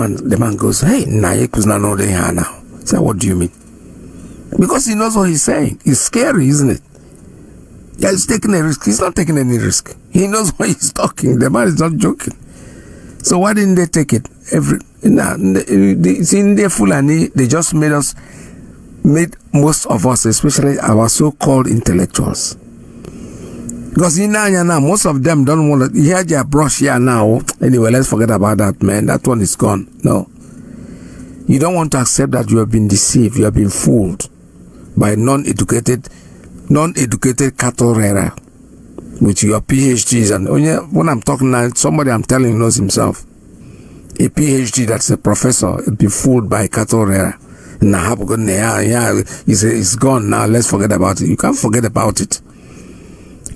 The man goes, hey, Nayekus na no de now. Say, what do you mean? Because he knows what he's saying. It's scary, isn't it? Yeah, he's taking a risk. He's not taking any risk. He knows what he's talking. The man is not joking. So why didn't they take it? It's in the Fulani, they just made most of us, especially our so-called intellectuals. Because now, most of them don't want to hear their brush here now. Anyway, let's forget about that, man. That one is gone. No. You don't want to accept that you have been deceived, you have been fooled by non-educated cattle rearer with your PhDs. And when I'm talking now, somebody I'm telling knows himself. A PhD that's a professor will be fooled by cattle rearer. Now, it's gone now, let's forget about it. You can't forget about it.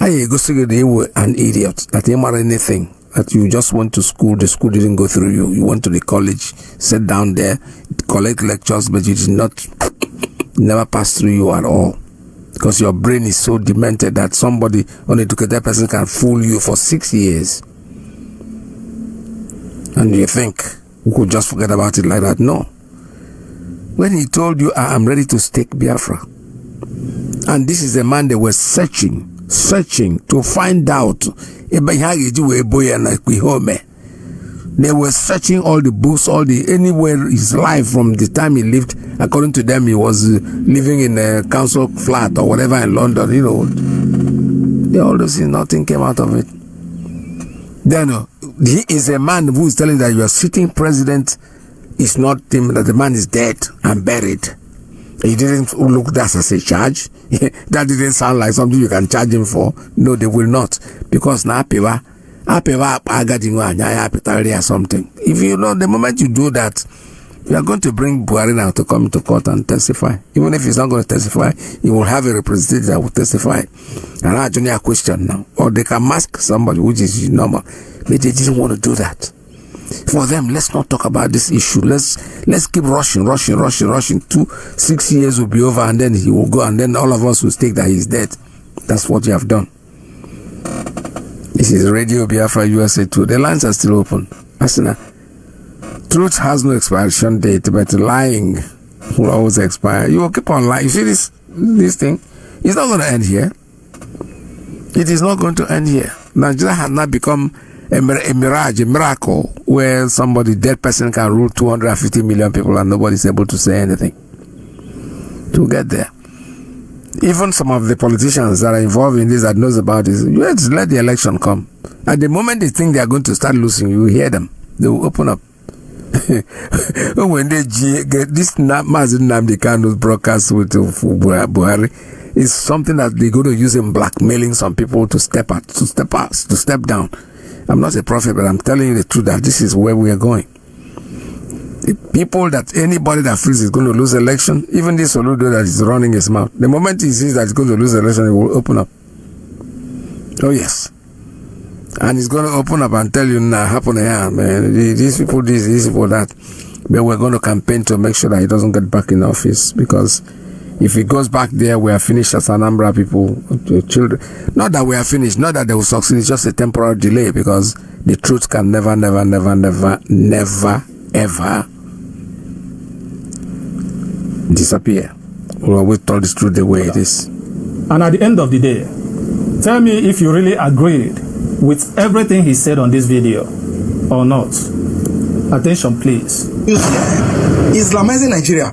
I go say they were an idiot, that they matter anything, that you just went to school, the school didn't go through you. You went to the college, sat down there, collect lectures, but you did not, never pass through you at all. Because your brain is so demented that somebody, uneducated person can fool you for 6 years. And you think, we could just forget about it like that? No. When he told you, I'm ready to stake Biafra. And this is a man they were searching to find out. They were searching all the books, anywhere his life from the time he lived. According to them, he was living in a council flat or whatever in London, all those things, nothing came out of it. Then he is a man who is telling that your sitting president is not him, that the man is dead and buried. He didn't look that as a charge. That didn't sound like something you can charge him for. No, they will not. Because now something. If you know, the moment you do that, you are going to bring Buhari now to come to court and testify. Even if he's not going to testify, he will have a representative that will testify. And that's only a question now. Or they can mask somebody, which is normal. But they didn't want to do that. For them, let's not talk about this issue. Let's keep rushing. 6 years will be over, and then he will go, and then all of us will think that he's dead. That's what you have done. This is Radio Biafra USA 2. The lines are still open. Asina, truth has no expiration date, but lying will always expire. You will keep on lying. You see this thing? It's not going to end here. It is not going to end here. Nigeria has not become a mirage, a miracle, where somebody, dead person, can rule 250 million people and nobody is able to say anything. To get there. Even some of the politicians that are involved in this, that knows about this, you have to let the election come. At the moment they think they are going to start losing, you hear them. They will open up. When they get this Mazi Nnamdi Kanu broadcast with Buhari, is something that they're going to use in blackmailing some people to step down. I'm not a prophet, but I'm telling you the truth that this is where we are going. The people anybody that feels is going to lose election, even this Oludo that is running his mouth, the moment he sees that he's going to lose election, he will open up. Oh yes. And he's going to open up and tell you, nah, happen here, man. These people this, these people that. But we're going to campaign to make sure that he doesn't get back in office, because if he goes back there, we are finished as a number of people, children. Not that we are finished, not that they will succeed, it's just a temporary delay, because the truth can never, ever disappear. We'll always tell the truth the way it is. And at the end of the day, tell me if you really agreed with everything he said on this video or not. Attention, please. Islamizing Nigeria,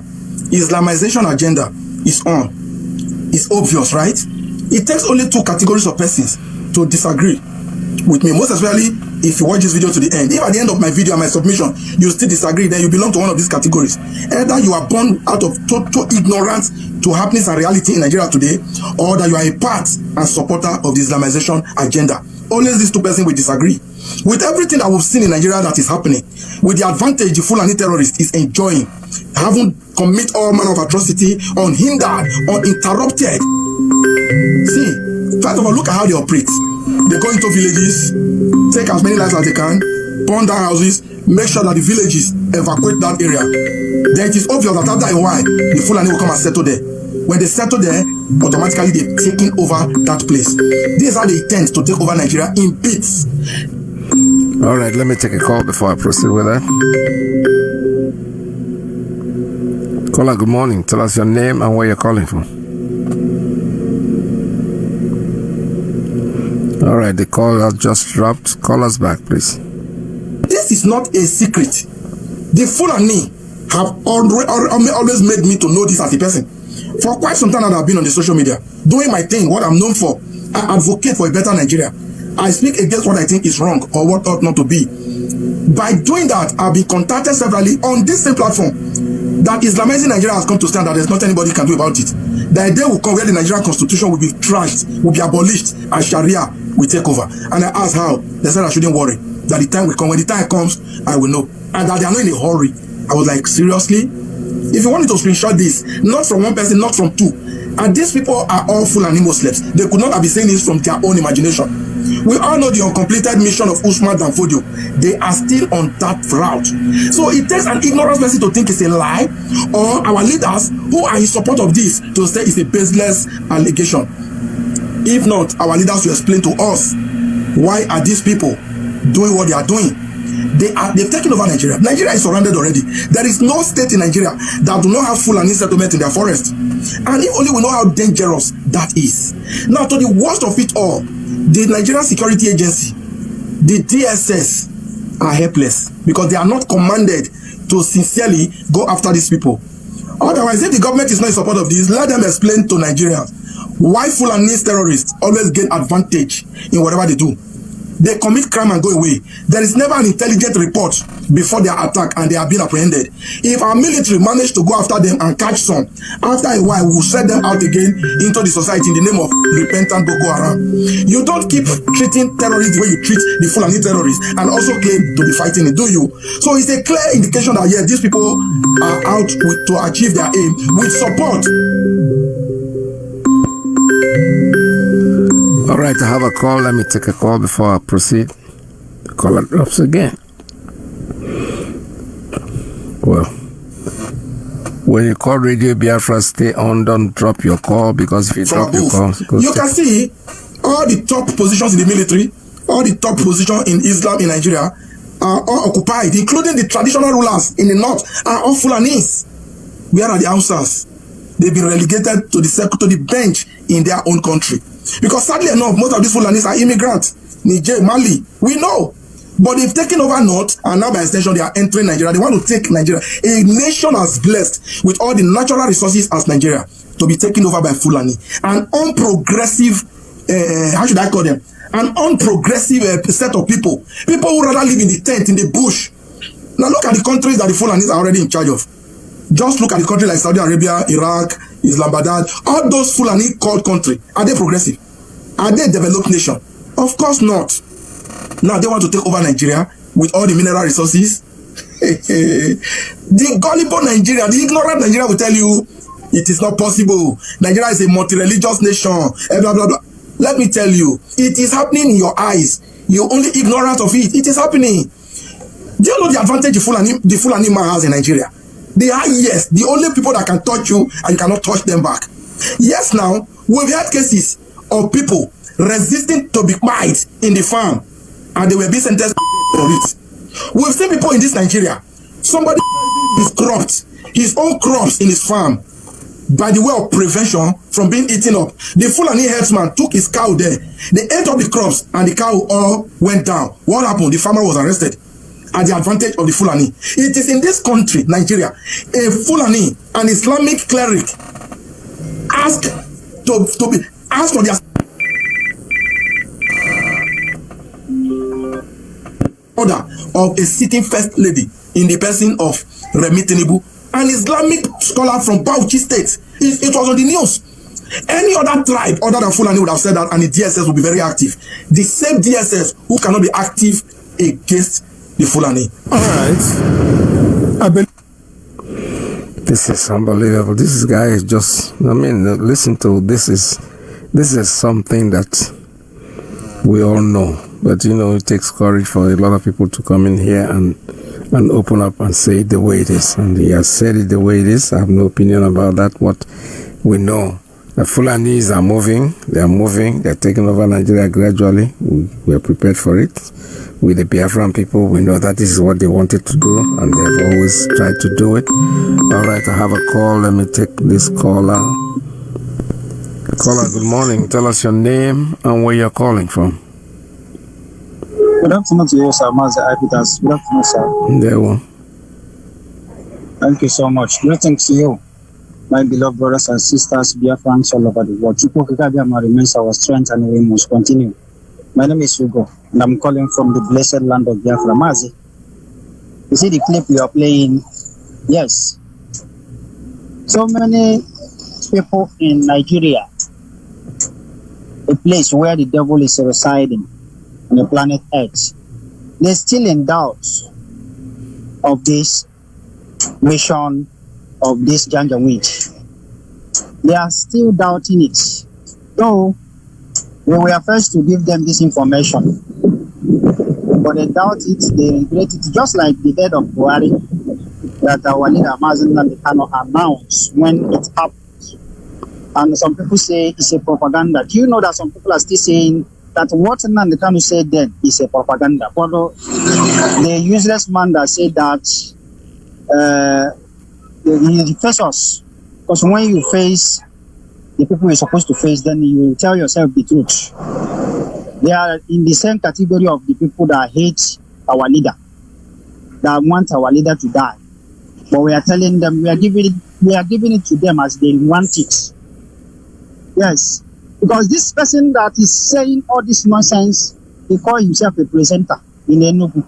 Islamization agenda is on. It's obvious, right? It takes only 2 categories of persons to disagree with me, most especially if you watch this video to the end. If at the end of my video and my submission you still disagree, then you belong to one of these categories. Either you are born out of total ignorance to happenings and reality in Nigeria today, or that you are a part and supporter of the Islamization agenda. Always these 2 persons will disagree. With everything that we've seen in Nigeria that is happening, with the advantage the Fulani terrorist is enjoying, having commit all manner of atrocity unhindered, uninterrupted. See, first of all, look at how they operate. They go into villages, take as many lives as they can, burn down houses, make sure that the villages evacuate that area. Then it is obvious that after a while, the Fulani will come and settle there. When they settle there, automatically they're taking over that place. This is how they intend to take over Nigeria in bits. All right, let me take a call before I proceed with that. Caller, good morning. Tell us your name and where you're calling from. All right, the call has just dropped. Call us back, please. This is not a secret. The Fulani have always made me to know this as a person. For quite some time I've been on the social media, doing my thing, what I'm known for. I advocate for a better Nigeria. I speak against what I think is wrong or what ought not to be. By doing that, I've been contacted severally on this same platform that Islamizing Nigeria has come to stand that there's not anybody can do about it. The day will come where the Nigerian constitution will be trashed, will be abolished, and Sharia will take over. And I asked how. They said I shouldn't worry. That the time will come. When the time comes, I will know. And that they are not in a hurry. I was like, seriously? If you want me to screenshot this, not from one person, not from two. And these people are all Fulani Muslims. They could not have been saying this from their own imagination. We all know the uncompleted mission of Usman and Fodio. They are still on that route. So it takes an ignorant person to think it's a lie, or our leaders who are in support of this to say it's a baseless allegation. If not, our leaders will explain to us why are these people doing what they are doing. They've taken over Nigeria. Nigeria is surrounded already. There is no state in Nigeria that do not have Fulani settlement in their forest. And if only we know how dangerous that is. Now, to the worst of it all, the Nigerian Security Agency, the DSS, are helpless because they are not commanded to sincerely go after these people. Otherwise, if the government is not in support of this, let them explain to Nigerians why Fulani terrorists always gain advantage in whatever they do. They commit crime and go away. There is never an intelligent report before their attack and they are being apprehended. If our military manage to go after them and catch some, after a while we will set them out again into the society in the name of repentant Boko Haram. You don't keep treating terrorists the way you treat the Fulani terrorists and also claim to be fighting it, do you? So it's a clear indication that yes, these people are out to achieve their aim with support. All right, I have a call. Let me take a call before I proceed. The caller drops again. Well, when you call Radio Biafra, stay on. Don't drop your call because if you drop your call, you can see all the top positions in the military, all the top positions in Islam in Nigeria are all occupied, including the traditional rulers in the north are all Fulanis. Where are the Hausas? They've been relegated to the bench in their own country. Because sadly enough, most of these Fulanis are immigrants. Niger, Mali, we know. But they've taken over North, and now by extension, they are entering Nigeria. They want to take Nigeria, a nation as blessed with all the natural resources as Nigeria, to be taken over by Fulani. An unprogressive, how should I call them? An unprogressive set of people. People who rather live in the tent, in the bush. Now look at the countries that the Fulanis are already in charge of. Just look at the country like Saudi Arabia, Iraq, Islamabad, all those Fulani called country. Are they progressive? Are they a developed nation? Of course not. Now they want to take over Nigeria with all the mineral resources. The gullible Nigeria, the ignorant Nigeria will tell you it is not possible. Nigeria is a multi-religious nation. Blah, blah, blah. Let me tell you, it is happening in your eyes. You're only ignorant of it. It is happening. Do you know the advantage the Fulani man has in Nigeria? They are, yes, the only people that can touch you and you cannot touch them back. Yes, now, we've had cases of people resisting to be quiet in the farm and they were being sentenced for it. We've seen people in this Nigeria, somebody is cropped, his own crops in his farm by the way of prevention from being eaten up. The Fulani herdsman took his cow there. They ate up the crops and the cow all went down. What happened? The farmer was arrested. At the advantage of the Fulani. It is in this country, Nigeria, a Fulani, an Islamic cleric, asked for their order of a sitting first lady in the person of Remi Tinubu, an Islamic scholar from Bauchi State. It was on the news. Any other tribe other than Fulani would have said that, and the DSS would be very active. The same DSS who cannot be active against the Fulani. All right. This is unbelievable. This guy is just, I mean, listen to this is something that we all know. But you know, it takes courage for a lot of people to come in here and open up and say it the way it is. And he has said it the way it is. I have no opinion about that. What we know The Fulanis are moving. They are moving. They are taking over Nigeria gradually. We are prepared for it. With the Biafran people, we know that this is what they wanted to do, and they've always tried to do it. All right, I have a call. Let me take this caller. Caller, good morning. Tell us your name and where you're calling from. Good afternoon to you, sir. Mazi Iyke. Good afternoon, sir. There one. Thank you so much. Greetings to you, my beloved brothers and sisters, Biafrans all over the world. Remains our strength and we must continue. My name is Hugo, and I'm calling from the blessed land of Biafra. Mazi, you see the clip you are playing? Yes. So many people in Nigeria, a place where the devil is residing on the planet Earth, they're still in doubt of this mission of this Janjaweed. They are still doubting it. Though we were first to give them this information, but they doubt it, they regret it, just like the death of Buhari that our leader Mazi Nnamdi Kanu announced when it happened. And some people say it's a propaganda. Do you know that some people are still saying that what Nnamdi Kanu said then is a propaganda? But the useless man that said that he face us, because when you face the people you're supposed to face, then you tell yourself the truth. They are in the same category of the people that hate our leader, that want our leader to die. But we are telling them, we are giving it to them as they want it. Yes, because this person that is saying all this nonsense, he calls himself a presenter in Enugu,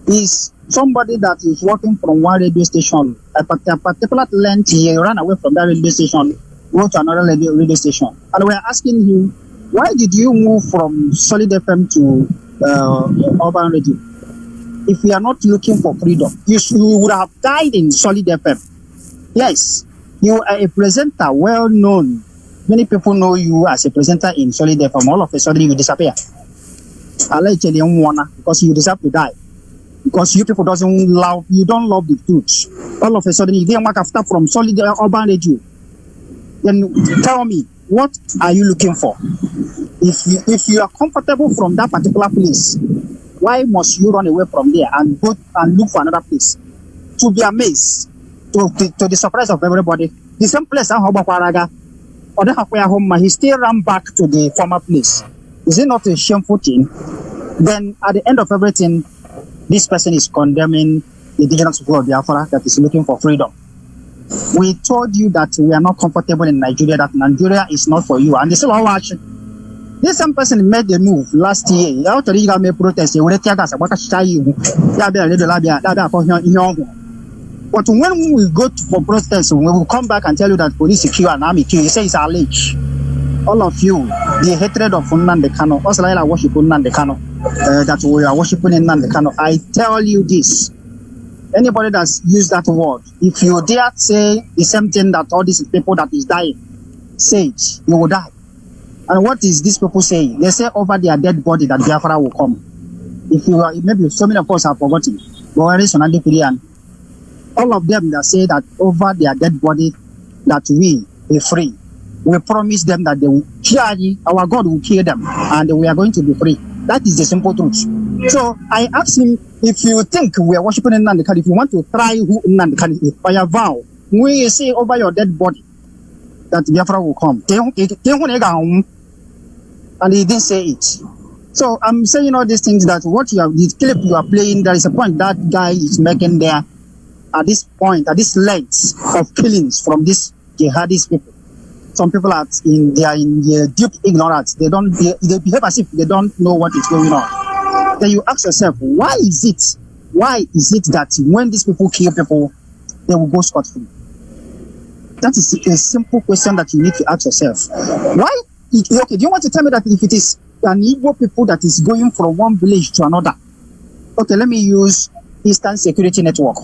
is somebody that is working from one radio station. A particular length, he ran away from that radio station, go to another radio station. And we are asking him, why did you move from Solid FM to Urban Radio? If we are not looking for freedom, you would have died in Solid FM. Yes, you are a presenter, well known. Many people know you as a presenter in Solid FM. All of a sudden, you disappear. I like to tell you, because you deserve to die. Because you people don't love the truth. All of a sudden, you didn't work after from Solid Urban Radio. Then tell me, what are you looking for? If you are comfortable from that particular place, why must you run away from there and go and look for another place? To be amazed, to the surprise of everybody, the same place he still ran back to the former place. Is it not a shameful thing? Then at the end of everything, this person is condemning the indigenous people of Biafra that is looking for freedom. We told you that we are not comfortable in Nigeria, that Nigeria is not for you, and they still are watching. This same person made the move last year. But when we go for protest, we will come back and tell you that police kill and army kill. You say it's alleged. All of you, the hatred of Nnamdi Kanu, us like worship Nnamdi Kanu, that we are worshiping Nnamdi Kanu. I tell you this. Anybody that's used that word, if you dare say the same thing that all these people that is dying say it, you will die. And what is these people saying? They say over their dead body that Biafra will come. If you are, maybe so many of us have forgotten, all of them that say that over their dead body that we be free. We promise them that they will kill, our God will kill them, and we are going to be free. That is the simple truth. So I asked him, if you think we are worshiping Nnamdi Kanu, if you want to try who Nnamdi Kanu is, by a vow, when you say over your dead body that Biafra will come, and he didn't say it. So I'm saying all these things that what you have, the clip you are playing, there is a point that guy is making there at this point, at this length of killings from these jihadist people. Some people are in deep ignorance. They behave as if they don't know what is going on. Then you ask yourself, why is it that when these people kill people, they will go scot-free? That is a simple question that you need to ask yourself. Why? Okay, do you want to tell me that if it is an Igbo people that is going from one village to another? Okay, let me use Eastern Security Network.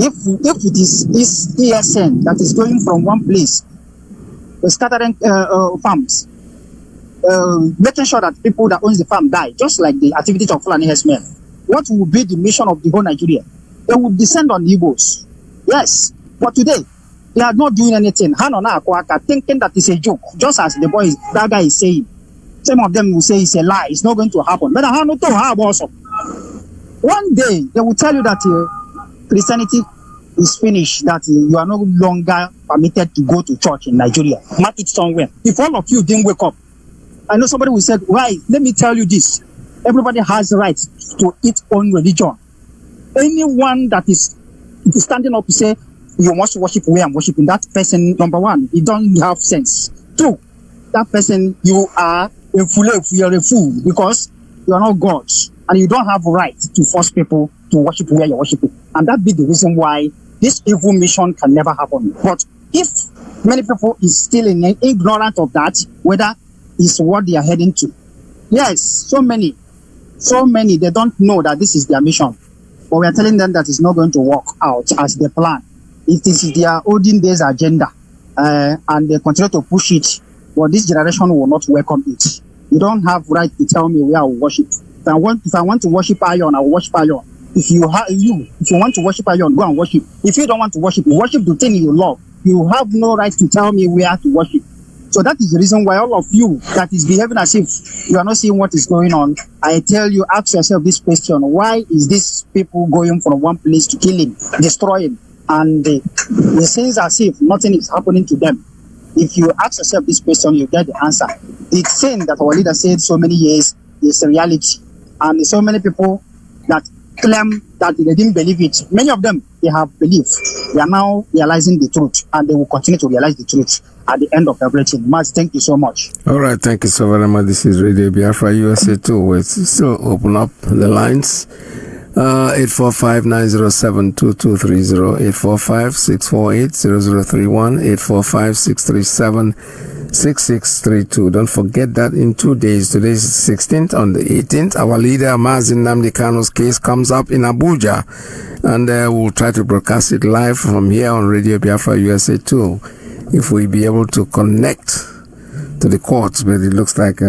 If it is this ESN that is going from one place, scattering farms, making sure that people that owns the farm die, just like the activities of Fulani herdsmen, what will be the mission of the whole Nigeria? They will descend on the Igbos. Yes, but today, They are not doing anything. Hanona Akwaka, thinking that it's a joke, just as that guy is saying. Some of them will say it's a lie, it's not going to happen. But also, one day they will tell you that Christianity is finished, that you are no longer permitted to go to church in Nigeria. Mark it somewhere. If all of you didn't wake up, I know somebody will say, right, let me tell you this. Everybody has the right to its own religion. Anyone that is standing up to say, you must worship where I'm worshiping, that person, number one, you don't have sense. Two, that person, you are a fool because you are not God and you don't have a right to force people to worship where you're worshiping. And that be the reason why this evil mission can never happen. But if many people is still ignorant of that, whether it's what they are heading to, yes, so many, they don't know that this is their mission. But we are telling them that it's not going to work out as they plan. It is their olden days agenda, and they continue to push it. But this generation will not welcome it. You don't have right to tell me where I will worship. If I want to worship iron, I will worship iron. If you want to worship iron, go and worship. If you don't want to worship the thing you love. You have no right to tell me where to worship. So that is the reason why all of you that is behaving as if you are not seeing what is going on, I tell you, ask yourself this question: why is these people going from one place to killing, destroying, and it seems as if nothing is happening to them? If you ask yourself this question, you get the answer. The thing that our leader said so many years is a reality, and so many people that claim that they didn't believe it, many of them, they have believed. They are now realizing the truth, and they will continue to realize the truth at the end of everything. Mazi, thank you so much. All right, thank you so very much. This is Radio Biafra USA 2. We'll still open up the lines. 845-907-2230, 845-648-0031, 845-637-6632. Don't forget that in 2 days, today is 16th, on the 18th, our leader Mazi Nnamdi Kanu's case comes up in Abuja, and we'll try to broadcast it live from here on Radio Biafra USA 2. If we be able to connect to the courts, but it looks like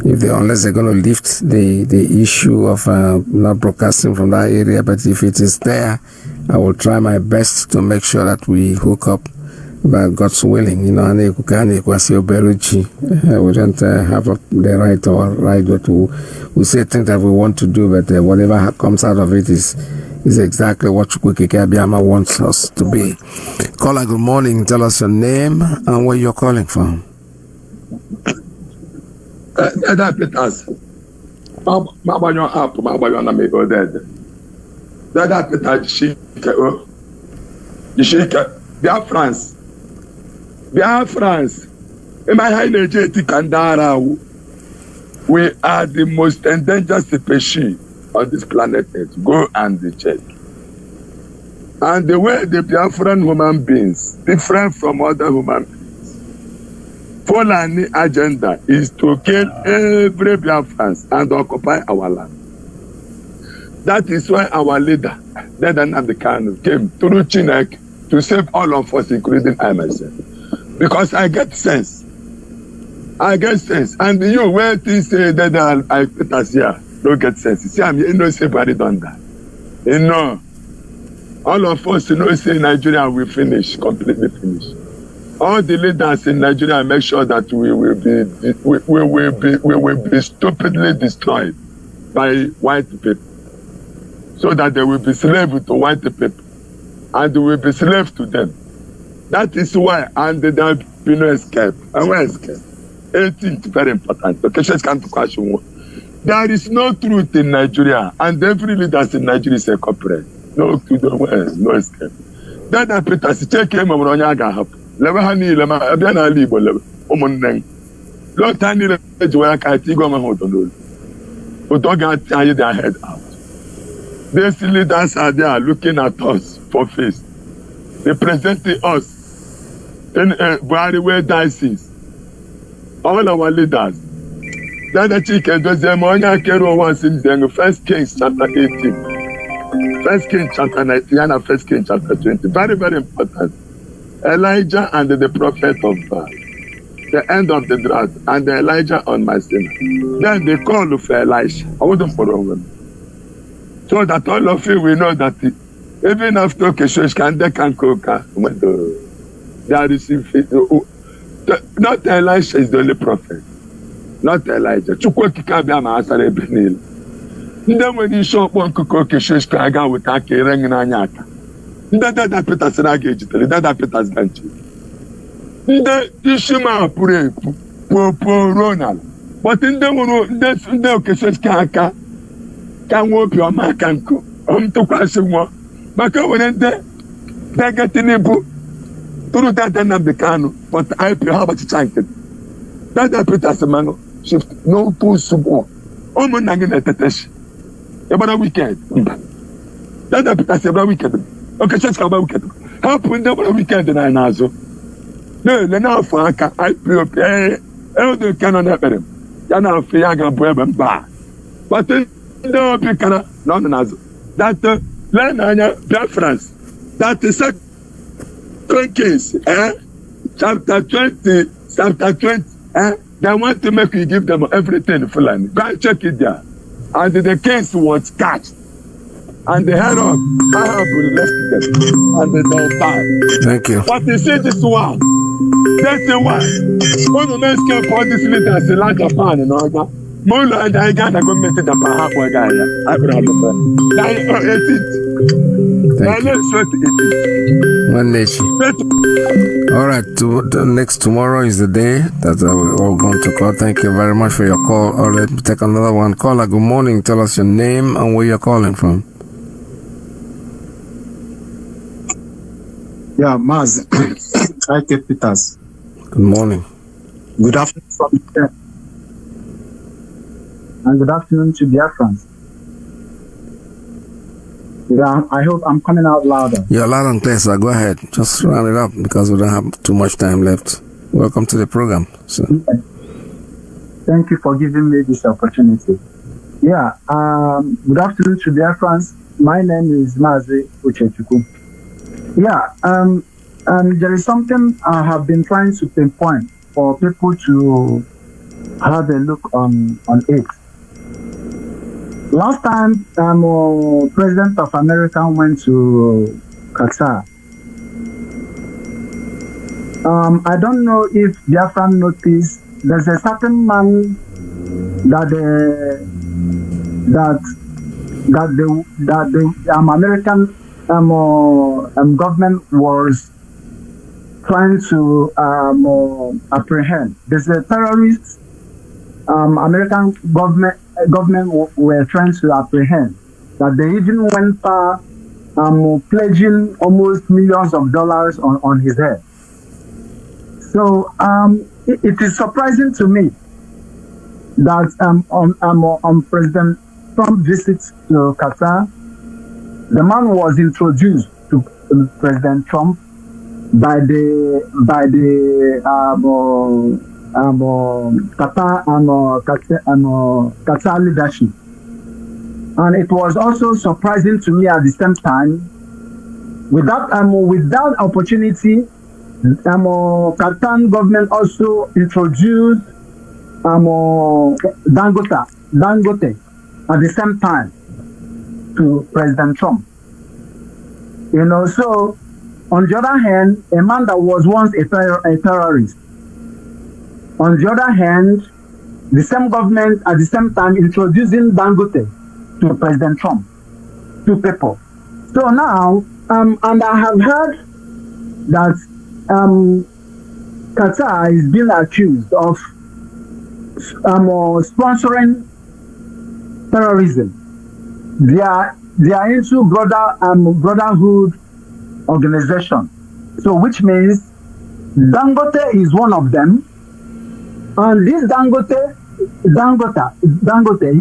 unless they're going to lift the issue of not broadcasting from that area, but if it is there, I will try my best to make sure that we hook up by God's willing. You know, we don't have the right or right, but we say things that we want to do, but whatever comes out of it is exactly what Abiyama wants us to be. Caller, good morning. Tell us your name and where you're calling from. That Peters. Mabanyo app, Mabanyo na me go dead. That Peters Shika. Biafrans. In my high energetic Kandara, we are the most endangered species on this planet. Go and check. And the way the Biafran human beings different from other human beings. Fulani agenda is to kill every Biafrans and occupy our land. That is why our leader, Nnamdi Kanu, came through Chineke to save all of us, including I myself. Because I get sense. And you, where they say that I put us here, don't get sense. See, I'm innocent, but done that. You know, all of us, say Nigeria will finish, completely finish. All the leaders in Nigeria make sure that we will be stupidly destroyed by white people, so that they will be slaves to white people, and we will be slaves to them. That is why, and there will be no escape. And where escape? 18th, very important. There is no truth in Nigeria, and every leader in Nigeria is a corporate. No escape. Then I put us check him on Onyaga happen. Lema hani lema abiana libo lema omoneng lo tani le jwa ka ti go ma hodolo odoga tie their head out. These leaders are there looking at us for face, representing us in very well diocese. All our leaders, that the chicken does them on your kero once in the 1 Kings chapter 18, 1 Kings chapter 19 and 1 Kings chapter 20. Very, very important. Elijah and the prophet of Baal, the end of the drought, and the Elijah on my sinner. Then they call for Elisha. I wouldn't follow them. So that all of you will know that even after Keshosh can they can cook. They are receiving. Not Elisha is the only prophet. Not Elijah. Chukwu kika bịa ma asara ebe niile. Ndị nwere isi ọkpọ nkụkọ okesheshka aga weta aka ere ngị n'anya aka. Ndị dada Peter sịrị aga ejitere, dada Peter zga nche. Ndị isi ma pụrụ ekwu, pụọ ruo n'ala. But ndị nwere ndị okesheshka aka ka nwe obi ọma aka nkụ. Tụkwasị nwa. Maka nwere ndị degete n'ibu tụrụ dada Nnamdi Kanu, but IPO ha gbachicha nkịtị. Dada Peter Semano shift no push support. Ụmụnna gị na-eteteshi. Ebara weekend. Dada Peter Semano weekend. Okesheshka agba weekend. Hapụ ndị gbara weekend na n'azụ. Na-ele n'afọ aka IPO Elder Kano na-ekpere m. Ya na afọ ya ga-abụ ebe mba. But ndị obi kana na ọ nọ n'azụ. That lee n'anya Biafrans. That is second case. Chapter 20. They want to make you give them everything Fulani. Go and check it there. And the case was catched. And the head of Arab left them. And they don't die. Thank you. But you see this one. That's the one. When the next came for this leaders in Japan and all that. Molo and I got a good message about halfway guy. Abraham. Thank you. One nation. All right, next tomorrow is the day that we're all going to call. Thank you very much for your call. All right, let's take another one. Caller, good morning. Tell us your name and where you're calling from. Yeah, Mazi Iyke Peters. Good morning. Good afternoon from here. And good afternoon to Biafrans. Yeah, I hope I'm coming out louder. You're loud and clear, sir. Go ahead. Just round it up because we don't have too much time left. Welcome to the program. So. Thank you for giving me this opportunity. Yeah, good afternoon to Biafrans. My name is Mazi Alozie. Yeah, there is something I have been trying to pinpoint for people to have a look on it. Last time, President of America went to Qatar. I don't know if Biafran noticed. There's a certain man that the American government was trying to apprehend. There's a terrorist. American government were trying to apprehend, that they even went far, pledging almost millions of dollars on his head. So it is surprising to me that on President Trump's visit to Qatar, the man was introduced to President Trump by the Qatar leadership, and it was also surprising to me at the same time. With that opportunity, Qatar government also introduced Dangote at the same time to President Trump. You know, so on the other hand, a man that was once a terrorist. On the other hand, the same government at the same time introducing Dangote to President Trump, two people. So now, and I have heard that Qatar is being accused of sponsoring terrorism. They are into brotherhood organization. So which means Dangote is one of them. And this Dangote,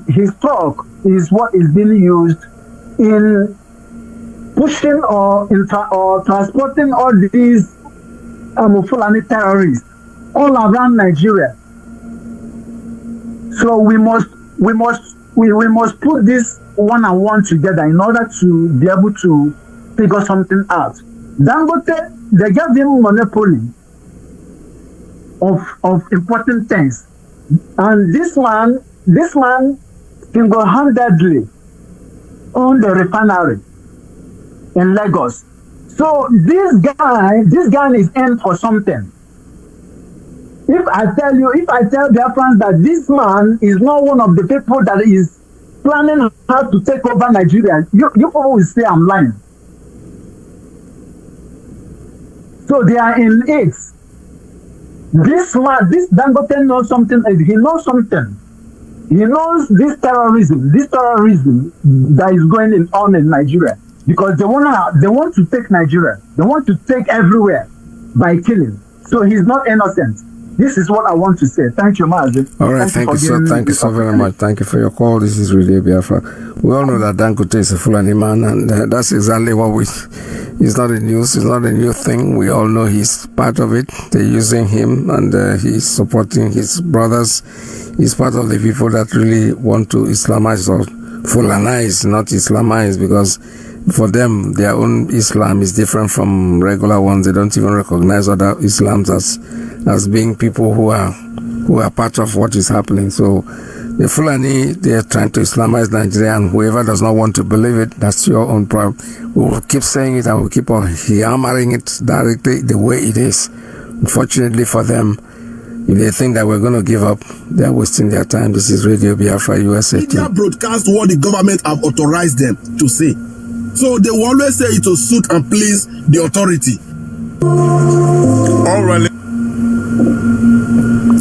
his talk is what is being used in pushing or transporting all these Fulani terrorists all around Nigeria. So we must put this one and one together in order to be able to figure something out. Dangote, they gave him monopoly of important things, and this man single-handedly owned the refinery in Lagos. So this guy is aimed for something. If I tell Biafrans that this man is not one of the people that is planning how to take over Nigeria, you people will say I'm lying. So they are in it. This man, this Dangote knows something. He knows something. He knows this terrorism that is going on in Nigeria, because they want to take Nigeria. They want to take everywhere by killing. So he's not innocent. This is what I want to say. Thank you, Mazi. All right, thank you so very much. Thank you for your call. This is Radio Biafra. We all know that Dangote is a Fulani man, and that's exactly what it's not a news. It's not a new thing. We all know he's part of it. They're using him, and he's supporting his brothers. He's part of the people that really want to Islamize or Fulanize, not Islamize, because for them, their own Islam is different from regular ones. They don't even recognize other Islams as being people who are part of what is happening. So the Fulani, they are trying to Islamize Nigeria, and whoever does not want to believe it, that's your own problem. We will keep saying it, and we'll keep on hammering it directly the way it is. Unfortunately for them, if they think that we're going to give up, they're wasting their time. This is Radio Biafra USA. Media broadcast what the government have authorized them to say. So they will always say it to suit and please the authority.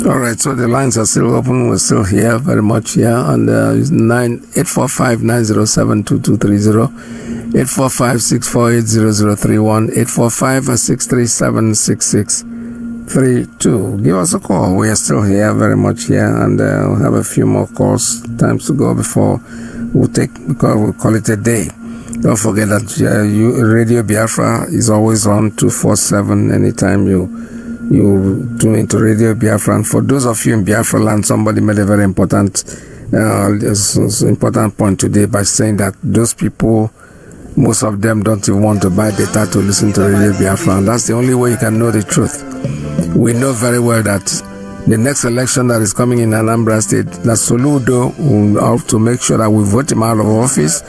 All right, so the lines are still open. We're still here, very much here. And it's 845-907-2230, 845-648-0031, 845-637-6632. Give us a call. We are still here, very much here, and we'll have a few more calls. Times to go before we'll call it a day. Don't forget that Radio Biafra is always on 247 anytime you tune into Radio Biafra. And for those of you in Biafra land, somebody made a very important point today by saying that those people, most of them don't even want to buy data to listen to Radio Biafra. And that's the only way you can know the truth. We know very well that the next election that is coming in Anambra State, that Soludo will have to make sure that we vote him out of office,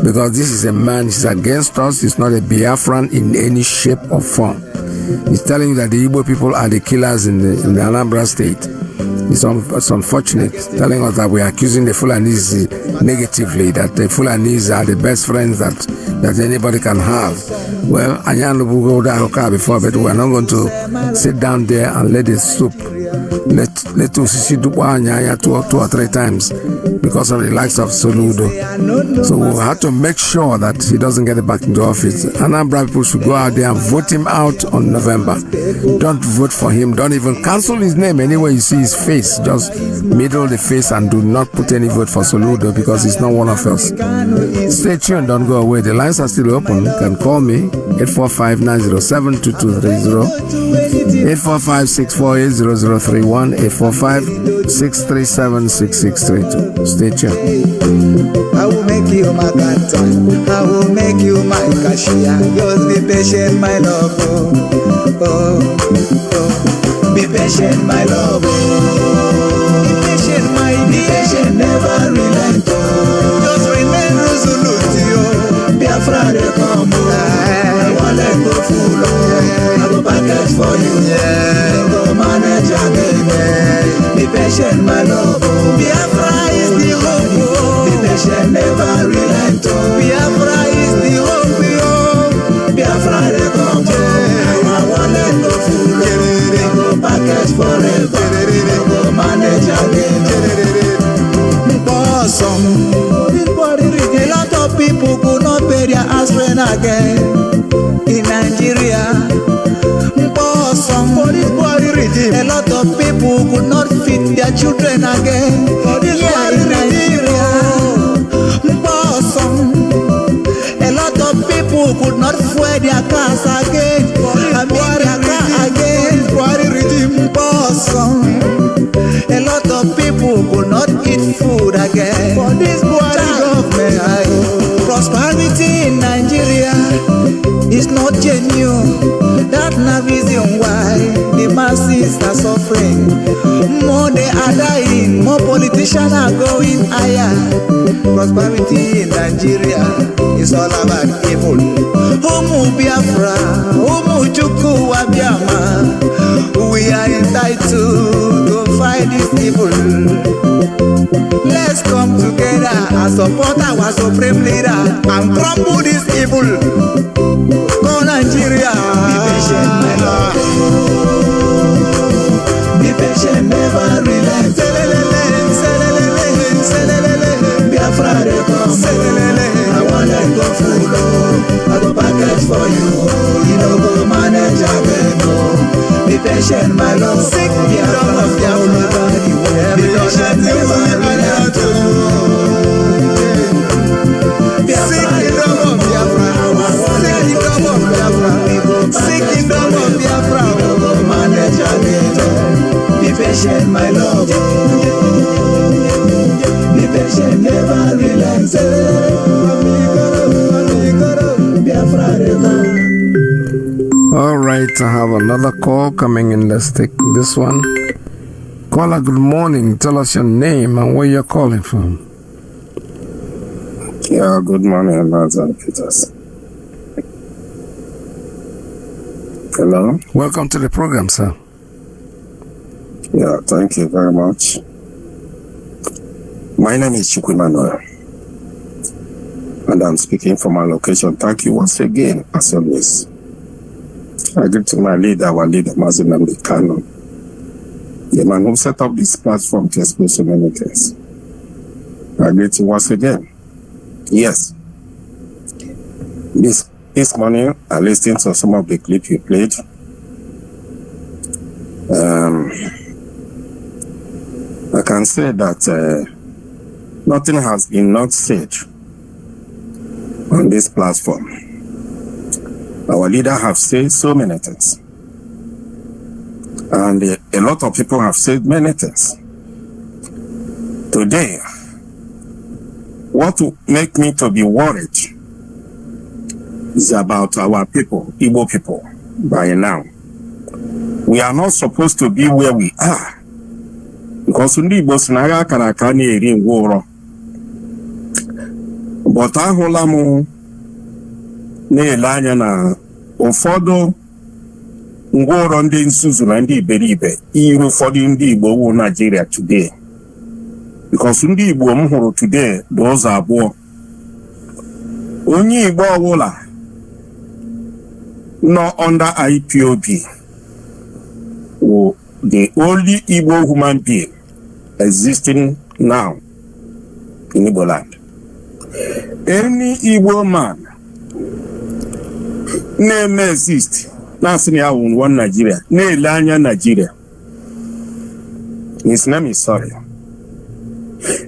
because this is a man, he's against us, he's not a Biafran in any shape or form. He's telling you that the Igbo people are the killers in the Anambra State. It's unfortunate, telling us that we are accusing the Fulanese negatively, that the Fulanese are the best friends that anybody can have. Well, will go down before, but we are not going to sit down there and let the soup let us see 2 or 3 times because of the likes of Soludo. So we have to make sure that he doesn't get back into office. Anambra people should go out there and vote him out on November. Don't vote for him. Don't even cancel his name anywhere you see his face. Just middle the face and do not put any vote for Soludo, because he's not one of us. Stay tuned. Don't go away. The lines are still open. You can call me 845-907-2230, 845-648-0031, 845-637-6632. Stay tuned. I will make you my canton. I will make you my cashier. Just be patient, my love. Be patient, my love. Be patient, my dear. Be patient, never relent. Just remain resolute. Biafra, they come. I won't let go full. I go package for you. Go manage again. Be patient, my love. Biafra is the hope. Be patient, never relent. Biafra is the hope. Biafra, they come. I won't let go full. Go package forever. Go manage again. Awesome. A lot of people could not pay their house rent again in Nigeria. Awesome. A lot of people could not feed their children again here in Nigeria. Awesome. A lot of people could not fuel their cars again. I mean their car again. Awesome. A lot of people could not eat food again. For this government, prosperity in Nigeria is not genuine. That's the reason why the masses are suffering. More they are dying, more politicians are going higher. Prosperity in Nigeria is all about evil. Who move Biafra, Umuchuku Wabiama. We are entitled to fight this evil. Let's come together and support our supreme leader and crumble this evil. Go Nigeria. Be patient, my lord. Be patient, never relent. Biafra, I want to go full. I go package for you. You know, go manage again. Be patient, my lord. Sick Biafra of Biafra. Be patient, never relent. Sick kingdom of Biafra. Sick kingdom of Biafra. Sick kingdom of Biafra. Go manage again. Be patient, my lord. Be patient, never relent. All right, I have another call coming in. Let's take this one. Caller, good morning. Tell us your name and where you're calling from. Yeah, good morning, Mazi Peters. Hello? Welcome to the program, sir. Yeah, thank you very much. My name is Chukwemmanuel, and I'm speaking from my location. Thank you once again, as always. I greet to my leader, our leader, Mazi Nnamdi Kanu, the man who set up this platform to expose so many things. I greet you once again. Yes. This morning, I listened to some of the clip you played. I can say that nothing has been not said on this platform. Our leader have said so many things. And a lot of people have said many things. Today, what will make me to be worried is about our people, Igbo people, by now. We are not supposed to be where we are. Because ndị Igbo sinaga akara aka na-eri ngwụrọ. But ahụla m na-ele anya na ụfọdụ ngwụrọ ndị nzuzu na ndị iberibe iru ụfọdụ ndị Igbo wụ Nigeria today. Because ndị Igbo m hụrụ today dị ụzọ abụọ. Onye Igbo ọbụla nọ under IPOB wụ the only Igbo human being existing now in Igbo land. Any Igbo man name exist na one Nigeria, ne lanya Nigeria. His name is sorry.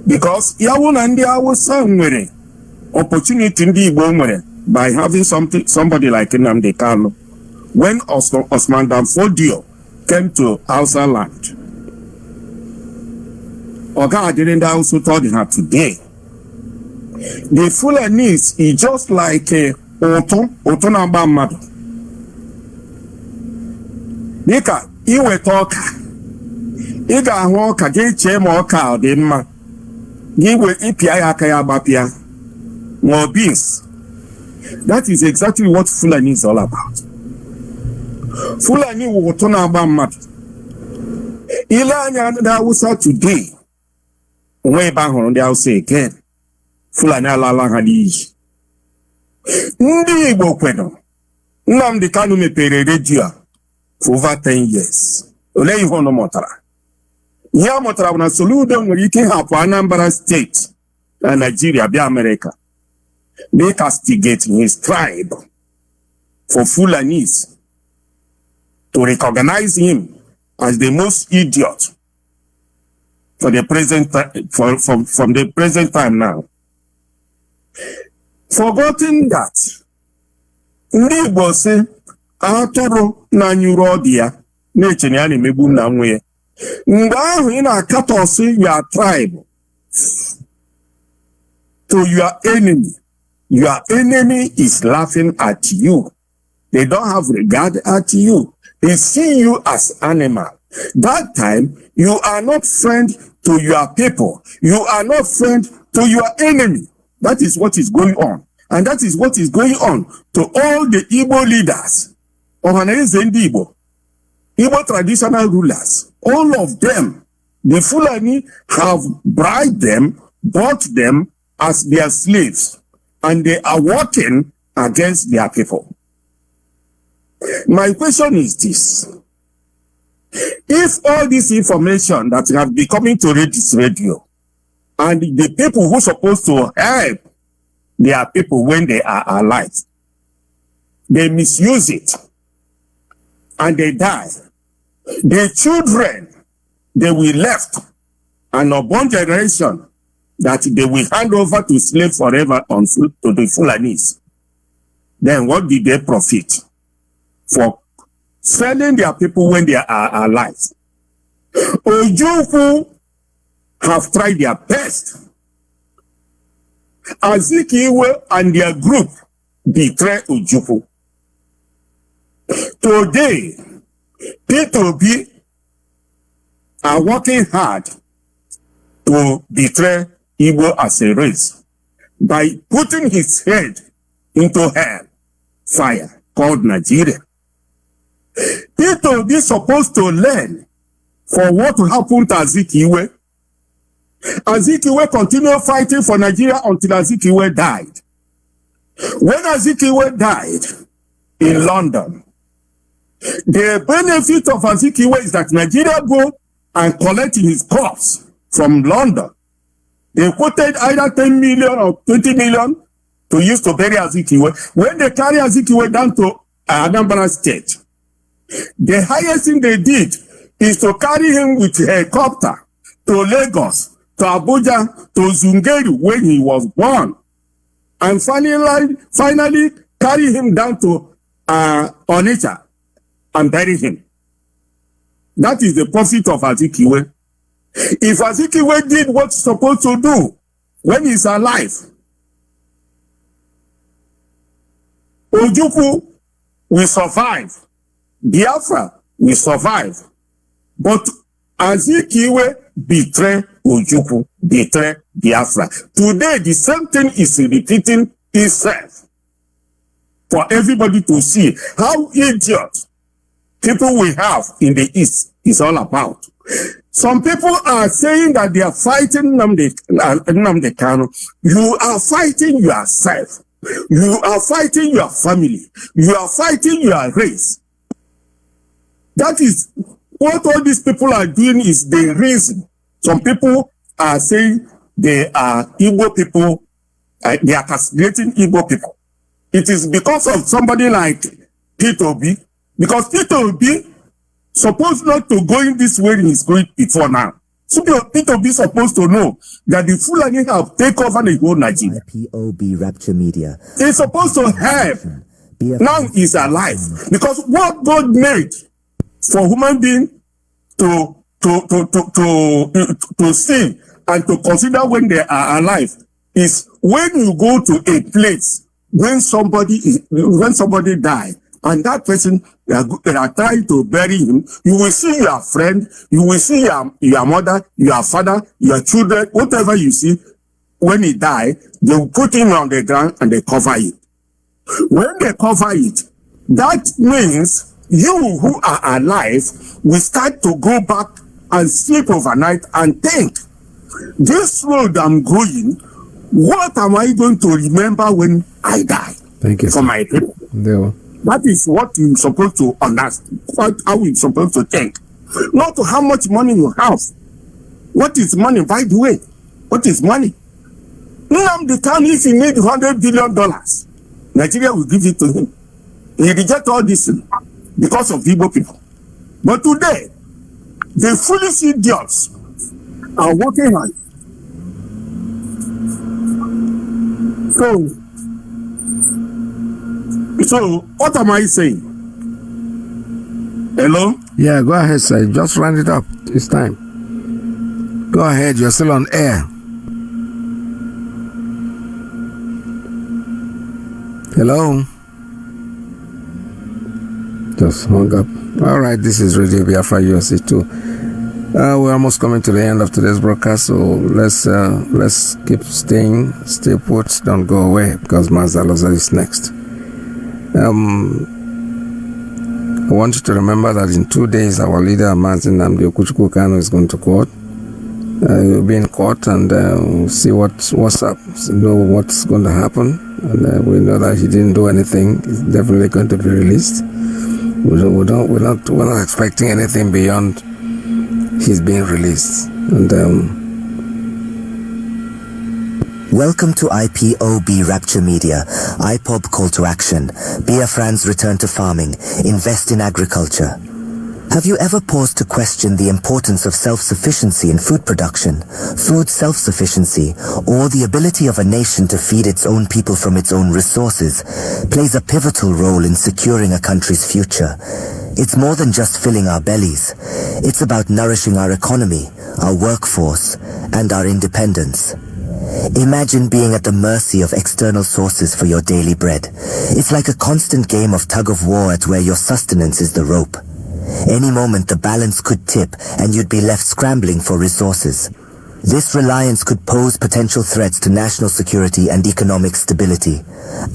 Because yawun and the Hausa nwere opportunity ndi Igbo nwere by having somebody like Nnamdi Kanu. When Osman Dan Fodio came to Hausa land, Oga didn't also told her today. The Fulanese is just like a Oto Namba Madu. Nika, iwe toka. Iga hoka, ge chemo oka odema. Giwe ipia yaka ya bapia. More beans. That is exactly what Fulani is all about. Fulani Oto Namba Madu. Ilanya and Hausa today. Way back on the Hausa again. Fulani alala hadi. Ndi Igbo kweno. Nnamdi Kanu mepere radio for over 10 years. Ole ihe ono motara. Ihe motara na Soludo nwere ike hapụ Anambra State na Nigeria bịa America. They castigate his tribe for Fulanese to recognize him as the most idiot for the present from the present time now. Forgotten that ndị Igbo sị atụrụ na nyụrụ ọdị ya na-eche na ya na-emegbu nna nwe ya. Mgbe ahụ ị na-akatọsị your tribe to your enemy is laughing at you. They don't have regard at you. They see you as animal. That time, you are not friend to your people. You are not friend to your enemy. That is what is going on. And that is what is going on to all the Igbo leaders, Igbo traditional rulers. All of them, the Fulani have bribed them, bought them as their slaves, and they are working against their people. My question is this. If all this information that have been coming to this radio, and the people who are supposed to help their people when they are alive, they misuse it, and they die, the children, they will left an unborn generation that they will hand over to slave forever to the Fulanis. Then what did they profit for selling their people when they are alive? Ojukwu have tried their best. Azikiwe and their group betray Ojukwu. Today, P2B are working hard to betray Igbo as a race by putting his head into hell fire called Nigeria. P2B supposed to learn for what happened to Azikiwe. Azikiwe continued fighting for Nigeria until Azikiwe died. When Azikiwe died in London, the benefit of Azikiwe is that Nigeria go and collect his corpse from London. They quoted either 10 million or 20 million to use to bury Azikiwe. When they carry Azikiwe down to Anambra State, the highest thing they did is to carry him with a helicopter to Lagos, to Abuja, to Zungeru when he was born, and finally carry him down to Onitsha and bury him. That is the profit of Azikiwe. If Azikiwe did what he's supposed to do when he's alive, Ojukwu will survive. Biafra will survive. But Azikiwe betray Ojukwu, betray Biafra. Today, the same thing is repeating itself for everybody to see how idiot people we have in the East is all about. Some people are saying that they are fighting Nnamdi Kanu. You are fighting yourself. You are fighting your family. You are fighting your race. That is what all these people are doing is the reason. Some people are saying they are Igbo people, they are castrating Igbo people. It is because of somebody like P2B, because P2B supposed not to go in this way he's going before now. So P2B supposed to know that the Fulani have taken over the whole Nigeria. IPOB Rapture Media. He's supposed to have. Now he's alive. Because what God made for human being to see and to consider when they are alive is when you go to a place when somebody die and that person they are trying to bury him, you will see your friend, you will see your mother, your father, your children, whatever you see. When he die, they will put him on the ground and they cover it. When they cover it, that means you who are alive will start to go back and sleep overnight and think, this road I'm going, what am I going to remember when I die? Thank you, for my people. That is what you're supposed to understand, how you're supposed to think. Not how much money you have. What is money, by the way? What is money? Nnamdi Kanu, if he need $100 billion, Nigeria will give it to him. He reject all this because of Igbo people. But today, the foolish idiots are working hard. So what am I saying? Hello? Yeah, go ahead, sir. Just round it up. It's time. Go ahead. You're still on air. Hello? Just hung up. All right, this is Radio Biafra USA 2. We're almost coming to the end of today's broadcast, so let's keep stay put, don't go away, because Mazi Alozie is next. I want you to remember that in 2 days, our leader, Mazi Nnamdi Kanu, is going to court. He'll be in court, and we'll see what's up, know what's going to happen. And we know that he didn't do anything. He's definitely going to be released. We're not expecting anything beyond he's being released. And Welcome to IPOB Rapture Media, IPOB Call to Action, Biafrans Return to Farming, Invest in Agriculture. Have you ever paused to question the importance of self-sufficiency in food production, food self-sufficiency, or the ability of a nation to feed its own people from its own resources, plays a pivotal role in securing a country's future? It's more than just filling our bellies. It's about nourishing our economy, our workforce, and our independence. Imagine being at the mercy of external sources for your daily bread. It's like a constant game of tug-of-war at where your sustenance is the rope. Any moment the balance could tip and you'd be left scrambling for resources. This reliance could pose potential threats to national security and economic stability.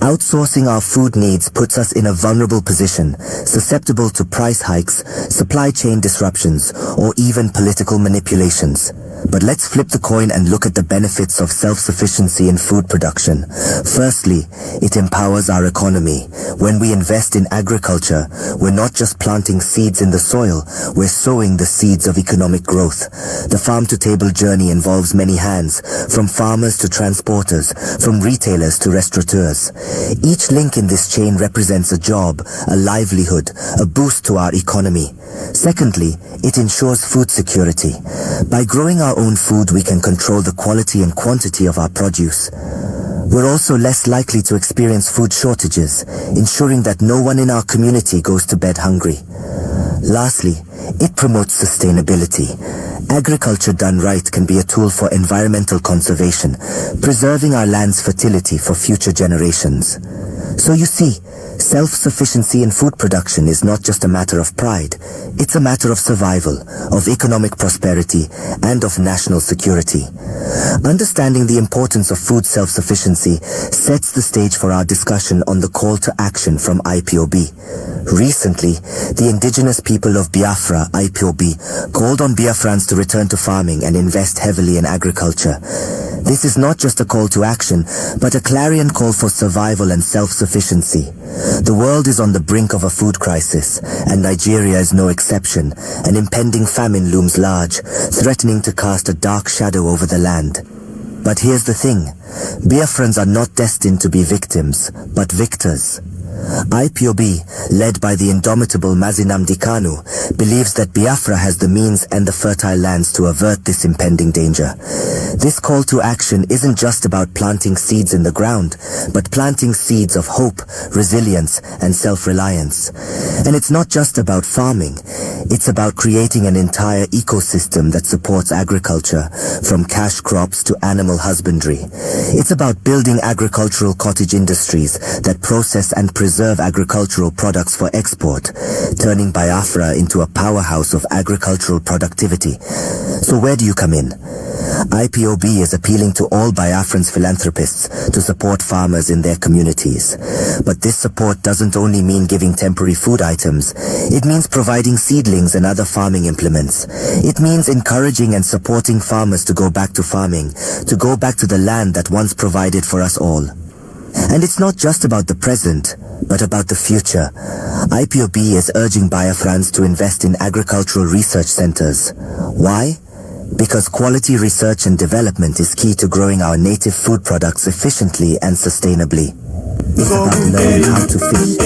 Outsourcing our food needs puts us in a vulnerable position, susceptible to price hikes, supply chain disruptions, or even political manipulations. But let's flip the coin and look at the benefits of self-sufficiency in food production. Firstly, it empowers our economy. When we invest in agriculture, we're not just planting seeds in the soil, we're sowing the seeds of economic growth. The farm-to-table journey involves many hands, from farmers to transporters, from retailers to restaurateurs. Each link in this chain represents a job, a livelihood, a boost to our economy. Secondly, it ensures food security. By growing our own food, we can control the quality and quantity of our produce. We're also less likely to experience food shortages, ensuring that no one in our community goes to bed hungry. Lastly, it promotes sustainability. Agriculture done right can be a tool for environmental conservation, preserving our land's fertility for future generations. So you see, self-sufficiency in food production is not just a matter of pride, it's a matter of survival, of economic prosperity, and of national security. Understanding the importance of food self-sufficiency sets the stage for our discussion on the call to action from IPOB. Recently, the indigenous people of Biafra, IPOB, called on Biafrans to return to farming and invest heavily in agriculture. This is not just a call to action, but a clarion call for survival and self-sufficiency. The world is on the brink of a food crisis, and Nigeria is no exception. An impending famine looms large, threatening to cast a dark shadow over the land. But here's the thing, Biafrans are not destined to be victims, but victors. IPOB, led by the indomitable Mazi Nnamdi Kanu, believes that Biafra has the means and the fertile lands to avert this impending danger. This call to action isn't just about planting seeds in the ground, but planting seeds of hope, resilience, and self-reliance. And it's not just about farming, it's about creating an entire ecosystem that supports agriculture, from cash crops to animal husbandry. It's about building agricultural cottage industries that process and preserve agricultural products for export, turning Biafra into a powerhouse of agricultural productivity. So where do you come in? IPOB is appealing to all Biafrans philanthropists to support farmers in their communities. But this support doesn't only mean giving temporary food items, it means providing seedlings and other farming implements. It means encouraging and supporting farmers to go back to farming, to go back to the land that once provided for us all. And it's not just about the present, but about the future. IPOB is urging Biafrans to invest in agricultural research centers. Why? Because quality research and development is key to growing our native food products efficiently and sustainably. It's about learning how to fish.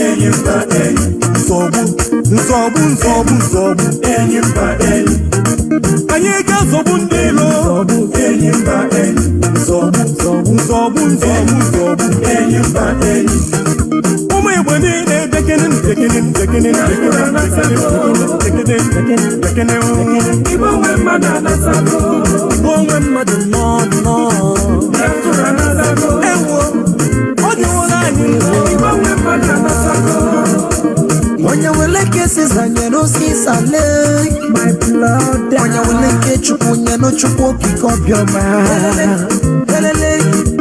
My blood, Onya wele chukunya no chukoki kobioma.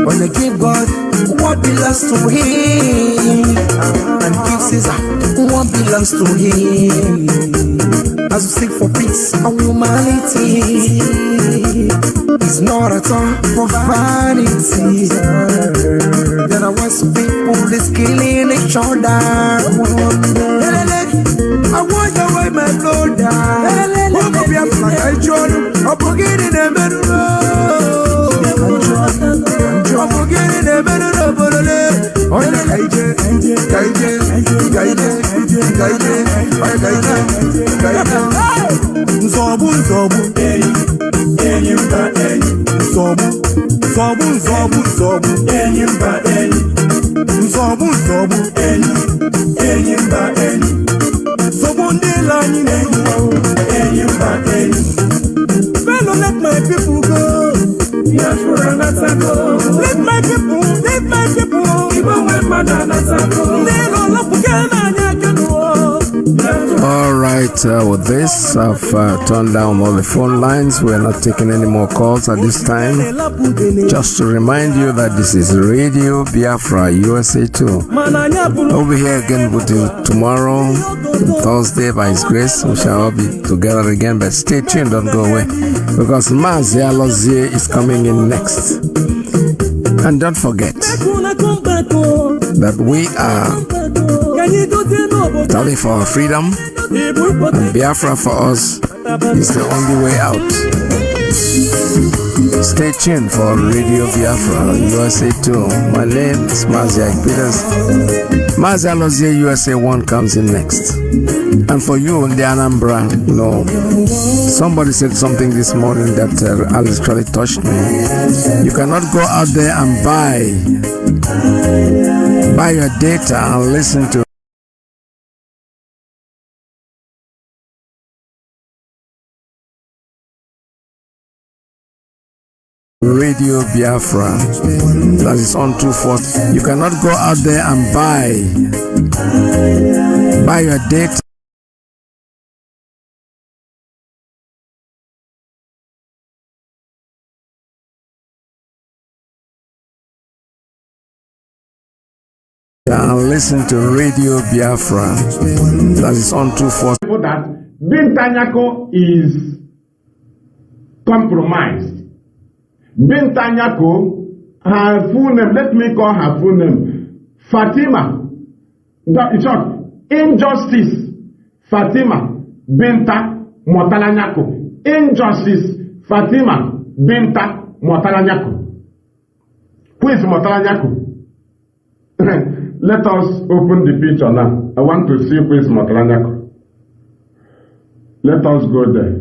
Onya give God what belongs to Him, and give Caesar what belongs to Him. As we seek for peace and humanity, it's not at all for vanity. There are once people that's killing each other. I want your way, my brother. Walk up here like I join. I'm forgetting the middle. I'm forgetting the middle. Oh, let my people go. Yes, for another go. Let my people, even when my another go. All right, with this, I've turned down all the phone lines. We're not taking any more calls at this time. Just to remind you that this is Radio Biafra USA 2. We'll be here again with you tomorrow, Thursday, by His grace. We shall all be together again, but stay tuned, don't go away, because Mazi Alozie is coming in next. And don't forget that we are fighting for our freedom, and Biafra for us is the only way out. Stay tuned for Radio Biafra USA 2. My name is Mazi Iyke. Mazi Alozie USA 1 comes in next. And for you in the Anambra, somebody said something this morning that literally touched me. You cannot go out there and buy your data and listen to Radio Biafra. That is on 2/4. You cannot go out there and buy your data and listen to Radio Biafra. That is on 2/4. That Bintanyako is compromised. Bintanyako, her full name, let me call her full name, Fatima. In short, injustice. Fatima Binta Motalanyako. Injustice. Fatima Binta Motalanyako. Who is Motalanyako? Let us open the picture now. I want to see who is Motalanyako. Let us go there.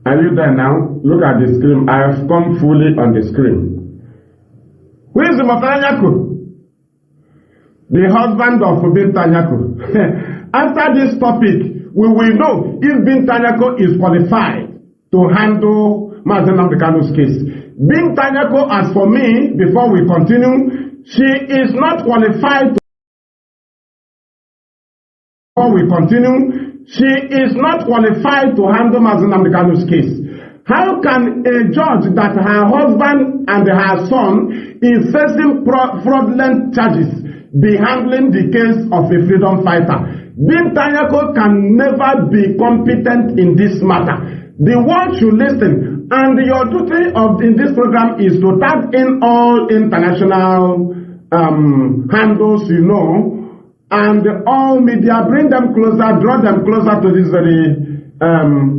Are you there now? Look at the screen. I have come fully on the screen. Who is Motalanyako? The husband of Bintanyako. After this topic, we will know if Bintanyako is qualified to handle Mazi Nnamdi Kanu's case. Bintanyako, as for me, before we continue, she is not qualified to She is not qualified to handle Mazi Nnamdi Kanu's case. How can a judge that her husband and her son is facing fraudulent charges be handling the case of a freedom fighter? Bintanyako can never be competent in this matter. The world should listen, and your duty in this program is to tag in all international handles, and all media, bring them closer, draw them closer to this very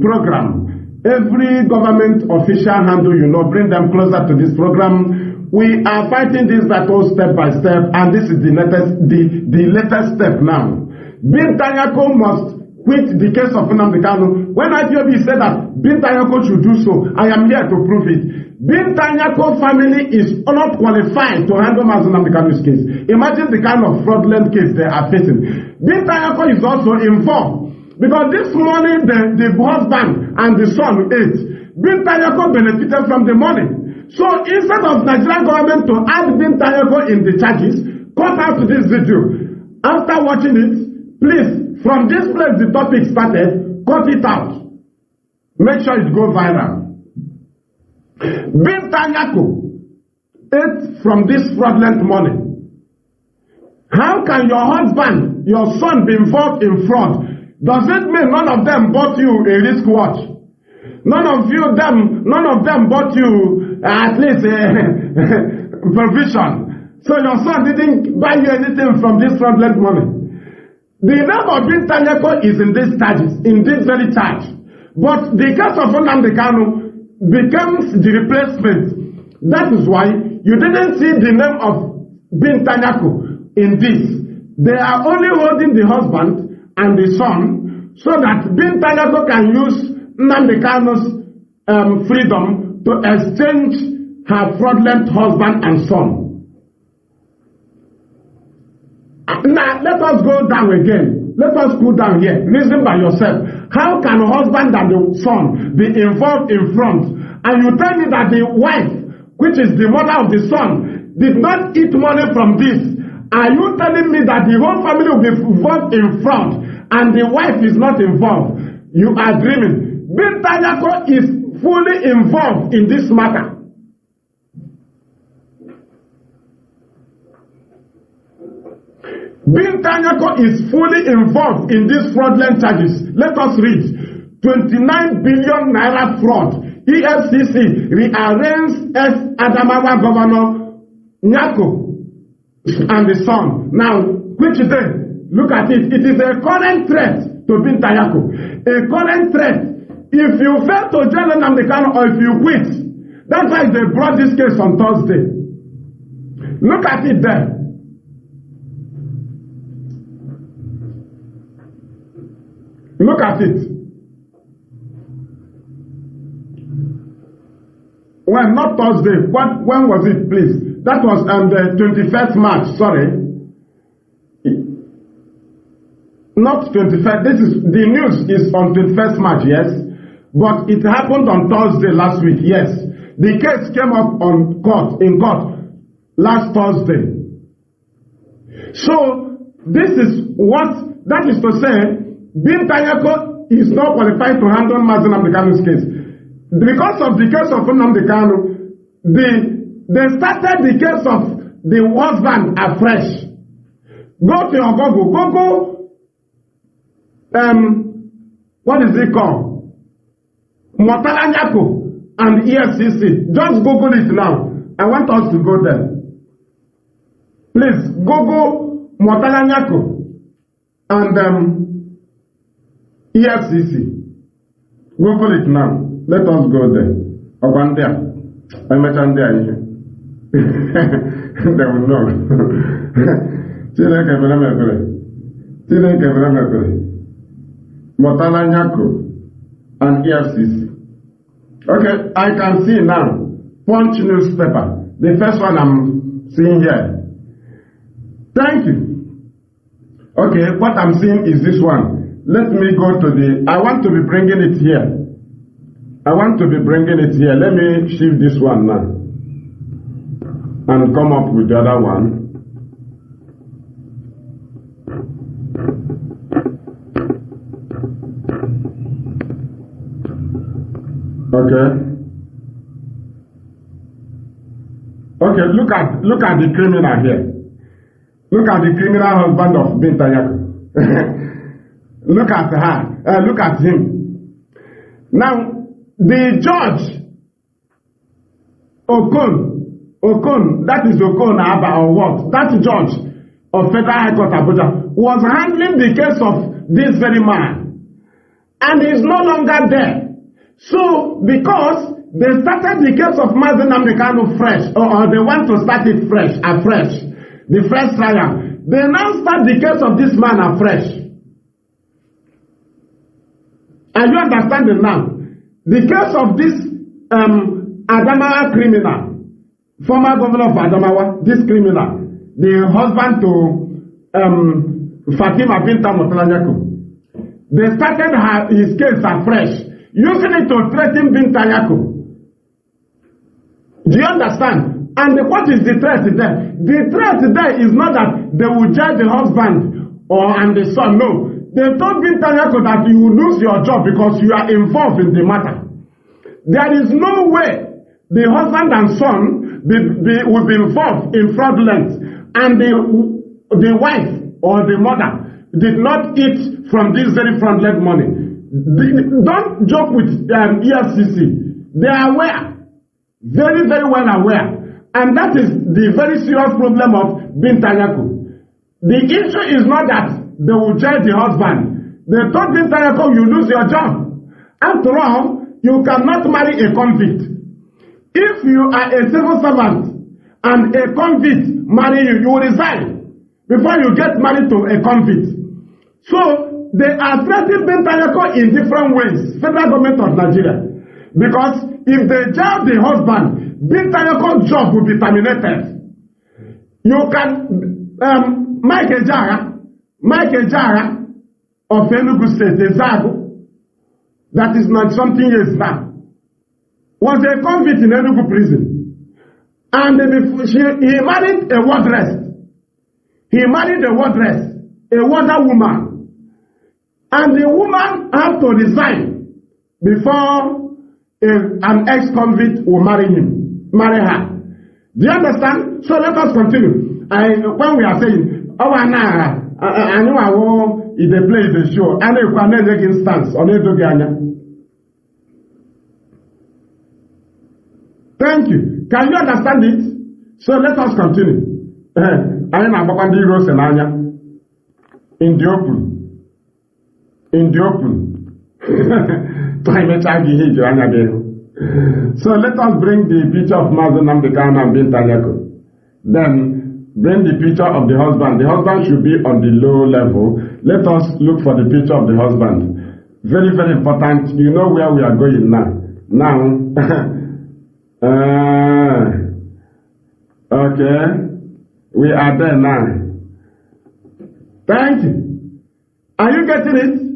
program. Every government official handle, bring them closer to this program. We are fighting this battle step by step, and this is the latest step now. Bintanyako must quit the case of Nnamdi Kanu. When IPOB said that Bintanyako should do so, I am here to prove it. Bintanyako family is not qualified to handle Mazi Nnamdi Kanu's case. Imagine the kind of fraudulent case they are facing. Bintanyako is also informed, because this morning the husband and the son ate. Bintanyako benefited from the money. So instead of Nigerian government to add Bintanyako in the charges, cut out this video. After watching it, Please, from this place the topic started, cut it out. Make sure it go viral. Binta Nyako ate from this fraudulent money. How can your husband, your son be involved in fraud? Does it mean none of them bought you a wrist watch? None of them bought you at least a provision. So your son didn't buy you anything from this fraudulent money. The name of Binta Nyako is in this charges, in this very charge. But the case of Nnamdi Kanu becomes the replacement. That is why you didn't see the name of Binta Nyako in this. They are only holding the husband and the son so that Binta Nyako can use Nnamdi Kanu's freedom to exchange her fraudulent husband and son. Now, let us go down again. Let us go down here. Reason by yourself. How can a husband and the son be involved in front? And you tell me that the wife, which is the mother of the son, did not eat money from this. Are you telling me that the whole family will be involved in front and the wife is not involved? You are dreaming. Binta Nyako is fully involved in this matter. Binta Nyako is fully involved in these fraudulent charges. Let us read. 29 billion naira fraud. EFCC rearranges Adamawa Governor Nyako and the son. Now, which day? Look at it. It is a current threat to Binta Nyako. A current threat. If you fail to jail Nnamdi Kanu or if you quit, that's why they brought this case on Thursday. Look at it there. Look at it. Well, not Thursday. When was it, please? That was on the 21st March. Sorry. Not 21st. The news is on 21st March, yes. But it happened on Thursday last week, yes. The case came up in court last Thursday. So, this is what, that is to say, Binta Nyako is not qualified to handle Mazi Nnamdi Kanu's case. Because of the case of Nnamdi Kanu, they started the case of the husband afresh. Go to your Google. What is it called? Motala Nyako and EFCC. Just Google it now. I want us to go there. Please, Google Motala Nyako and EFCC. Google it now. Let us go there. I mentioned there. They will know. Motala Nyako and EFCC. Okay, I can see now. Punch newspaper. The first one I'm seeing here. Thank you. Okay, what I'm seeing is this one. Let me go to I want to be bringing it here. Let me shift this one now. And come up with the other one. Okay. Okay, look at the criminal here. Look at the criminal husband of Binta Nyako. Look at her. Look at him. Now, the judge, Okon, that is Okon Aba or what? That judge of Federal High Court Abuja was handling the case of this very man. And he's no longer there. So, because they started the case of Mazi Nnamdi Kanu fresh, or they want to start it afresh, the fresh trial, they now start the case of this man afresh. Are you understanding now? The case of this Adamawa criminal, former governor of Adamawa, this criminal, the husband to Fatima Binta Nyako, they started his case afresh, using it to threaten Binta Nyako. Do you understand? And what is the threat there? The threat there is not that they will judge the husband and the son. No. They told Binta Nyako that you will lose your job because you are involved in the matter. There is no way the husband and son will be involved in fraudulence, and the wife or the mother did not eat from this very fraudulent money. Don't joke with EFCC. They are aware, very, very well aware. And that is the very serious problem of Binta Nyako. The issue is not that they will jail the husband. They told Binta Nyako, you lose your job. After all, you cannot marry a convict. If you are a civil servant and a convict marry you, you will resign before you get married to a convict. So they are threatening Binta Nyako in different ways, federal government of Nigeria. Because if they jail the husband, Binta Nyako's job will be terminated. You can, Mike Ejara of Enugu State, Ezago, that is not something years now, was a convict in Enugu prison. And he married a wardress. He married a wardress, a warder woman. And the woman had to resign before an ex-convict will marry her. Do you understand? So let us continue. When we are saying, I know if they play the show, I know you can make instance on Edogania. Thank you. Can you understand it? So let us continue. I am about the Rose and Anya in the open. In the open. So let us bring the picture of Mazi Nnamdi Kanu and Binta Nyako. Then bring the picture of the husband. The husband should be on the low level. Let us look for the picture of the husband. Very, very important. You know where we are going now. Okay. We are there now. Thank you. Are you getting it?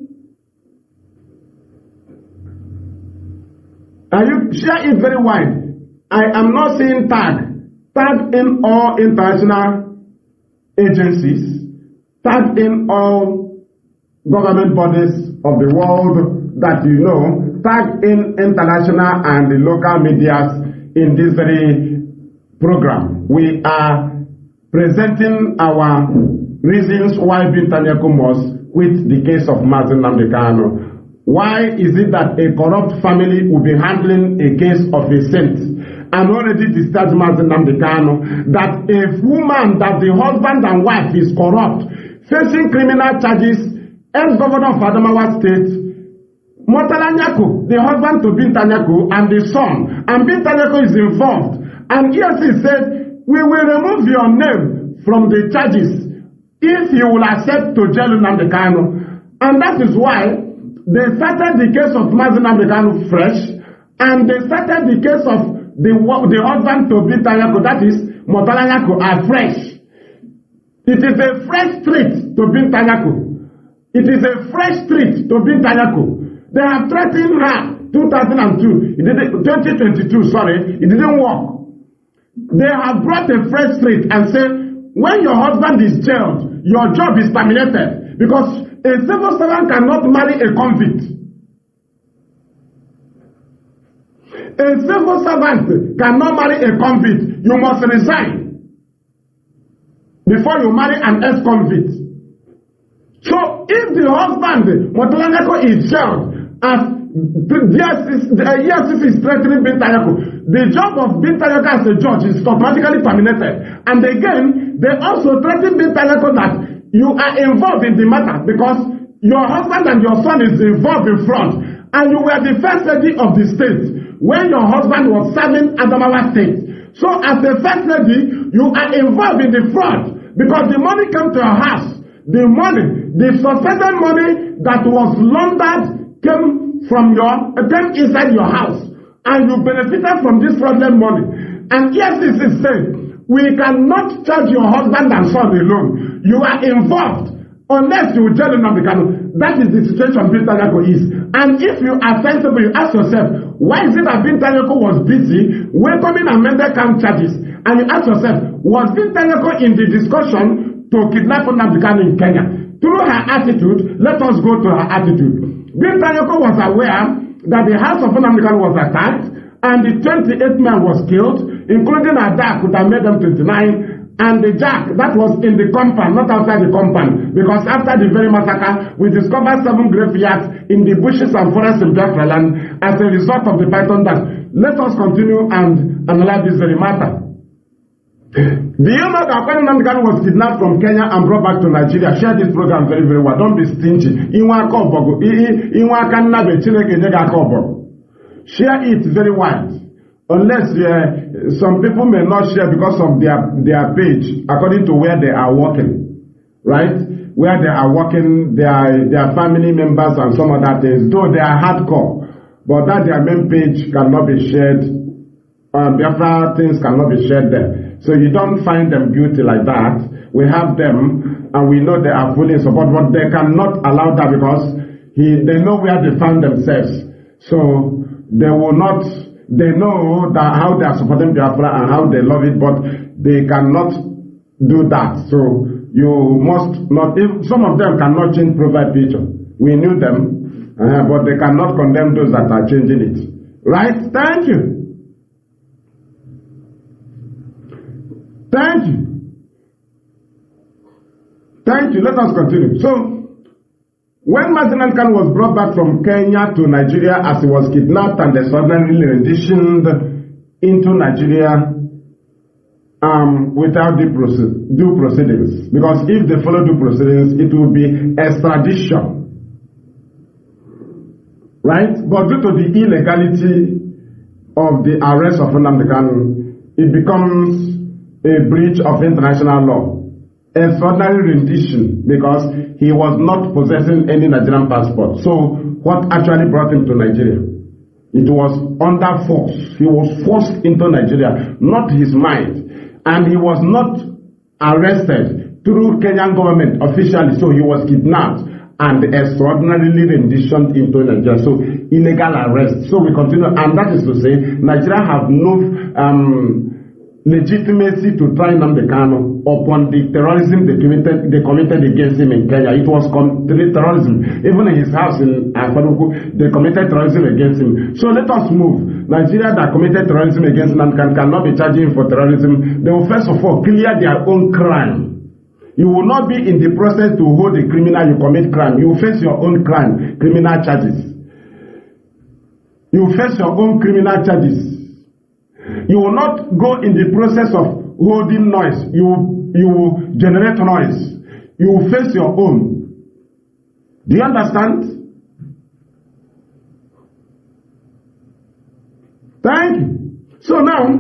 Share it very wide. I am not saying tag. Tag in all international agencies. Tag in all government bodies of the world that you know. Tag in international and the local medias in this very program. We are presenting our reasons why Binta Nyako must quit the case of Mazi Nnamdi Kanu. Why is it that a corrupt family will be handling a case of a saint and already discharged Mazi Nnamdi Kanu? That a woman, that the husband and wife is corrupt, facing criminal charges, ex-governor of Adamawa State, Motala Nyako, the husband to Binta Nyako, and the son, and Binta Nyako is involved. And EFCC said, we will remove your name from the charges if you will accept to jail Nnamdi Kanu. And that is why they started the case of Mazi Nnamdi Kanu fresh, and they started the case of the husband to Binta Nyako, that is Motala Nyako, afresh. It is a fresh street to Binta Nyako. It is a fresh street to Binta Nyako. They have threatened her 2022, it didn't work. They have brought a fresh street and said, when your husband is jailed, your job is terminated, because a civil servant cannot marry a convict. A civil servant cannot marry a convict. You must resign before you marry an ex-convict. So if the husband, Motala Nyako, is jailed, as the EFCC is threatening Binta Nyako, the job of Binta Nyako as a judge is automatically terminated. And again, they also threaten Binta Nyako that you are involved in the matter because your husband and your son is involved in fraud. And you were the first lady of the state when your husband was serving Adamawa State. So as the first lady, you are involved in the fraud because the money came to your house. The money, the suspended money that was laundered came inside your house. And you benefited from this fraudulent money. And EFCC is saying, we cannot charge your husband and son alone. You are involved. Unless you jail Nnamdi Kanu. That is the situation Binta Nyako is. And if you are sensible, you ask yourself, why is it that Binta Nyako was busy welcoming amended camp charges? And you ask yourself, was Binta Nyako in the discussion to kidnap Nnamdi Kanu in Kenya? Through her attitude, let us go to her attitude. Binta Nyako was aware that the house of Nnamdi Kanu was attacked and the 28th man was killed, including her dad, could have made them 29, and the jack that was in the compound, not outside the compound, because after the very massacre, we discovered 7 graveyards in the bushes and forests in Biafra land as a result of the python dance. Let us continue and analyze this very matter. Do you know that when Nnamdi Kanu was kidnapped from Kenya and brought back to Nigeria? Share this program very, very well. Don't be stingy. Share it very wide. Unless some people may not share because of their page, according to where they are working. Right? Where they are working, their family members and some other things. Though they are hardcore. But that their main page cannot be shared. Biafra things cannot be shared there. So you don't find them guilty like that. We have them, and we know they are fully in support, but they cannot allow that because they know where they found themselves. So they will not, they know that how they are supporting Biafra and how they love it, but they cannot do that. So you must not, if some of them cannot change profile picture. We knew them, but they cannot condemn those that are changing it. Right? Thank you. Thank you. Thank you. Let us continue. So, when Mazi Nnamdi Kanu was brought back from Kenya to Nigeria as he was kidnapped and extraordinarily renditioned into Nigeria without due proceedings, because if they follow due proceedings, it will be extradition. Right? But due to the illegality of the arrest of Nnamdi Kanu, it becomes a breach of international law. Extraordinary rendition because he was not possessing any Nigerian passport. So what actually brought him to Nigeria? It was under force. He was forced into Nigeria, not his mind. And he was not arrested through Kenyan government officially. So he was kidnapped and extraordinarily renditioned into Nigeria. So illegal arrest. So we continue, and that is to say, Nigeria have no legitimacy to try Nnamdi Kanu upon the terrorism they committed against him in Kenya. It was terrorism. Even in his house in Afaruku, they committed terrorism against him. So let us move. Nigeria that committed terrorism against Nnamdi Kanu cannot be charging him for terrorism. They will first of all clear their own crime. You will not be in the process to hold a criminal, you commit crime. You will face your own crime, criminal charges. You will face your own criminal charges. You will not go in the process of holding noise. You will generate noise. You will face your own. Do you understand? Thank you. So now,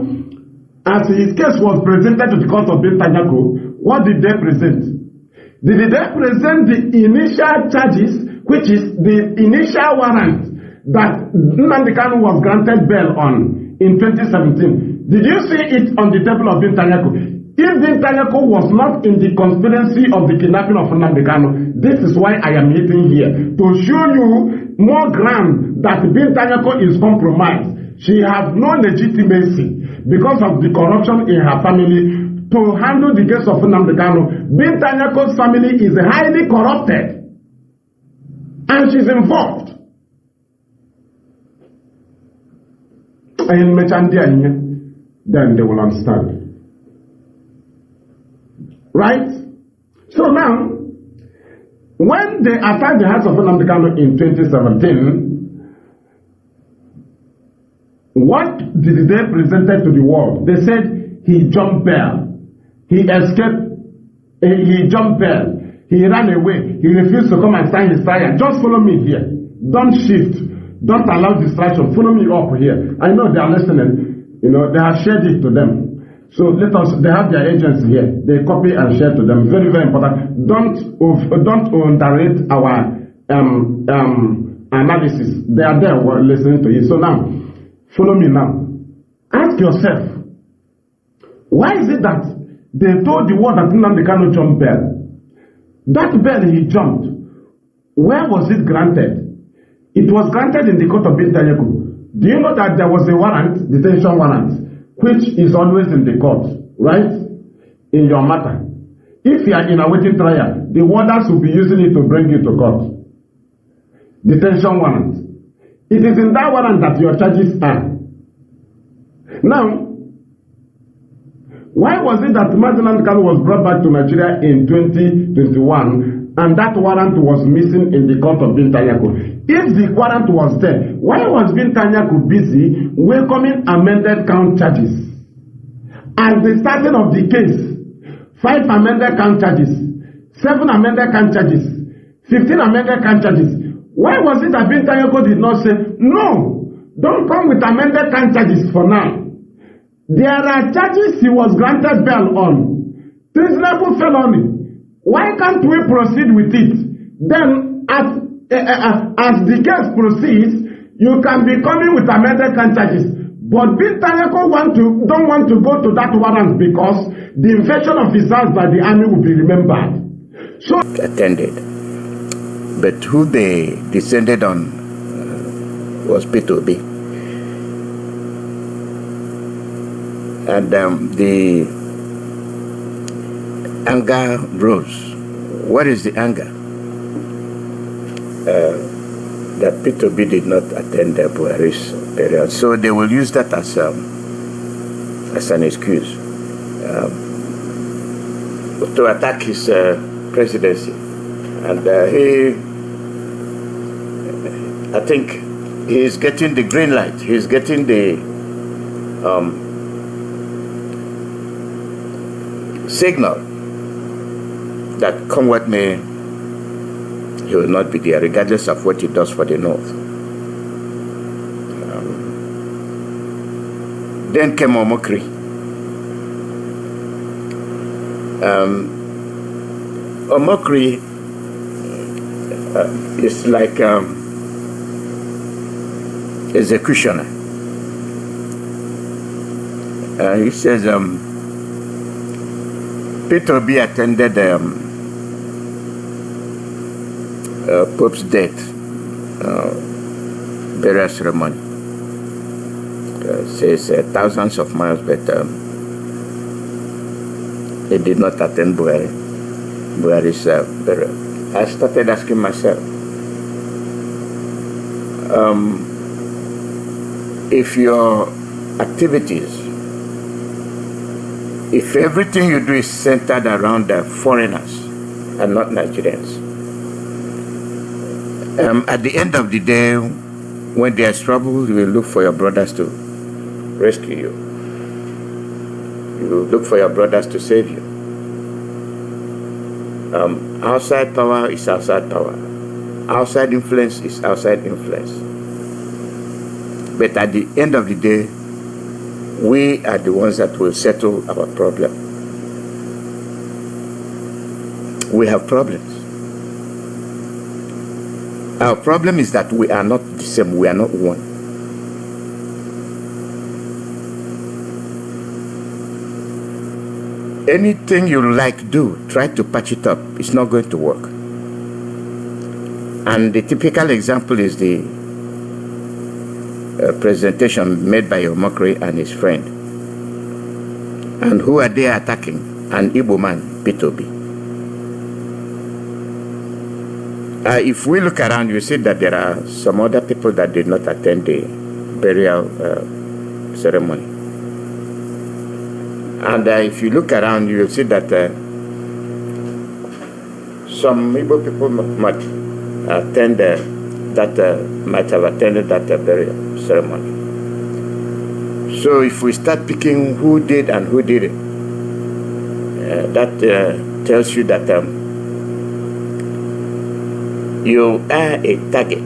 as his case was presented to the court of Binta Nyako, what did they present? Did they present the initial charges, which is the initial warrant that Nnamdi Kanu was granted bail on in 2017? Did you see it on the table of Binta Nyako? If Binta Nyako was not in the conspiracy of the kidnapping of Nnamdi Kanu, this is why I am meeting here, to show you more ground that Binta Nyako is compromised. She has no legitimacy because of the corruption in her family to handle the case of Nnamdi Kanu. Binta Nyako's family is highly corrupted and she's involved. And then they will understand. Right? So now, when they attacked the house of Nnamdi Kanu in 2017, what did they present to the world? They said he jumped bail. He escaped. He jumped bail. He ran away. He refused to come and sign his trial. Just follow me here. Don't shift. Don't allow distraction. Follow me up here. I know they are listening. You know, they have shared it to them. So let us, they have their agents here. They copy and share to them. Very, very important. Don't underrate our analysis. They are there listening to you. So now, follow me now. Ask yourself, why is it that they told the world that Nnamdi Kanu jumped bail? That bail he jumped, where was it granted? It was granted in the court of Binta Nyako. Do you know that there was a warrant, detention warrant, which is always in the court, right? In your matter. If you are in a waiting trial, the warders will be using it to bring you to court. Detention warrant. It is in that warrant that your charges are. Now, why was it that Mazi Nnamdi Kanu was brought back to Nigeria in 2021 and that warrant was missing in the court of Bintanyako? If the warrant was there, why was Bintanyako busy welcoming amended count charges? At the starting of the case, 5 amended count charges, 7 amended count charges, 15 amended count charges. Why was it that Bintanyako did not say, no, don't come with amended count charges for now? There are charges he was granted bail on. Treasonable felony. Why can't we proceed with it? Then, as the case proceeds, you can be coming with amended count charges. But Bintanyako don't want to go to that warrant because the invasion of his house by the army will be remembered. So attended. But who they descended on was P2B. And the anger rose. What is the anger? That P2B did not attend the Buhari's period. So they will use that as an excuse to attack his presidency. And I think he's getting the green light. He's getting the signal that come what may, he will not be there, regardless of what he does for the North. Then came Omokri. Omokri is like executioner. He says, P2B attended Pope's death burial ceremony. Says thousands of miles, but he did not attend Buhari's burial. I started asking myself, if your activities, if everything you do is centered around the foreigners and not Nigerians, at the end of the day, when there's trouble, you will look for your brothers to rescue you. You will look for your brothers to save you. Outside power is outside power. Outside influence is outside influence. But at the end of the day, we are the ones that will settle our problem. We have problems. Our problem is that we are not the same, we are not one. Anything you like do, try to patch it up. It's not going to work. And the typical example is the presentation made by Omokri and his friend. And who are they attacking? An Igbo man, P2B. If we look around, you see that there are some other people that did not attend the burial ceremony. And if you look around, you will see that some Igbo people might attend might have attended that burial ceremony. So if we start picking who did and who didn't, that tells you that you are a target.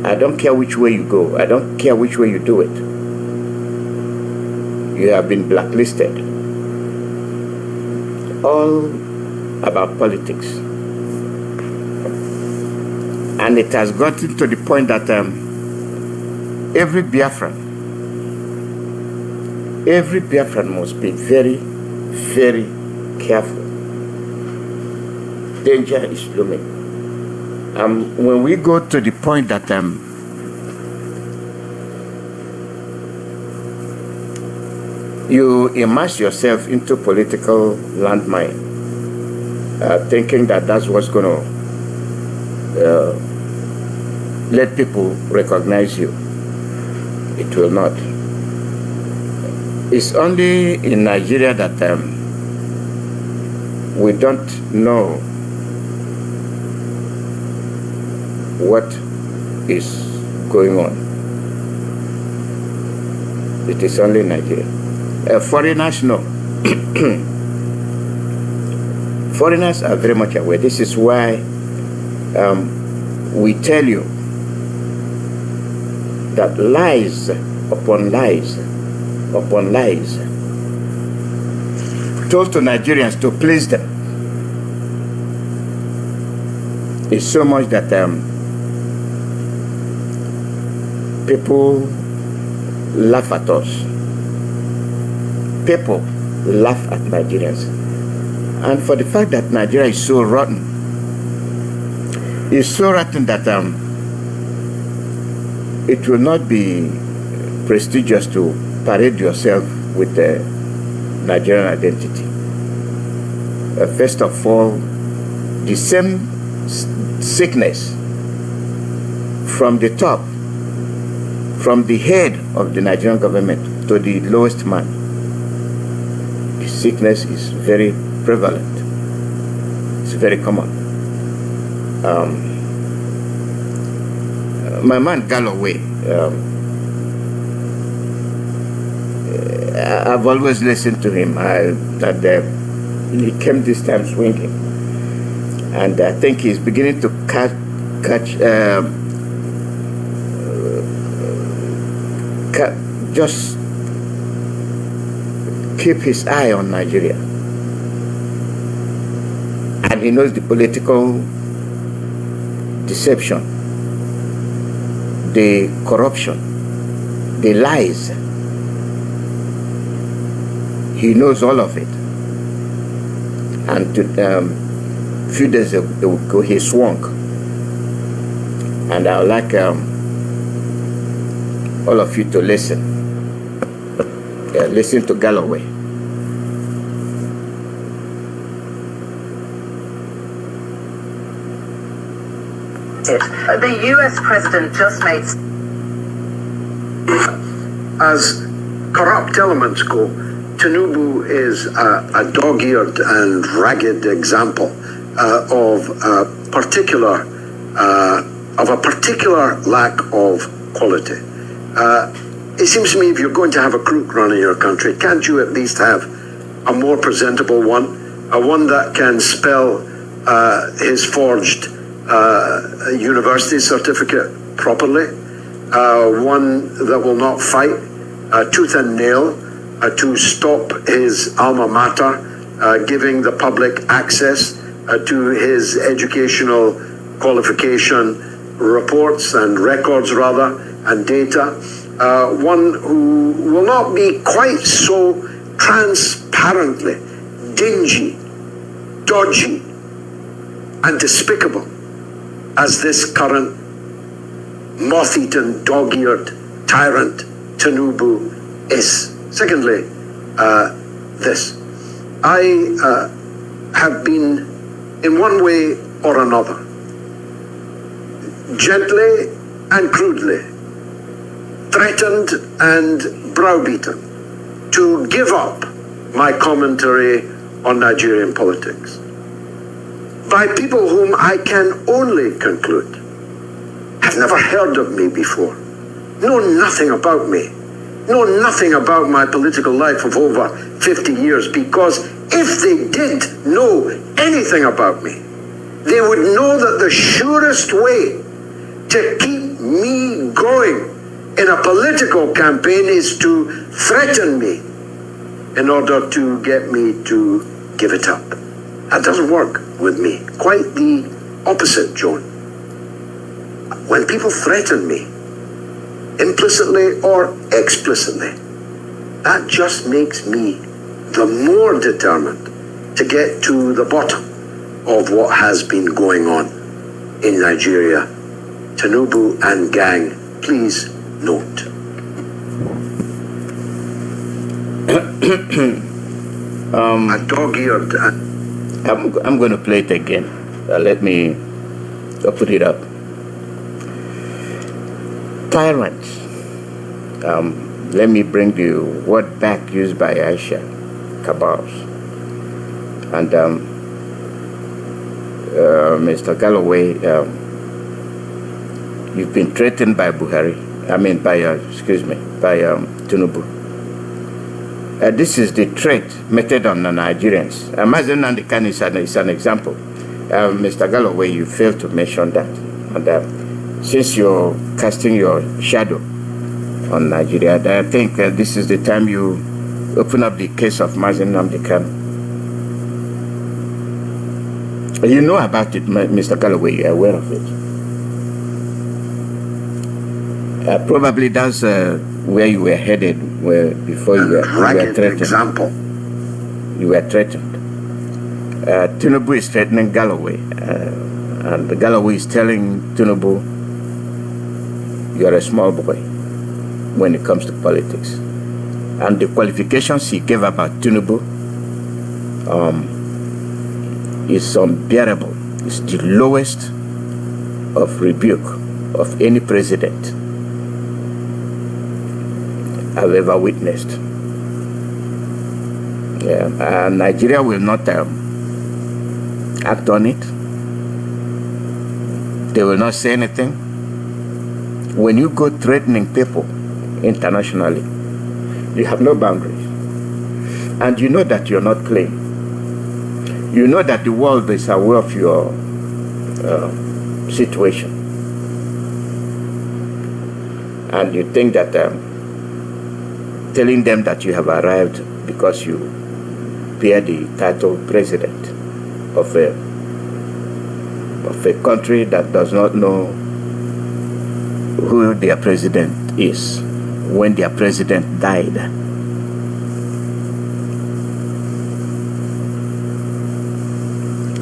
I don't care which way you go. I don't care which way you do it. You have been blacklisted. All about politics. And it has gotten to the point that every Biafran must be very, very careful. Danger is looming. When we go to the point that You immerse yourself into political landmine, thinking that that's what's going to let people recognize you. It will not. It's only in Nigeria that we don't know what is going on. It is only in Nigeria. Foreigners know. Foreigners are very much aware. This is why we tell you that lies upon lies upon lies told to Nigerians to please them is so much that people laugh at us. People laugh at Nigerians. And for the fact that Nigeria is so rotten, it's so rotten that it will not be prestigious to parade yourself with the Nigerian identity. First of all, the same sickness from the top, from the head of the Nigerian government to the lowest man. The sickness is very prevalent. It's very common. My man Galloway, I've always listened to him. He came this time swinging, and I think he's beginning to just keep his eye on Nigeria, and he knows the political deception, the corruption, the lies. He knows all of it. And few days ago he swung. And I would like all of you to listen. Listen to Galloway. The US president just made... As corrupt elements go, Tinubu is a dog-eared and ragged example of a particular lack of quality. It seems to me if you're going to have a crook running your country, can't you at least have a more presentable one, one that can spell his forged university certificate properly, one that will not fight tooth and nail to stop his alma mater giving the public access to his educational qualification reports and records rather and data, one who will not be quite so transparently dingy, dodgy and despicable as this current moth-eaten, dog-eared tyrant Tinubu is. Secondly, this. I have been, in one way or another, gently and crudely, threatened and browbeaten to give up my commentary on Nigerian politics by people whom I can only conclude have never heard of me before, know nothing about me, know nothing about my political life of over 50 years, because if they did know anything about me, they would know that the surest way to keep me going in a political campaign is to threaten me in order to get me to give it up. That doesn't work with me. Quite the opposite, Joan. When people threaten me, implicitly or explicitly, that just makes me the more determined to get to the bottom of what has been going on in Nigeria. Tinubu and gang, please note. a dog-eared. I'm going to play it again. Let me put it up. Tyrants. Let me bring the word back used by Aisha Kabals. And Mr. Galloway, you've been threatened by Buhari. By Tinubu. This is the threat meted on the Nigerians. Mazi Nnamdi Kanu is an example. Mr. Galloway, you failed to mention that. And since you're casting your shadow on Nigeria, I think this is the time you open up the case of Mazi Nnamdi Kanu. You know about it, Mr. Galloway, you're aware of it. Probably that's where you were headed before you were threatened. Example. You were threatened. Tinubu is threatening Galloway, and Galloway is telling Tinubu, you're a small boy when it comes to politics. And the qualifications he gave about Tinubu is unbearable. It's the lowest of rebuke of any president I've ever witnessed. Nigeria will not act on it. They will not say anything. When you go threatening people internationally, you have no boundaries. And you know that you're not clean. You know that the world is aware of your situation. And you think that telling them that you have arrived because you bear the title president of a country that does not know who their president is when their president died.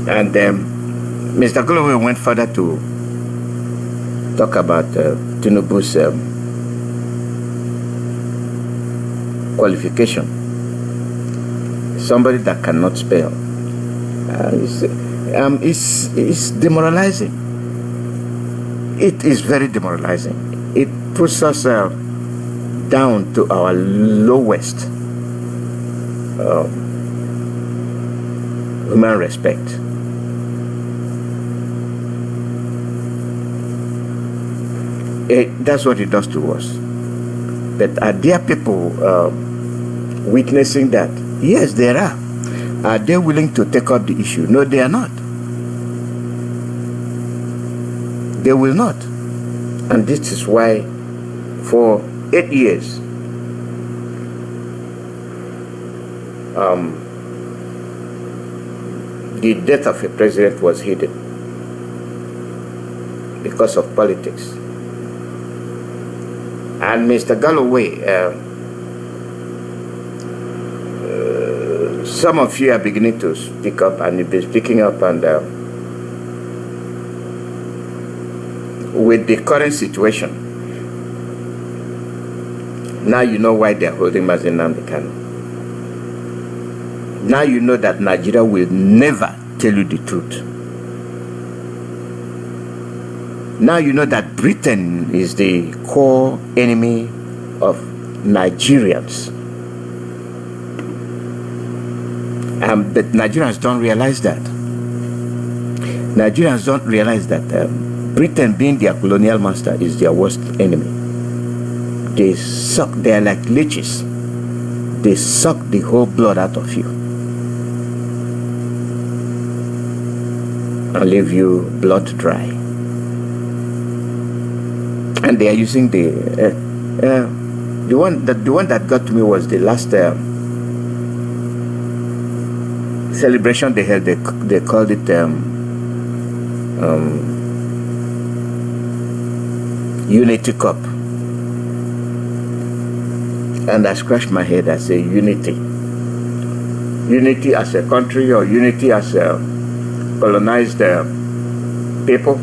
And Mr. Galloway went further to talk about Tinubu's qualification. Somebody that cannot spell. It's demoralizing. It is very demoralizing. It puts us down to our lowest human respect. That's what it does to us. But are there people witnessing that? Yes, there are. Are they willing to take up the issue? No, they are not. They will not. And this is why for 8 years, the death of a president was hidden because of politics. And Mr. Galloway, some of you are beginning to speak up, and you've been speaking up, and with the current situation, now you know why they're holding Mazi Nnamdi Kanu. Now you know that Nigeria will never tell you the truth. Now you know that Britain is the core enemy of Nigerians. But Nigerians don't realize that. Nigerians don't realize that Britain, being their colonial master, is their worst enemy. They suck, they're like leeches. They suck the whole blood out of you and leave you blood dry. And they are using the one that got to me was the last celebration they held. They called it Unity Cup. And I scratched my head. I say unity. Unity as a country, or unity as a colonized people.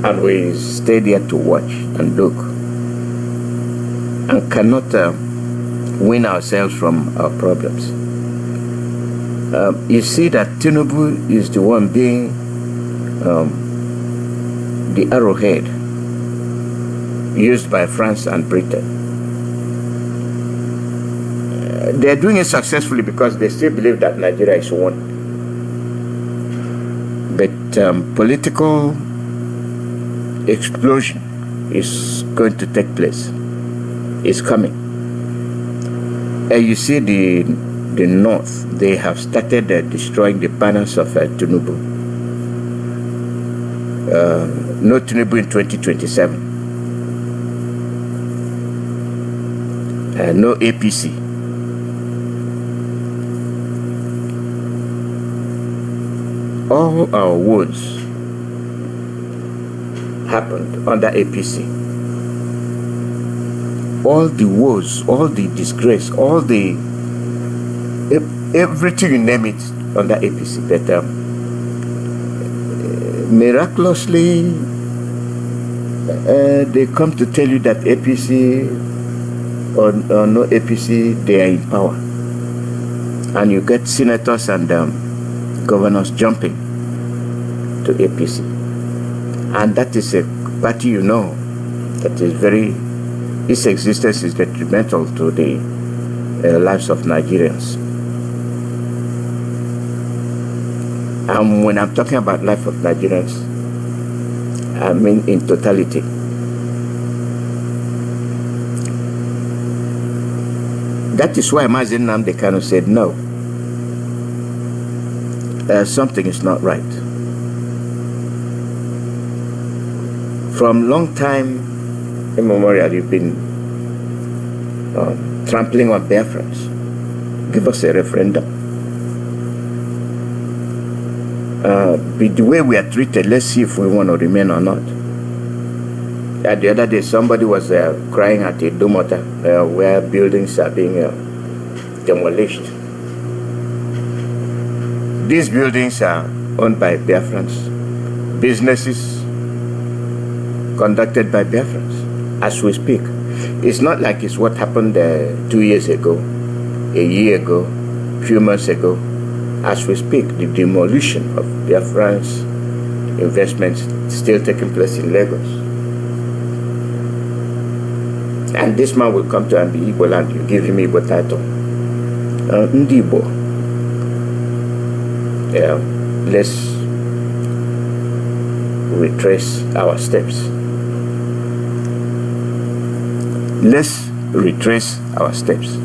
And we stayed there to watch and look. and cannot win ourselves from our problems. You see that Tinubu is the one being the arrowhead used by France and Britain. They're doing it successfully because they still believe that Nigeria is one. But political explosion is going to take place. It's coming. And you see the North, they have started destroying the banners of Tinubu. No Tinubu in 2027. No APC. All our woes happened under APC. All the woes, all the disgrace, all the everything you name it under APC. But miraculously, they come to tell you that APC or no APC, they are in power, and you get senators and governors jumping to APC, and that is a party, you know, that is very, its existence is detrimental to the lives of Nigerians. And when I'm talking about life of Nigerians, I mean in totality. That is why Mazi Nnamdi Kanu said no. Something is not right. From long time immemorial, you've been trampling on Biafrans. Give us a referendum. With the way we are treated, let's see if we want to remain or not. The other day, somebody was crying at a Dumota where buildings are being demolished. These buildings are owned by Biafrans, businesses conducted by Biafrans as we speak. It's not like it's what happened 2 years ago, a year ago, a few months ago. As we speak, the demolition of Biafrans' investments is still taking place in Lagos. And this man will come to and be Igbo land, you give him Igbo title. Ndibo. Yeah, let's retrace our steps. Let's retrace our steps.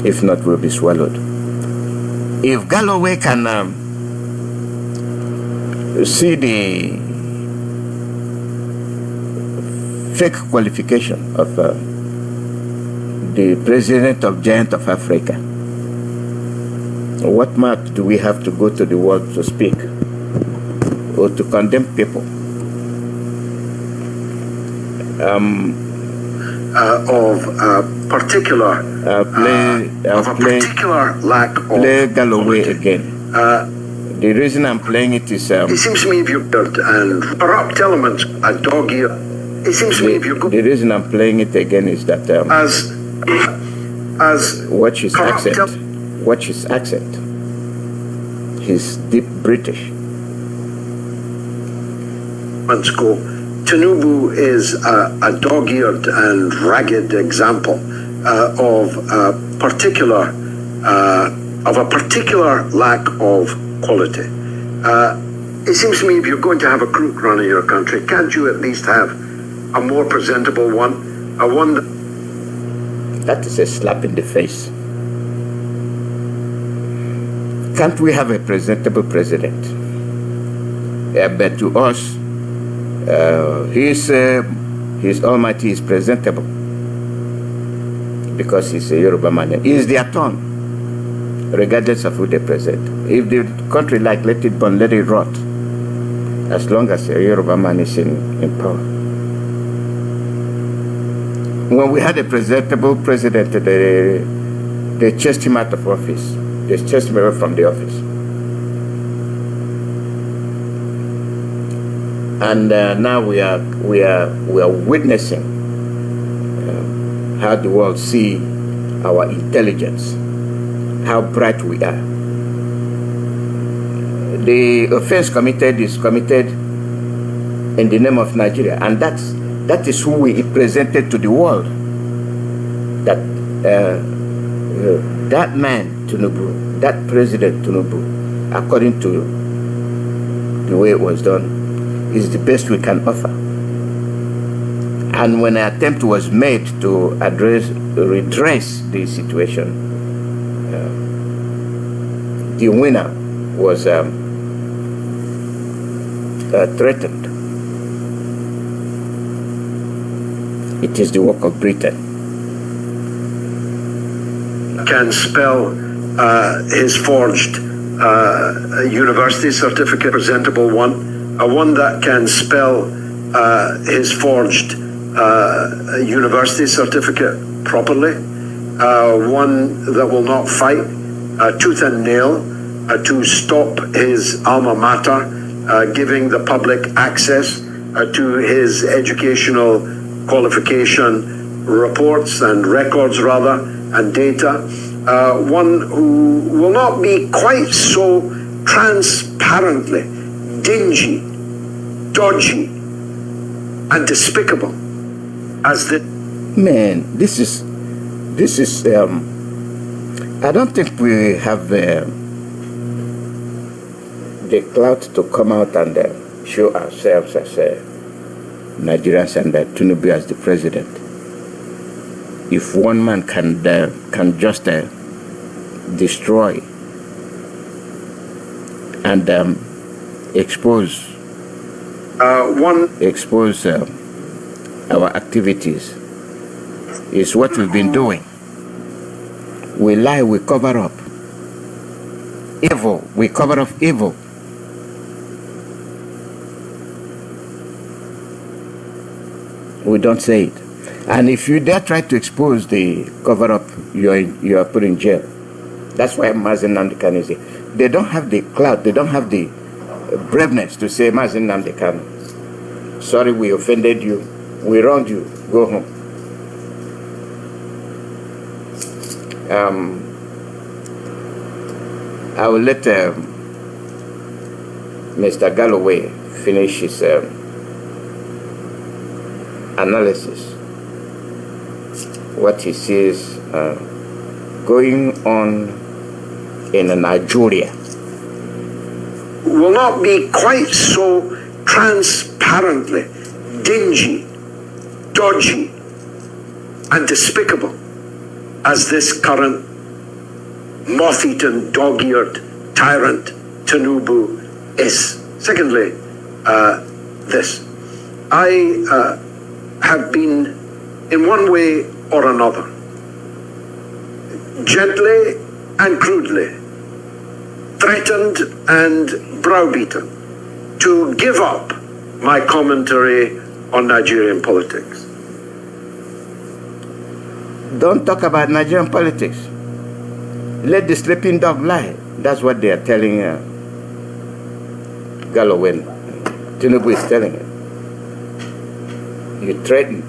If not, we'll be swallowed. If Galloway can see the fake qualification of the president of Giant of Africa, what mark do we have to go to the world to speak or to condemn people? Particular lack of play Galloway again. The reason I'm playing it is it seems to me if you and corrupt elements a dog ear. It seems to me if you go. The reason I'm playing it again is that as watch his accent. Watch his accent. He's deep British. Let's go. Tinubu is a dog-eared and ragged example of a particular lack of quality. It seems to me if you're going to have a crook running your country, can't you at least have a more presentable one? A one that is a slap in the face. Can't we have a presentable president? But to us, His Almighty is presentable because he's a Yoruba man. He is their turn, regardless of who they present. If the country let it burn, let it rot, as long as a Yoruba man is in power. When we had a presentable president, they chased him out of office. They chased him away from the office. And now we are witnessing how the world see our intelligence, how bright we are. The offense committed is committed in the name of Nigeria, and that is who we presented to the world. That that man Tinubu, that President Tinubu, according to the way it was done, is the best we can offer. And when an attempt was made to redress the situation, the winner was threatened. It is the work of Britain. Can spell his forged university certificate, presentable one that can spell his forged university certificate properly, one that will not fight tooth and nail to stop his alma mater giving the public access to his educational qualification reports and records rather, and data, one who will not be quite so transparently dingy, dodgy, and despicable as the man. This is I don't think we have the clout to come out and show ourselves as Nigerians and Tinubu as the president. If one man can just destroy and expose our activities, is what we've been doing. We lie, we cover up evil, we cover up evil. We don't say it. And if you dare try to expose the cover-up, you are put in jail. That's why Mazi Nnamdi Kanu is here. They don't have the clout, they don't have the braveness to say, Mazi Nnamdi Kanu, sorry we offended you, we wronged you, go home. I will let Mr. Galloway finish his analysis. What he sees going on in Nigeria will not be quite so transparently dingy, dodgy, and despicable as this current moth-eaten, dog-eared tyrant Tinubu is. Secondly, this. I have been, in one way or another, gently and crudely threatened and browbeaten to give up my commentary on Nigerian politics. Don't talk about Nigerian politics. Let the sleeping dog lie. That's what they are telling Galloway. Tinubu is telling him. You threaten.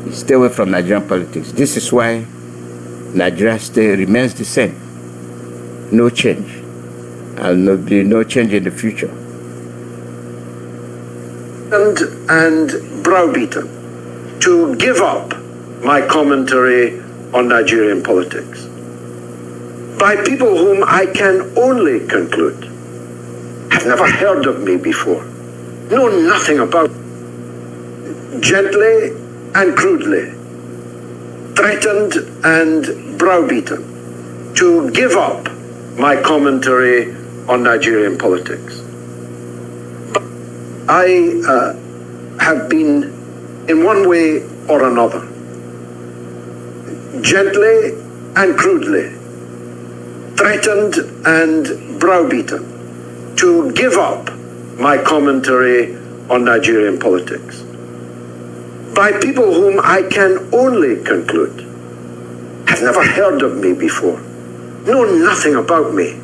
You stay away from Nigerian politics. This is why Nigeria remains the same. No change. And there'll be no change in the future. And browbeaten to give up my commentary on Nigerian politics by people whom I can only conclude have never heard of me before, know nothing about, gently and crudely threatened and browbeaten to give up my commentary on Nigerian politics. I have been, in one way or another, gently and crudely threatened and browbeaten to give up my commentary on Nigerian politics by people whom I can only conclude have never heard of me before, know nothing about me,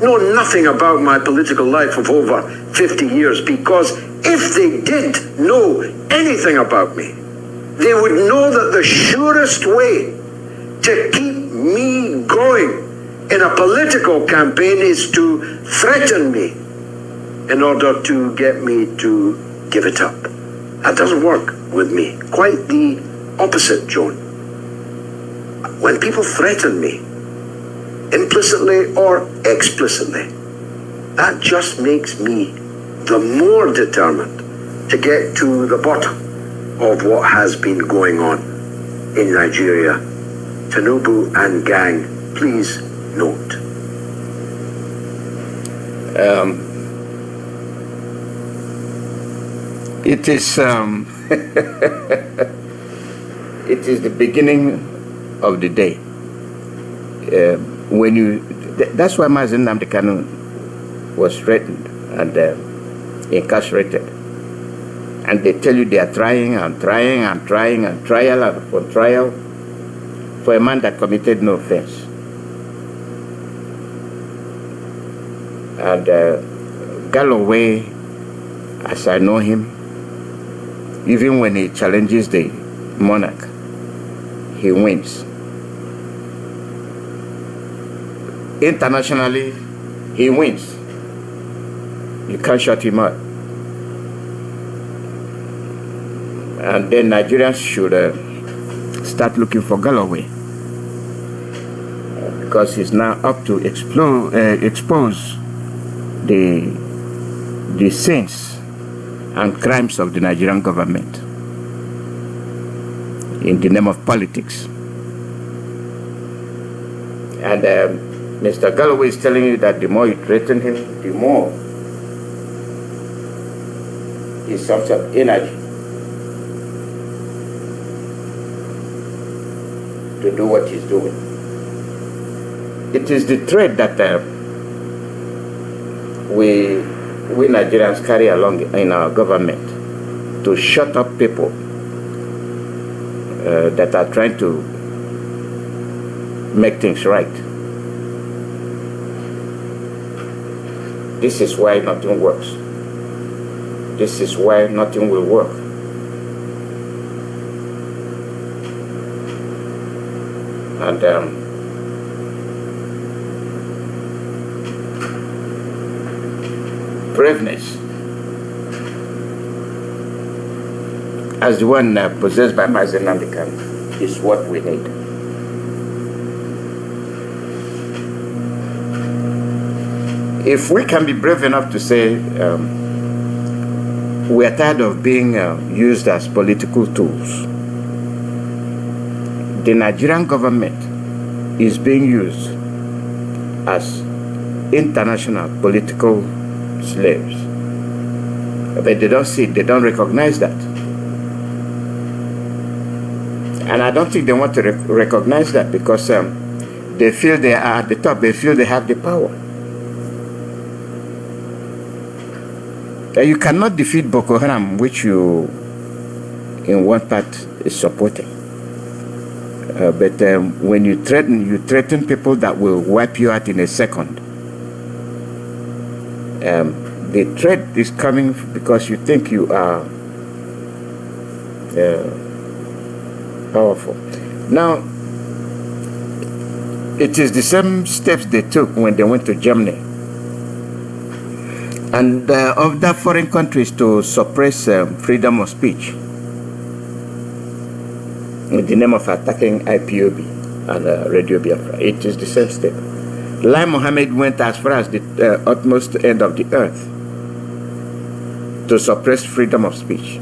know nothing about my political life of over 50 years, because if they did know anything about me, they would know that the surest way to keep me going in a political campaign is to threaten me in order to get me to give it up. That doesn't work with me. Quite the opposite, Joan. When people threaten me, implicitly or explicitly, that just makes me the more determined to get to the bottom of what has been going on in Nigeria. Tinubu and gang, please note. It is it is the beginning of the day. When you, that's why Mazi Nnamdi Kanu was threatened and incarcerated. And they tell you they are trying and trying and trying and trial upon trial for a man that committed no offense. And Galloway, as I know him, even when he challenges the monarch, he wins. Internationally, he wins. You can't shut him up. And then Nigerians should start looking for Galloway, because he's now up to expose the sins and crimes of the Nigerian government in the name of politics. And Mr. Galloway is telling you that the more you threaten him, the more he sums up energy to do what he's doing. It is the thread that we Nigerians carry along in our government to shut up people that are trying to make things right. This is why nothing works. This is why nothing will work. And braveness, as the one possessed by Mazi Nnamdi Kanu, is what we need. If we can be brave enough to say we are tired of being used as political tools, the Nigerian government is being used as international political slaves. But they don't see it, they don't recognize that. And I don't think they want to recognize that, because they feel they are at the top, they feel they have the power. You cannot defeat Boko Haram, which you, in one part, is supporting. But when you threaten people that will wipe you out in a second. The threat is coming because you think you are powerful. Now, it is the same steps they took when they went to Germany and other foreign countries to suppress freedom of speech in the name of attacking IPOB and Radio Biafra. It is the same step. Lai Mohammed went as far as the utmost end of the earth to suppress freedom of speech.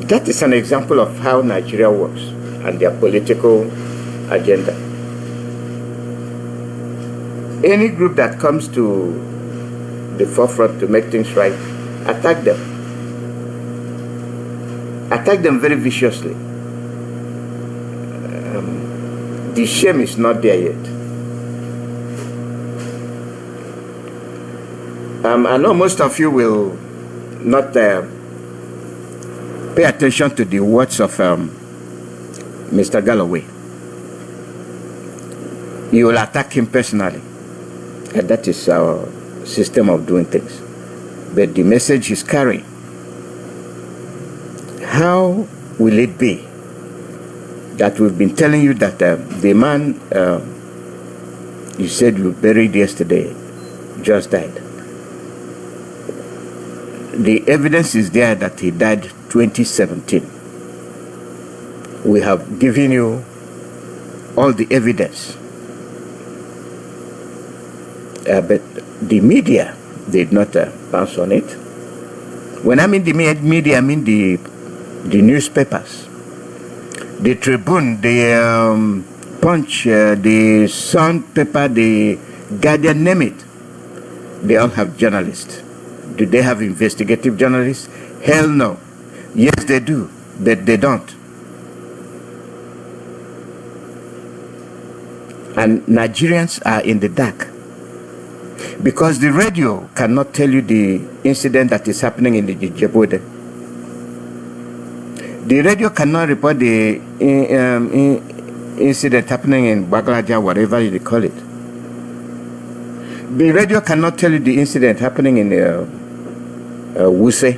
That is an example of how Nigeria works and their political agenda. Any group that comes to the forefront to make things right, attack them. Attack them very viciously. The shame is not there yet. I know most of you will not pay attention to the words of Mr. Galloway. You will attack him personally. And that is our system of doing things. But the message is carrying. How will it be that we've been telling you that the man you said you buried yesterday just died? The evidence is there that he died 2017. We have given you all the evidence. But the media did not bounce on it. When I mean the media, I mean the newspapers, the Tribune, the Punch, the Sun paper, the Guardian, name it. They all have journalists. Do they have investigative journalists? Hell no. Yes, they do, but they don't. And Nigerians are in the dark because the radio cannot tell you the incident that is happening in the Djibouti. The radio cannot report the incident happening in Baglaja, whatever you call it. The radio cannot tell you the incident happening in Wuse.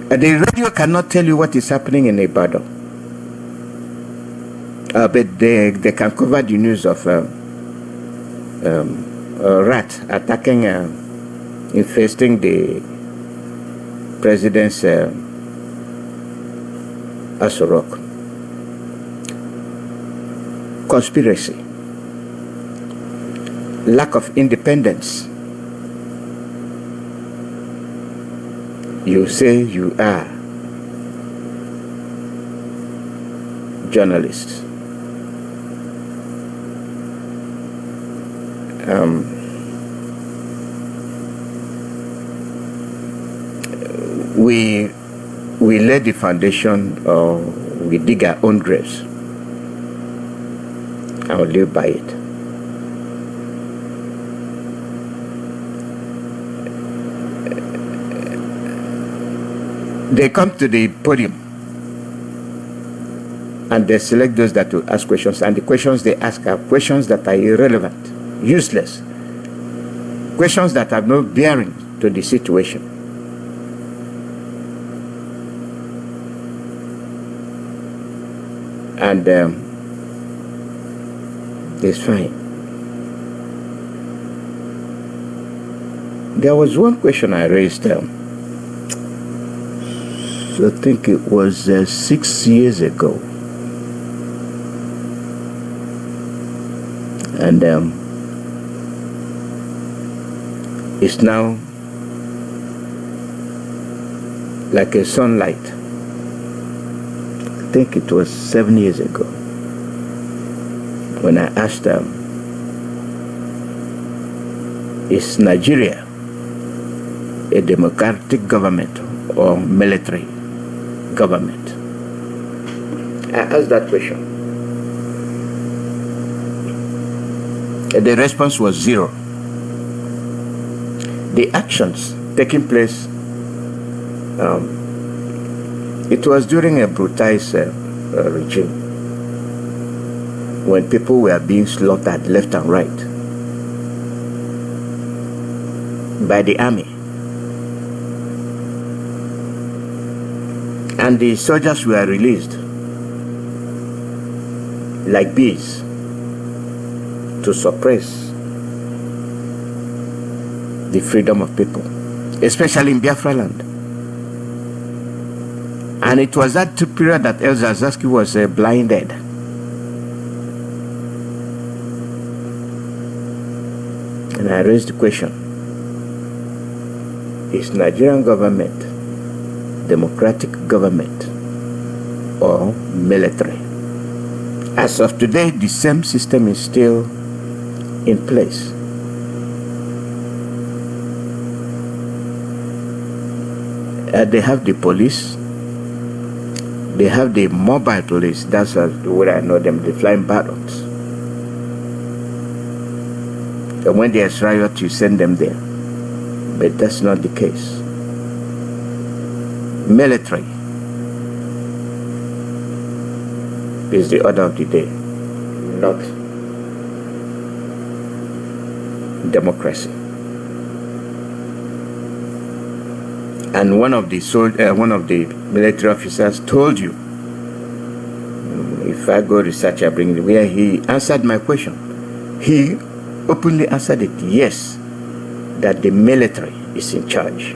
The radio cannot tell you what is happening in Ibadan. But they can cover the news of rat attacking, infesting the president's Asorok. Conspiracy, lack of independence. You say you are journalists. We lay the foundation, or we dig our own graves, and we live by it. They come to the podium and they select those that will ask questions, and the questions they ask are questions that are irrelevant, useless, questions that have no bearing to the situation. And it's fine. There was one question I raised, I think it was 6 years ago. And it's now like a sunlight. I think it was 7 years ago when I asked them, is Nigeria a democratic government or military government? I asked that question. The response was zero. The actions taking place, it was during a brutalized regime when people were being slaughtered left and right by the army. And the soldiers were released like bees to suppress the freedom of people, especially in Biafra land. And it was that period that El Zazaski was blinded. And I raised the question, is Nigerian government democratic government or military? As of today, the same system is still in place. They have the police, they have the mobile police, that's the way I know them, the flying batons. And when there's riot, you send them there. But that's not the case. Military is the order of the day, not democracy. And one of the military officers told you, if I go research, I bring it, where he answered my question. He openly answered it, yes, that the military is in charge.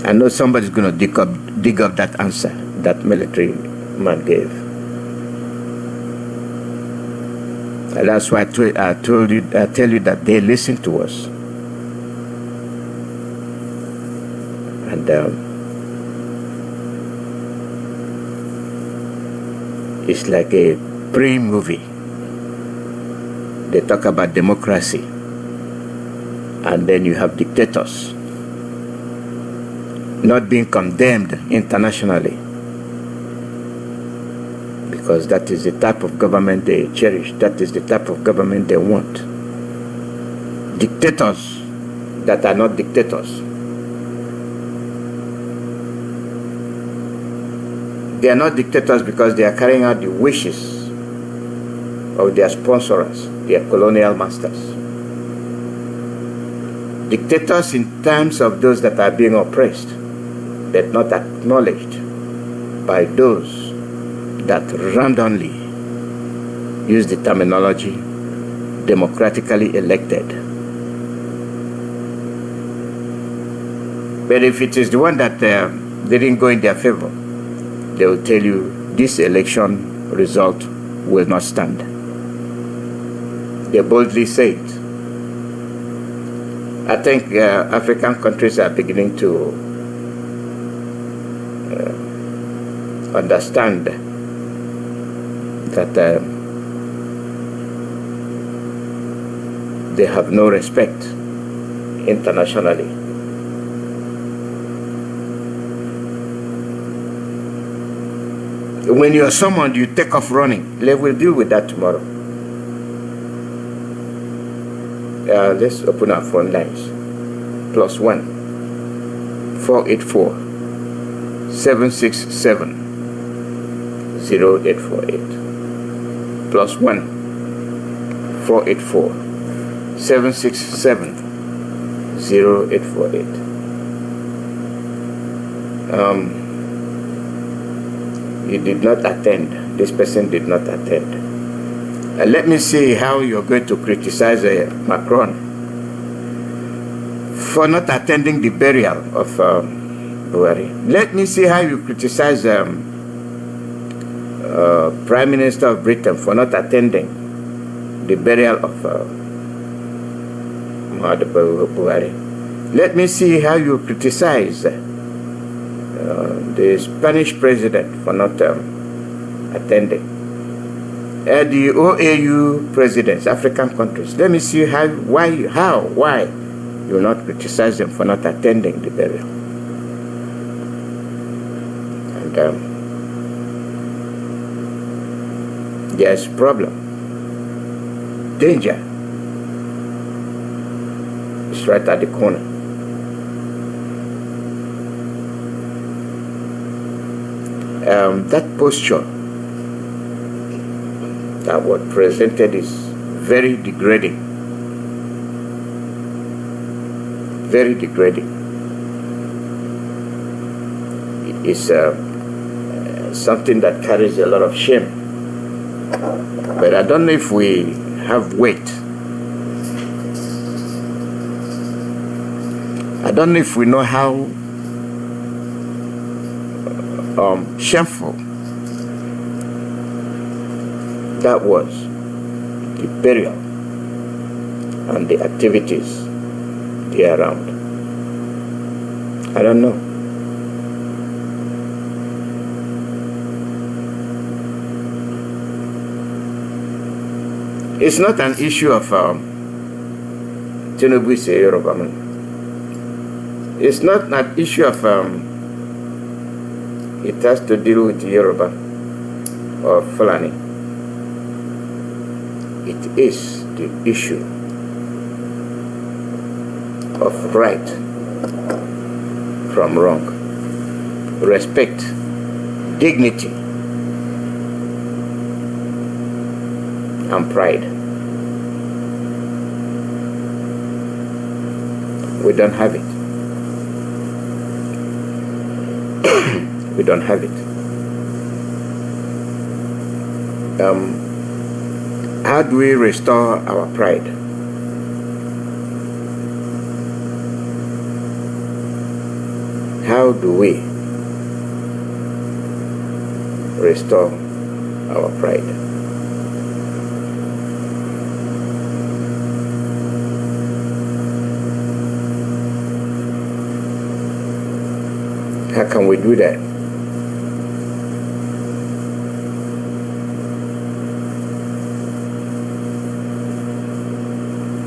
I know somebody's going to dig up that answer that military man gave. And that's why I tell you that they listen to us. And it's like a pre-movie. They talk about democracy, and then you have dictators not being condemned internationally, because that is the type of government they cherish. That is the type of government they want. Dictators that are not dictators. They are not dictators because they are carrying out the wishes of their sponsors, their colonial masters. Dictators in terms of those that are being oppressed, but not acknowledged by those that randomly use the terminology democratically elected. But if it is the one that didn't go in their favor, they will tell you this election result will not stand. They boldly say it. I think African countries are beginning to understand that they have no respect internationally. When you are summoned, you take off running. We'll deal with that tomorrow. Let's open our phone lines. +1 484 767 0848. +1 484 767 0848. You did not attend. This person did not attend. Let me see how you're going to criticize Macron for not attending the burial of Buhari. Let me see how you criticize Prime Minister of Britain for not attending the burial of Buhari. Let me see how you criticize the Spanish president for not attending. The OAU presidents, African countries. Let me see why you will not criticize them for not attending the burial. And there's a problem. Danger. It's right at the corner. That posture that was presented is very degrading. Very degrading. It's something that carries a lot of shame. But I don't know if we have weight. I don't know if we know how shameful that was, the burial and the activities there around. I don't know. It's not an issue of Tinubu say Yoruba man. It's not an issue of it has to deal with Yoruba or Fulani. It is the issue of right from wrong, respect, dignity, and pride. We don't have it. We don't have it. How do we restore our pride? How do we restore our pride? How can we do that?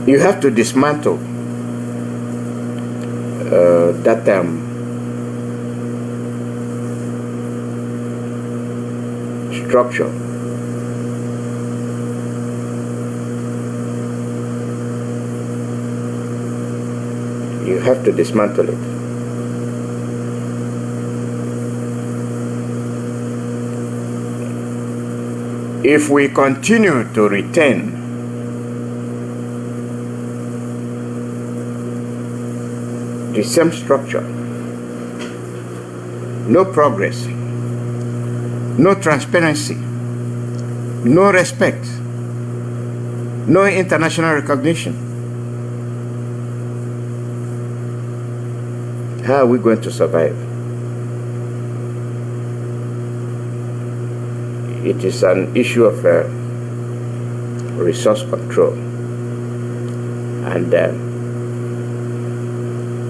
You have to dismantle that structure. You have to dismantle it. If we continue to retain the same structure, no progress, no transparency, no respect, no international recognition, how are we going to survive? It is an issue of resource control, and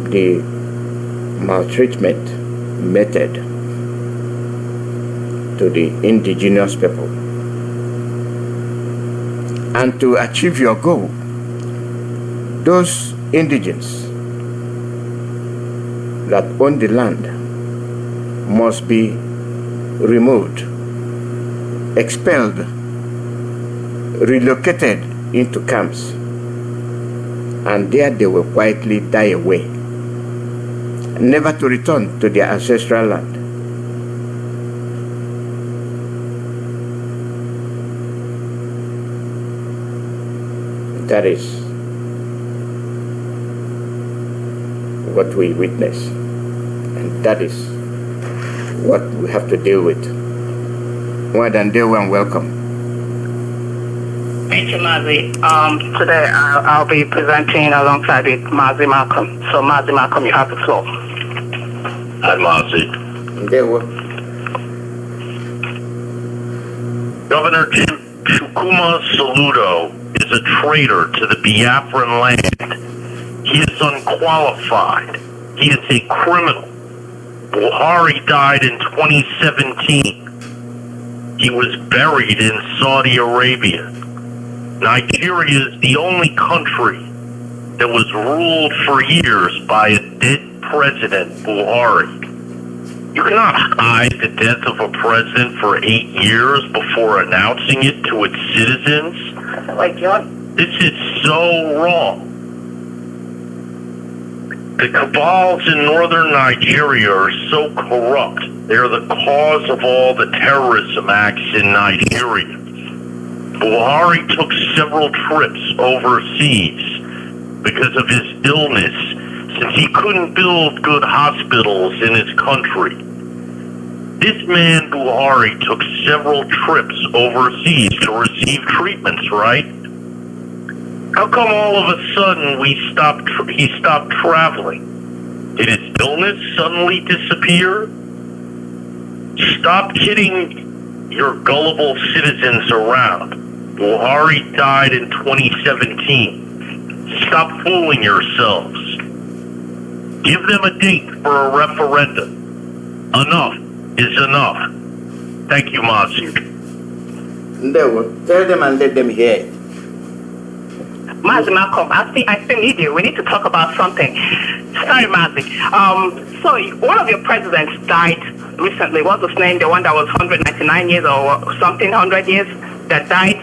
the maltreatment method to the indigenous people. And to achieve your goal, those indigents that own the land must be removed, expelled, relocated into camps, and there they will quietly die away, never to return to their ancestral land. That is what we witness, and that is what we have to deal with. More than they were welcome. Thank you, Mazi. Today I'll be presenting alongside with Mazi Malcolm. So Mazi Malcolm, you have the floor. Hi, Mazi. They were. Governor Chukwuma Soludo is a traitor to the Biafran land. He is unqualified. He is a criminal. Buhari died in 2017. He was buried in Saudi Arabia. Nigeria is the only country that was ruled for years by a dead president, Buhari. You cannot hide the death of a president for 8 years before announcing it to its citizens. This is so wrong. The cabals in northern Nigeria are so corrupt. They're the cause of all the terrorism acts in Nigeria. Buhari took several trips overseas because of his illness, since he couldn't build good hospitals in his country. This man, Buhari, took several trips overseas to receive treatments, right? How come all of a sudden he stopped traveling? Did his illness suddenly disappear? Stop kidding your gullible citizens around. Buhari died in 2017. Stop fooling yourselves. Give them a date for a referendum. Enough is enough. Thank you, Mazi. Tell them and let them hear it. Mazi Malcolm, I still need you. We need to talk about something. Sorry, Mazi. So one of your presidents died recently. What's his name? The one that was 199 years or something, 100 years, that died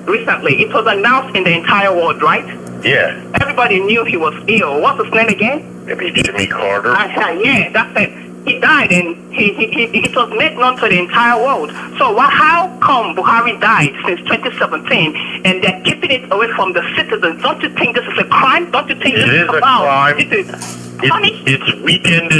recently. It was announced in the entire world, right? Yeah. Everybody knew he was ill. What's his name again? Maybe Jimmy Carter. Yeah, that's it. he died and it was made known to the entire world. So how come Buhari died since 2017 and they're keeping it away from the citizens? Don't you think this is a crime? Don't you think this is a crime? It's weekend.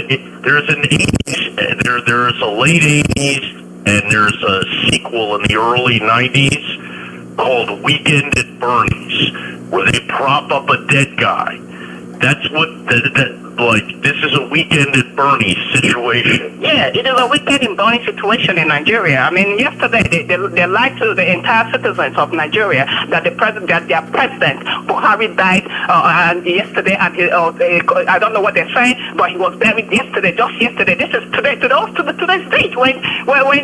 There's an 80s, there's a late 80s, and there's a sequel in the early 90s called Weekend at Bernie's, where they prop up a dead guy. That's what this is a Weekend at Bernie's situation. Yeah, it is a Weekend in Bernie situation in Nigeria. I mean, yesterday they lied to the entire citizens of Nigeria that their president Buhari died, and yesterday, and I don't know what they're saying, but he was buried yesterday, just yesterday. This is today, today's date, when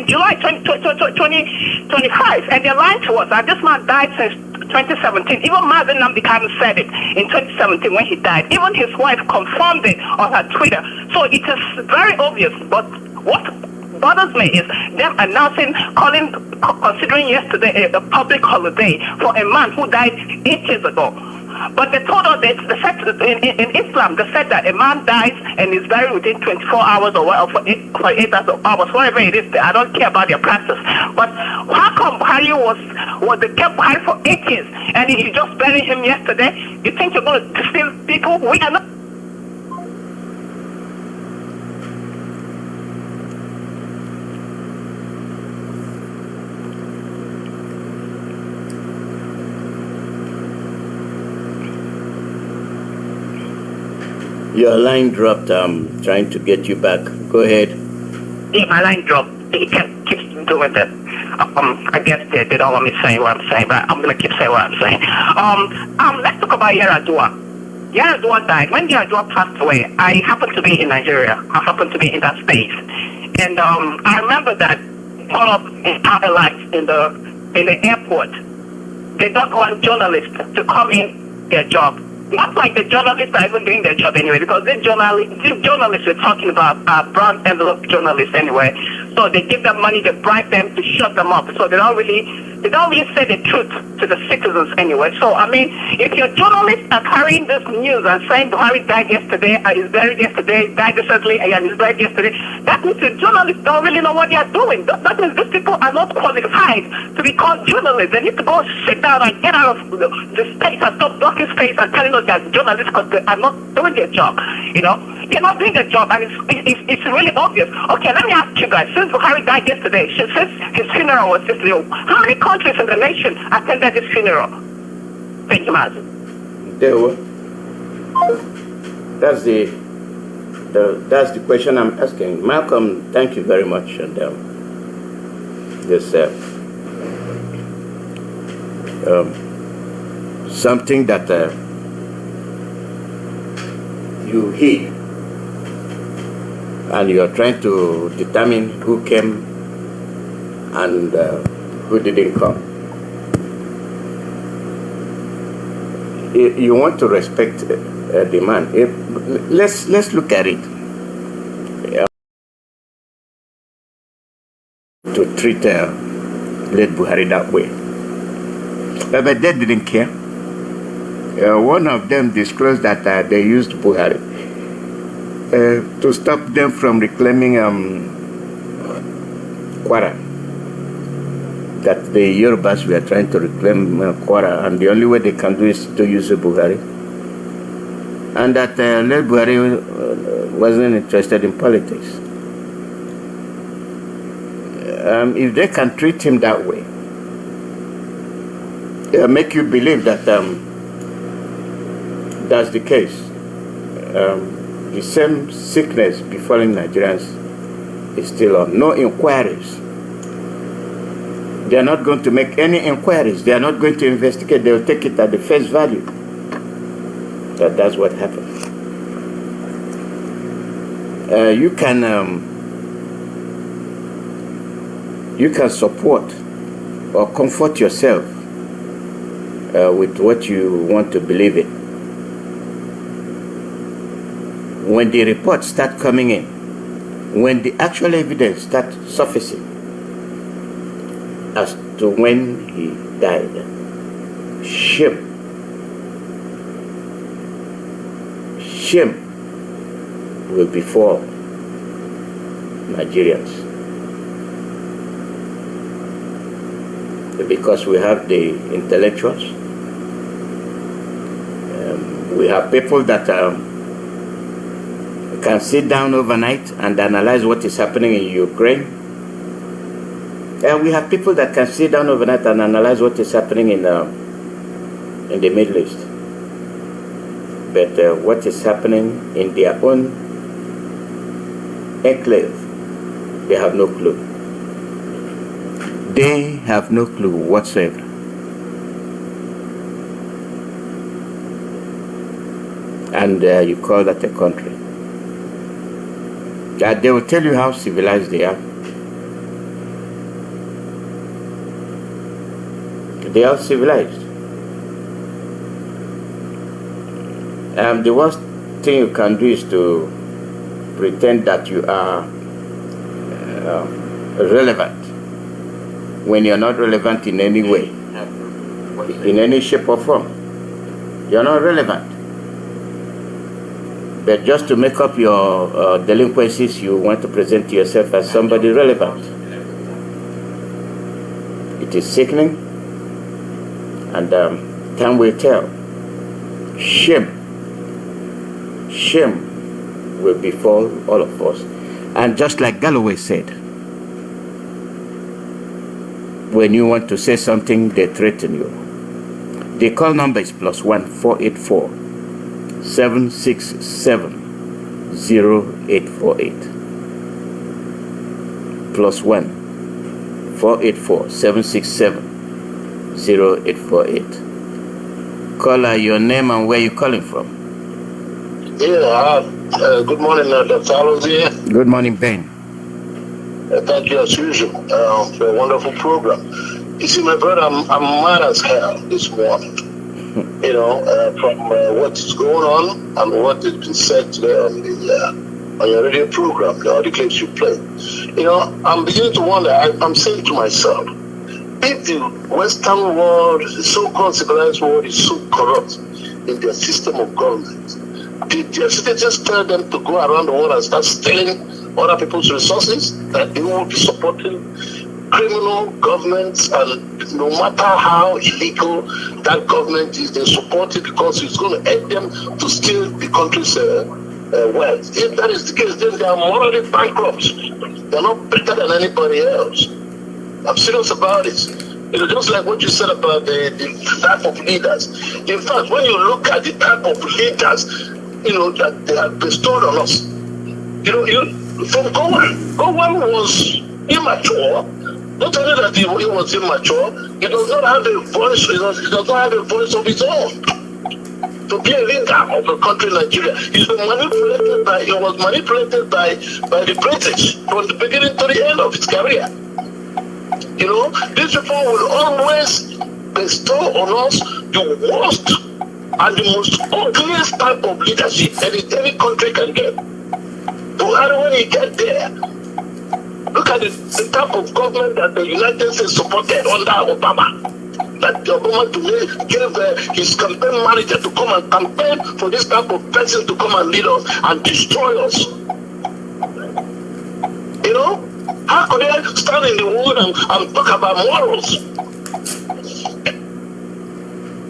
July 2025, and they're lying to us. And this man died since 2017. Even Mazi Nnamdi Kanu said it in 2017 when he died. Even his wife confirmed it on her Twitter. So it is very obvious. But what bothers me is them announcing, considering yesterday a public holiday for a man who died 8 years ago. But they told us, they said in Islam, they said that a man dies and is buried within 24 hours or for 8 hours, whatever it is. I don't care about their practice. But how come Buhari they kept Buhari for 8 years and you just buried him yesterday? You think you're going to steal people? We are not. Your line dropped. I'm trying to get you back. Go ahead. Yeah, my line dropped. He keeps doing that. I guess they don't want me saying what I'm saying, but I'm going to keep saying what I'm saying. Let's talk about Yaradua. Yaradua died. When Yaradua passed away, I happened to be in Nigeria. I happened to be in that space. And I remember that all of entire life in the airport, they don't want journalists to come in their job. Not like the journalists are even doing their job anyway, because these journalists we're talking about are brown envelope journalists anyway. So they give them money, they bribe them to shut them up. So they don't really say the truth to the citizens anyway. So I mean, if your journalists are carrying this news and saying Buhari died yesterday, is buried yesterday, died recently, and is buried yesterday, that means the journalists don't really know what they are doing. That means these people are not qualified to be called journalists. They need to go sit down and get out of the space and stop blocking space and telling us that journalists, because they are not doing their job. You know, they're not doing their job, and it's really obvious. Okay, let me ask you guys. Since Buhari died yesterday, since his funeral was yesterday, how many countries in the nation attended his funeral? Thank you, Mazi. That's the question I'm asking. Malcolm, thank you very much. And something that you hear, and you are trying to determine who came and who didn't come. You want to respect the man. Let's look at it. To treat late Buhari that way. But they didn't care. One of them disclosed that they used Buhari to stop them from reclaiming Kwara. That the Yorubas were trying to reclaim Kwara, and the only way they can do is to use Buhari. And that late Buhari wasn't interested in politics. If they can treat him that way, it'll make you believe that that's the case. The same sickness befalling Nigerians is still on. No inquiries. They are not going to make any inquiries. They are not going to investigate. They will take it at the face value. That's what happened. You can support or comfort yourself with what you want to believe in. When the reports start coming in, when the actual evidence starts surfacing as to when he died, shame will befall Nigerians. Because we have the intellectuals, we have people that can sit down overnight and analyze what is happening in Ukraine. And we have people that can sit down overnight and analyze what is happening in the Middle East. But what is happening in their own enclave, they have no clue. They have no clue whatsoever. And you call that a country. They will tell you how civilized they are. They are civilized. The worst thing you can do is to pretend that you are relevant when you're not relevant in any way, in any shape or form. You're not relevant. But just to make up your delinquencies, you want to present yourself as somebody relevant. It is sickening, and time will tell. Shame will befall all of us. And just like Galloway said, when you want to say something, they threaten you. The call number is +1 484 767 0848. +1 484 767 0848. Caller, your name and where you calling from? Yeah, good morning, Dr. Alozie. Good morning, Ben. Thank you as usual for a wonderful program. You see, my brother, I'm mad as hell this morning. You know, from what is going on and what has been said today on your radio program, the audio clips you play. You know, I'm beginning to wonder. I'm saying to myself, if the Western world, the so-called civilized world, is so corrupt in their system of government, did they just tell them to go around the world and start stealing other people's resources, that they will be supporting criminal governments, and no matter how illegal that government is, they support it because it's going to aid them to steal the country's wealth. If that is the case, then they are morally bankrupt. They're not better than anybody else. I'm serious about it. You know, just like what you said about the type of leaders. In fact, when you look at the type of leaders, you know, that they have bestowed on us, you know, from Gowan was immature. Not only that he was immature, he does not have a voice. He does not have a voice of his own to be a leader of the country, Nigeria. He was manipulated by the British from the beginning to the end of his career. You know, these people will always bestow on us the worst and the most ugliest type of leadership any country can get. Buhari, when he get there, look at the type of government that the United States supported under Obama. That Obama gave his campaign manager to come and campaign for this type of person to come and lead us and destroy us. You know? How could they stand in the world and talk about morals?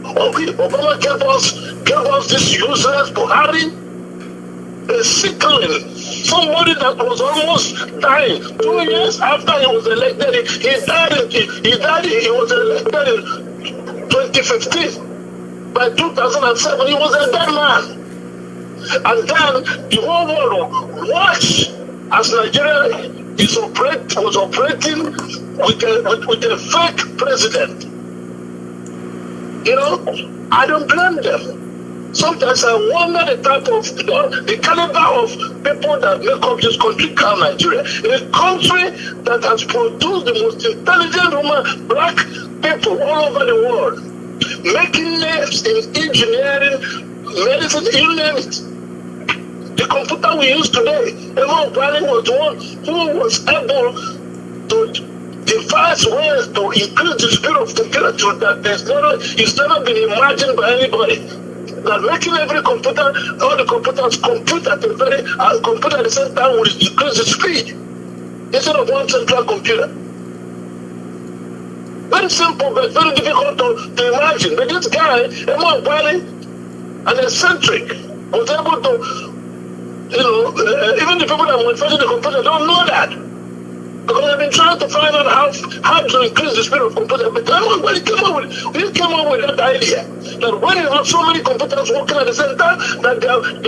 Okay, Obama gave us this useless Buhari, a sickling, somebody that was almost dying. 2 years after he was elected, he was elected in 2015. By 2007, he was a dead man. And then the whole world watched as Nigeria was operating with a fake president. You know, I don't blame them. Sometimes I wonder the type of, the caliber of people that make up this country called Nigeria. A country that has produced the most intelligent black people all over the world, making names in engineering, medicine, you name it. The computer we use today, Emma Planning was the one who was able to devise ways to increase the speed of temperature that it's never been imagined by anybody. That making every computer, all the computers compute at the same time will increase the speed. instead of one central computer. Very simple, but very difficult to imagine. But this guy, Emma Bali, and eccentric, was able to, even the people that manufacture the computer don't know that. Because I've been trying to find out how to increase the speed of computers. But he came up with that idea that when you have so many computers working at the same time, that and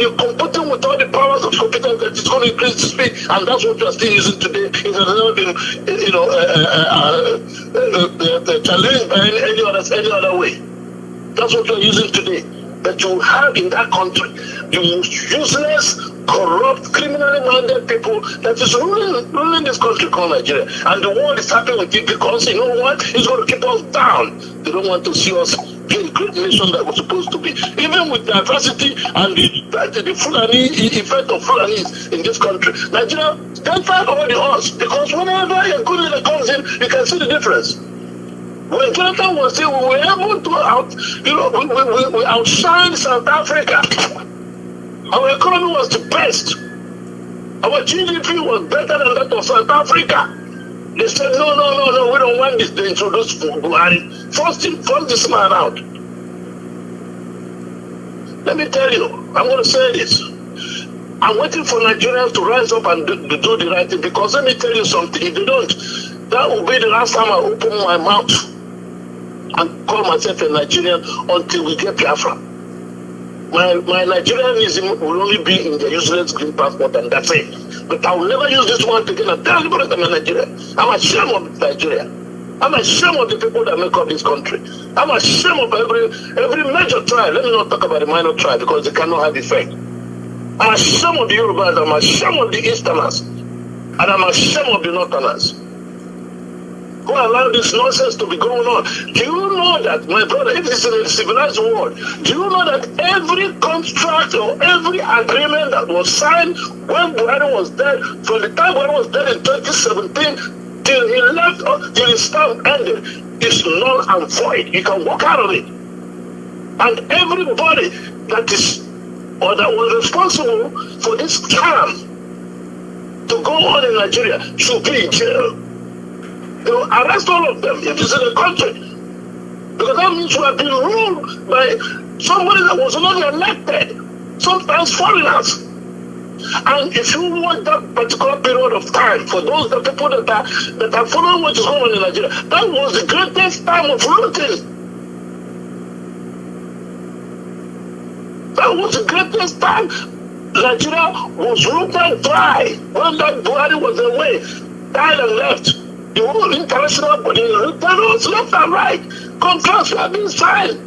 you're computing with all the powers of computers, that it's going to increase the speed, and that's what you're still using today. It has never been, challenged by any other way. That's what you're using today. That you have in that country the most useless, corrupt, criminally minded people that is ruling this country called Nigeria. And the world is happy with it because you know what? It's going to keep us down. They don't want to see us be a great nation that we're supposed to be. Even with the adversity and the Fulani effect of Fulanis in this country, Nigeria can't find all the odds because whenever a good leader comes in, you can see the difference. When Jonathan was there, we were able to we outshine South Africa. Our economy was the best. Our GDP was better than that of South Africa. They said, no, we don't want this. They introduced Buhari. Force this man out. Let me tell you, I'm going to say this. I'm waiting for Nigerians to rise up and do the right thing because let me tell you something. If they don't, that will be the last time I open my mouth and call myself a Nigerian until we get Biafra. My Nigerianism will only be in the useless green passport and that's it. But I will never use this one again and tell everybody that I'm a Nigerian. I'm ashamed of Nigeria. I'm ashamed of the people that make up this country. I'm ashamed of every major tribe. Let me not talk about the minor tribe because they cannot have effect. I'm ashamed of the Yorubas, I'm ashamed of the Easterners, and I'm ashamed of the Northerners. Who allow this nonsense to be going on? Do you know that, my brother, if it's in a civilized world, do you know that every contract or every agreement that was signed when Buhari was dead, from the time Buhari was dead in 2017 till he left, till his term ended, is null and void. You can walk out of it. And everybody that is or that was responsible for this scam to go on in Nigeria should be in jail. They will arrest all of them if it's in the country. Because that means you have been ruled by somebody that was not elected, sometimes foreigners. And if you want that particular period of time, for those the people that are following what is going on in Nigeria, that was the greatest time of looting. That was the greatest time. Nigeria was rooted dry when that Buhari was away, died and left. The whole international body looked at us left and right. Contracts were being signed.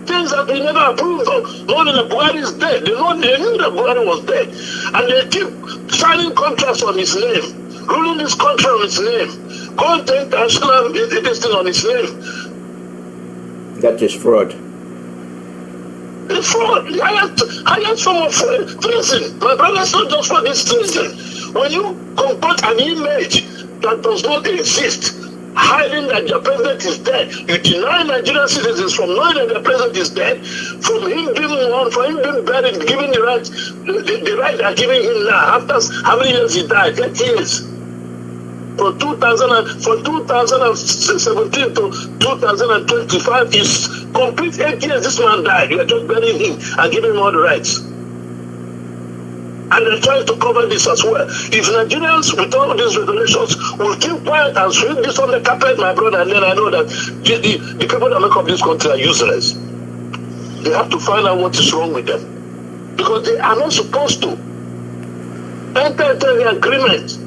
Things that they never approved of. Knowing that Buhari is dead. They knew that Buhari was dead. And they keep signing contracts on his name, ruling this country on his name, going to international this thing on his name. That is fraud. It's fraud. Highest form of treason. My brother, it's not just for this treason. When you comport an image that does not exist, hiding that your president is dead, you deny Nigerian citizens from knowing that their president is dead, from him being one, from him being buried, giving the right they are giving him now. After how many years he died? 30 years. From 2017 to 2025 is complete 8 years this man died. You are just burying him and giving him all the rights. And they're trying to cover this as well. If Nigerians, with all these regulations, will keep quiet and sweep this on the carpet, my brother, and then I know that the people that make up this country are useless. They have to find out what is wrong with them. Because they are not supposed to enter into the agreement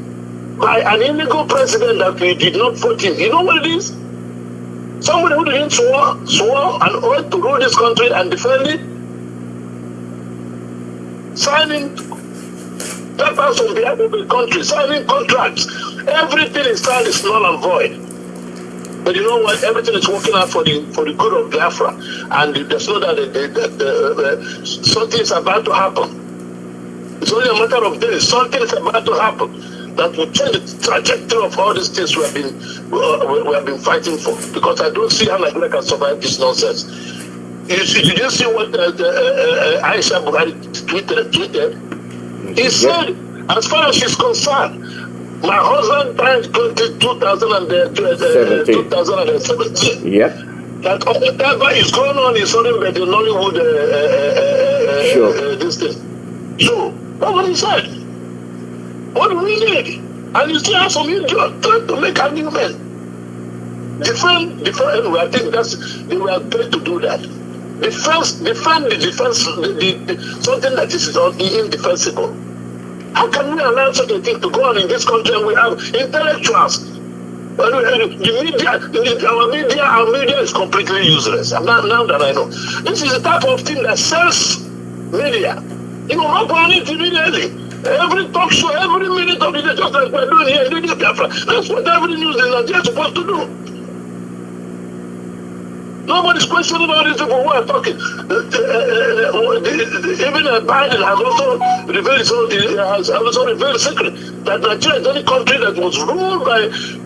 by an illegal president that we did not vote in. You know what it is? Somebody who didn't swore an oath to rule this country and defend it, signing papers on behalf of the country, signing contracts. Everything is signed is null and void. But you know what? Everything is working out for the good of Biafra, and there's no that something is about to happen. It's only a matter of days. Something is about to happen that will change the trajectory of all these things we have been fighting for. Because I don't see how Nigeria can survive this nonsense. You just see what Aisha Buhari tweeted. He said As far as she's concerned, my husband died in 2017. Yeah. That whatever is going on is something but the Nollywood this thing. So, that's what he said. What do we need? And you still have some idiot trying to make argument. Defend, anyway, I think they were paid to do that. Defend the defense, something that is indefensible. How can we allow such a thing to go on in this country and we have intellectuals? Our media is completely useless. Now that I know. This is the type of thing that sells media. You know, hop on it immediately. Every talk show, every minute of the day, just like we're doing here in Radio Biafra. That's what every news in Nigeria is supposed to do. Nobody's questioning all these people who are talking. Even Biden has also revealed secret that Nigeria is the only country that was ruled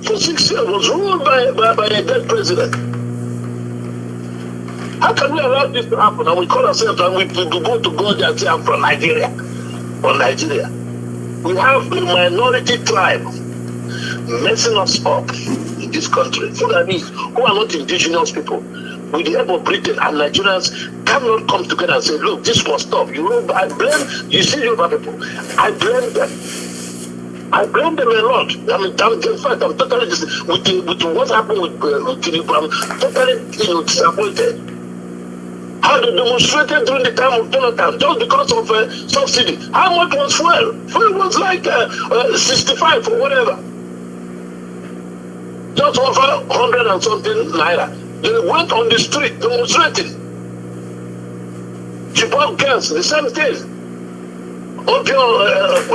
for 6 years, was ruled by a dead president. How can we allow this to happen? And we call ourselves and we go to go there and say, I'm from Nigeria. From Nigeria. We have a minority tribe messing us up in this country. Fulani, who are not indigenous people, with the help of Britain and Nigerians cannot come together and say, look, this must stop. I blame, you see Yoruba people, I blame them. I blame them a lot. I mean, in fact, I'm totally with what happened with Tinubu. I'm totally disappointed. How they demonstrated during the time of Jonathan just because of subsidy. How much was fuel? Fuel was like 65 or whatever. Just over 100 and something naira. They went on the street demonstrating. Chibok girls, the same thing. Opium and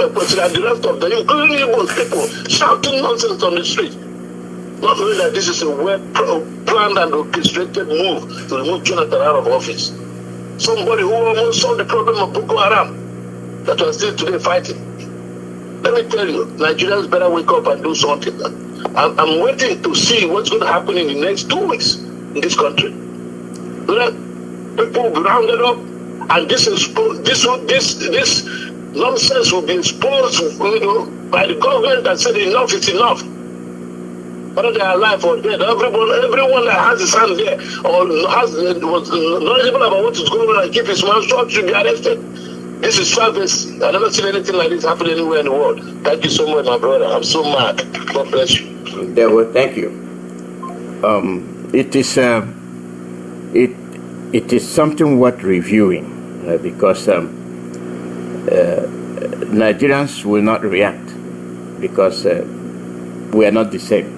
the rest of them, including Igbo people, shouting nonsense on the street. Not knowing that this is a well-planned and orchestrated move to remove Jonathan out of office. Somebody who almost solved the problem of Boko Haram that was still today fighting. Let me tell you, Nigerians better wake up and do something. I'm waiting to see what's going to happen in the next 2 weeks in this country. People will be rounded up, and this nonsense will be exposed, by the government that said enough is enough. Whether they are alive or dead, everyone that has his hand there or was knowledgeable about what is going on and keep his mouth shut should be arrested. This is travesty. I've never seen anything like this happen anywhere in the world. Thank you so much, my brother. I'm so mad. God bless you. Thank you. It is something worth reviewing because Nigerians will not react because we are not the same.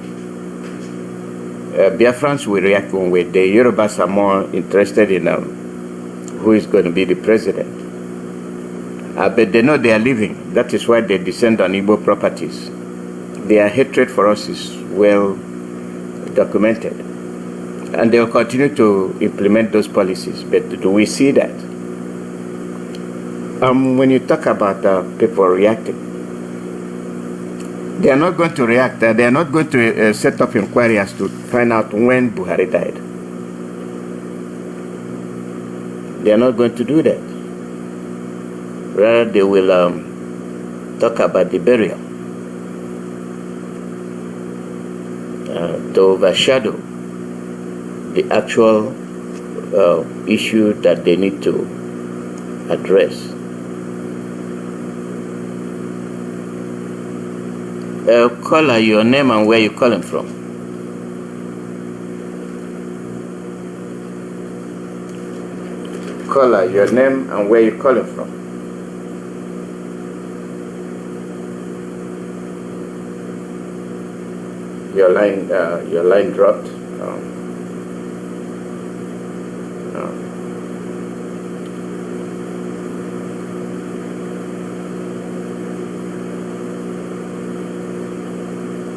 Biafrans will react one way. The Yorubas are more interested in who is going to be the president. But they know they are living. That is why they descend on Igbo properties. Their hatred for us is well documented. And they will continue to implement those policies. But do we see that? When you talk about people reacting, they are not going to react. They are not going to set up inquiries to find out when Buhari died. They are not going to do that. Rather, they will talk about the burial to overshadow the actual issue that they need to address. Caller, your name and where you calling from. Caller, your name and where you calling from. Your line dropped.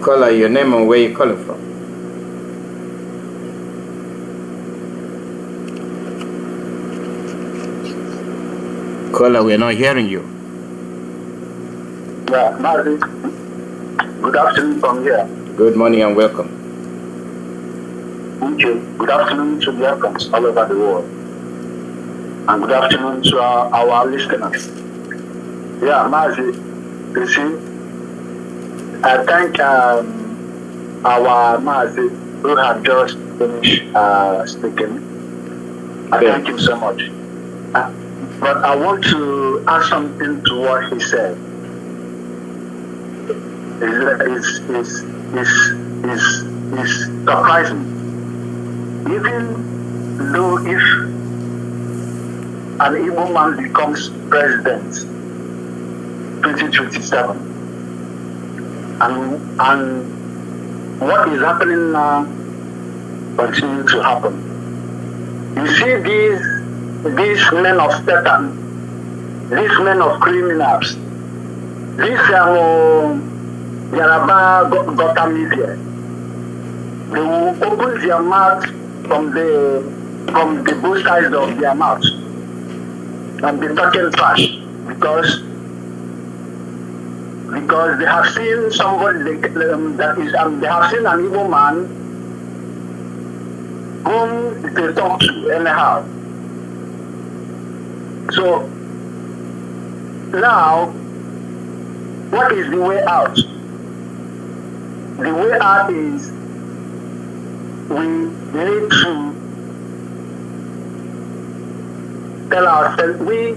Caller, your name and where you calling from. Caller, we're not hearing you. Yeah, Mazi. Good afternoon from here. Good morning and welcome. Thank you. Good afternoon to the Africans all over the world. And good afternoon to our listeners. Yeah, Mazi, You see, I thank our Mazi who have just finished speaking. I thank him so much. But I want to add something to what he said. It's surprising. Even though if an Igbo man becomes president 2027, and what is happening now continue to happen. You see these men of Satan, these men of criminals, these Yaraba Gotham media, they will open their mouth from the both sides of their mouth and be talking trash because they have seen somebody they have seen an evil man whom they talk to anyhow. So now, what is the way out? The way out is we need to tell ourselves, the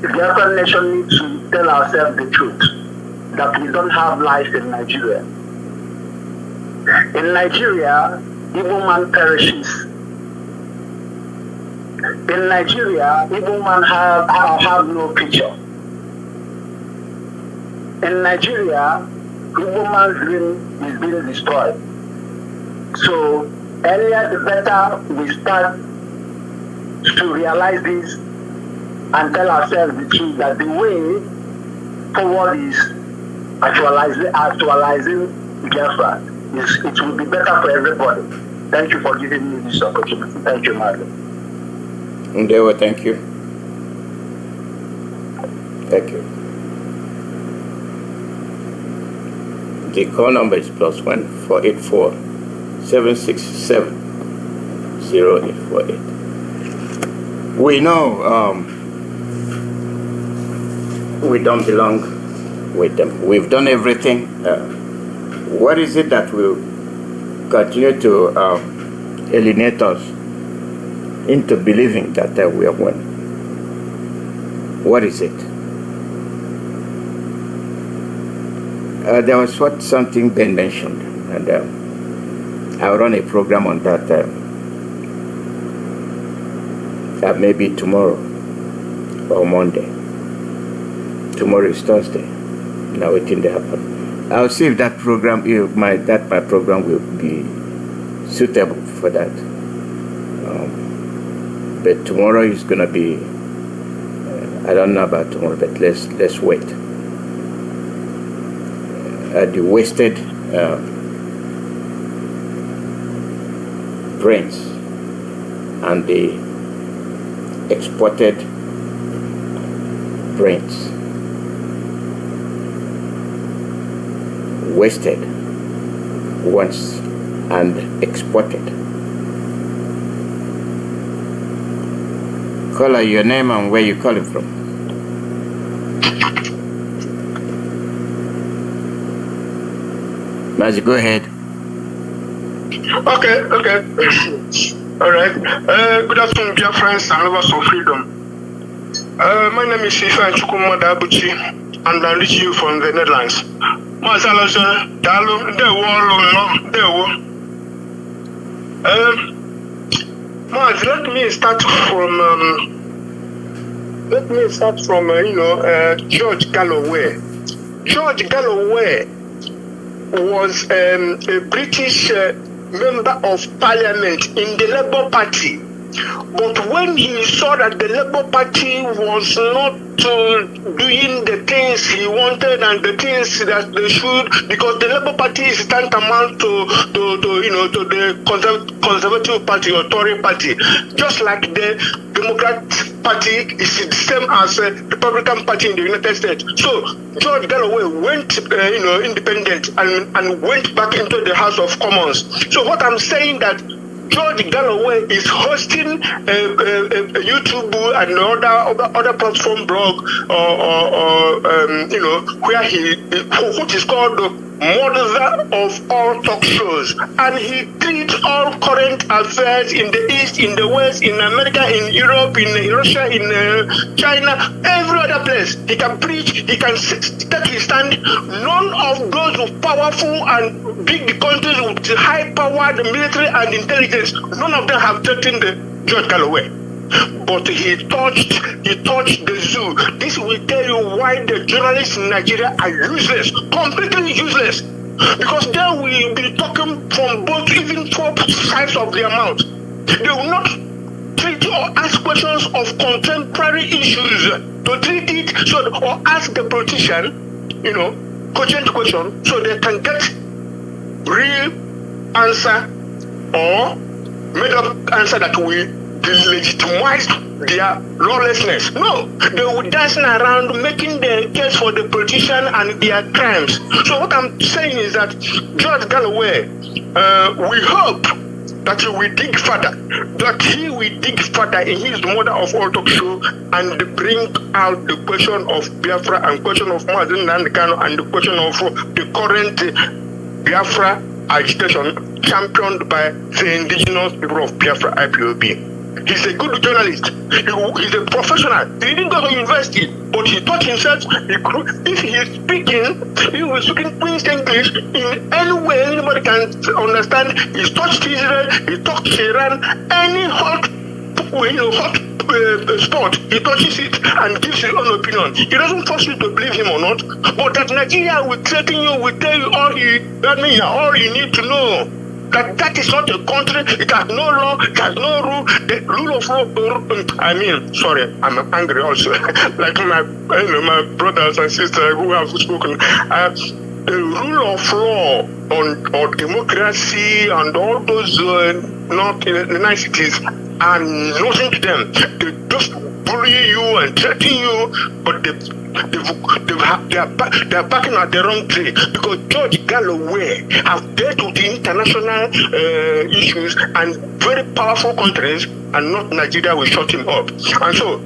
Biafran nation needs to tell ourselves the truth, that we don't have life in Nigeria. In Nigeria, evil man perishes. In Nigeria, evil man have no picture. In Nigeria, evil man's dream is being destroyed. So earlier the better we start to realize this and tell ourselves the truth that the way forward is actualizing Biafra. It will be better for everybody. Thank you for giving me this opportunity. Thank you, Mazi. Ndewa, thank you. Thank you. The call number is +1 484 767 0848. We know we don't belong with them. We've done everything. What is it that will continue to alienate us into believing that we are one? What is it? There was something Ben mentioned, and I'll run a program on that maybe tomorrow or Monday. Tomorrow is Thursday. Now it didn't happen. I'll see if that program, my program will be suitable for that. But tomorrow is gonna be. I don't know about tomorrow, but let's wait. The wasted brains and the exported brains. Wasted once and exported. Caller, your name and where you calling from? Mazi, go ahead. Okay. All right. Good afternoon, dear friends and lovers of freedom. My name is Ifa Chukwumadabuchi, and I'm reaching you from the Netherlands. Mazi Alozie, Mazi, let me start from George Galloway. George Galloway was a British member of parliament in the Labour Party. But when he saw that the Labour Party was not doing the things he wanted and the things that they should, because the Labour Party is tantamount to the Conservative Party or Tory Party, just like the Democrat Party is the same as the Republican Party in the United States. So George Galloway went independent and went back into the House of Commons. So what I'm saying that George Galloway is hosting a YouTube and other platform blog or where what is called the mother of all talk shows, and he treats all current affairs in the East, in the West, in America, in Europe, in Russia, in China, every other place. He can preach, he can take his stand. None of those with powerful and big countries with high power, the military and intelligence, none of them have threatened George Galloway. But he touched the zoo. This will tell you why the journalists in Nigeria are useless, completely useless. Because they will be talking from both, even four sides of their mouth. They will not treat or ask questions of contemporary issues to treat it or ask the politician, cogent question so they can get real answer or made up answer that will legitimize their lawlessness. No, they will dancing around making the case for the politician and their crimes. So what I'm saying is that George Galloway, we hope that he will dig further in his mother of all talk show and bring out the question of Biafra and question of Mazi Nnamdi Kanu and the question of the current Biafra agitation championed by the indigenous people of Biafra IPOB. He's a good journalist. He's a professional. He didn't go to university, but he taught himself. If he is speaking, he was speaking Queen's English in any way anybody can understand. He's touched Israel, he talked Iran, any hot spot, he touches it and gives his own opinion. He doesn't force you to believe him or not, but that Nigeria will threaten you, will tell you all you need to know. That is not a country. It has no law. It has no rule. The rule of law. I'm angry also. Like my brothers and sisters who have spoken. The rule of law on democracy and all those niceties are nothing to them. They just bully you and threaten you, but they are backing at the wrong tree, because George Galloway have dealt with the international issues and very powerful countries, and not Nigeria will shut him up. And so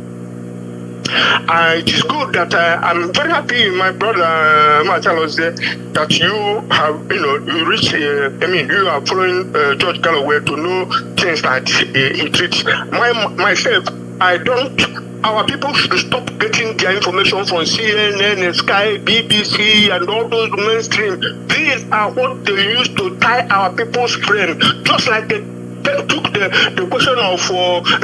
it is good that I'm very happy, my brother Mazi Alozie, that you have, you reach. You are following George Galloway to know things that he treats. Myself, I don't. Our people should stop getting their information from CNN, Sky, BBC, and all those mainstream. These are what they use to tie our people's brain, just like they took the question of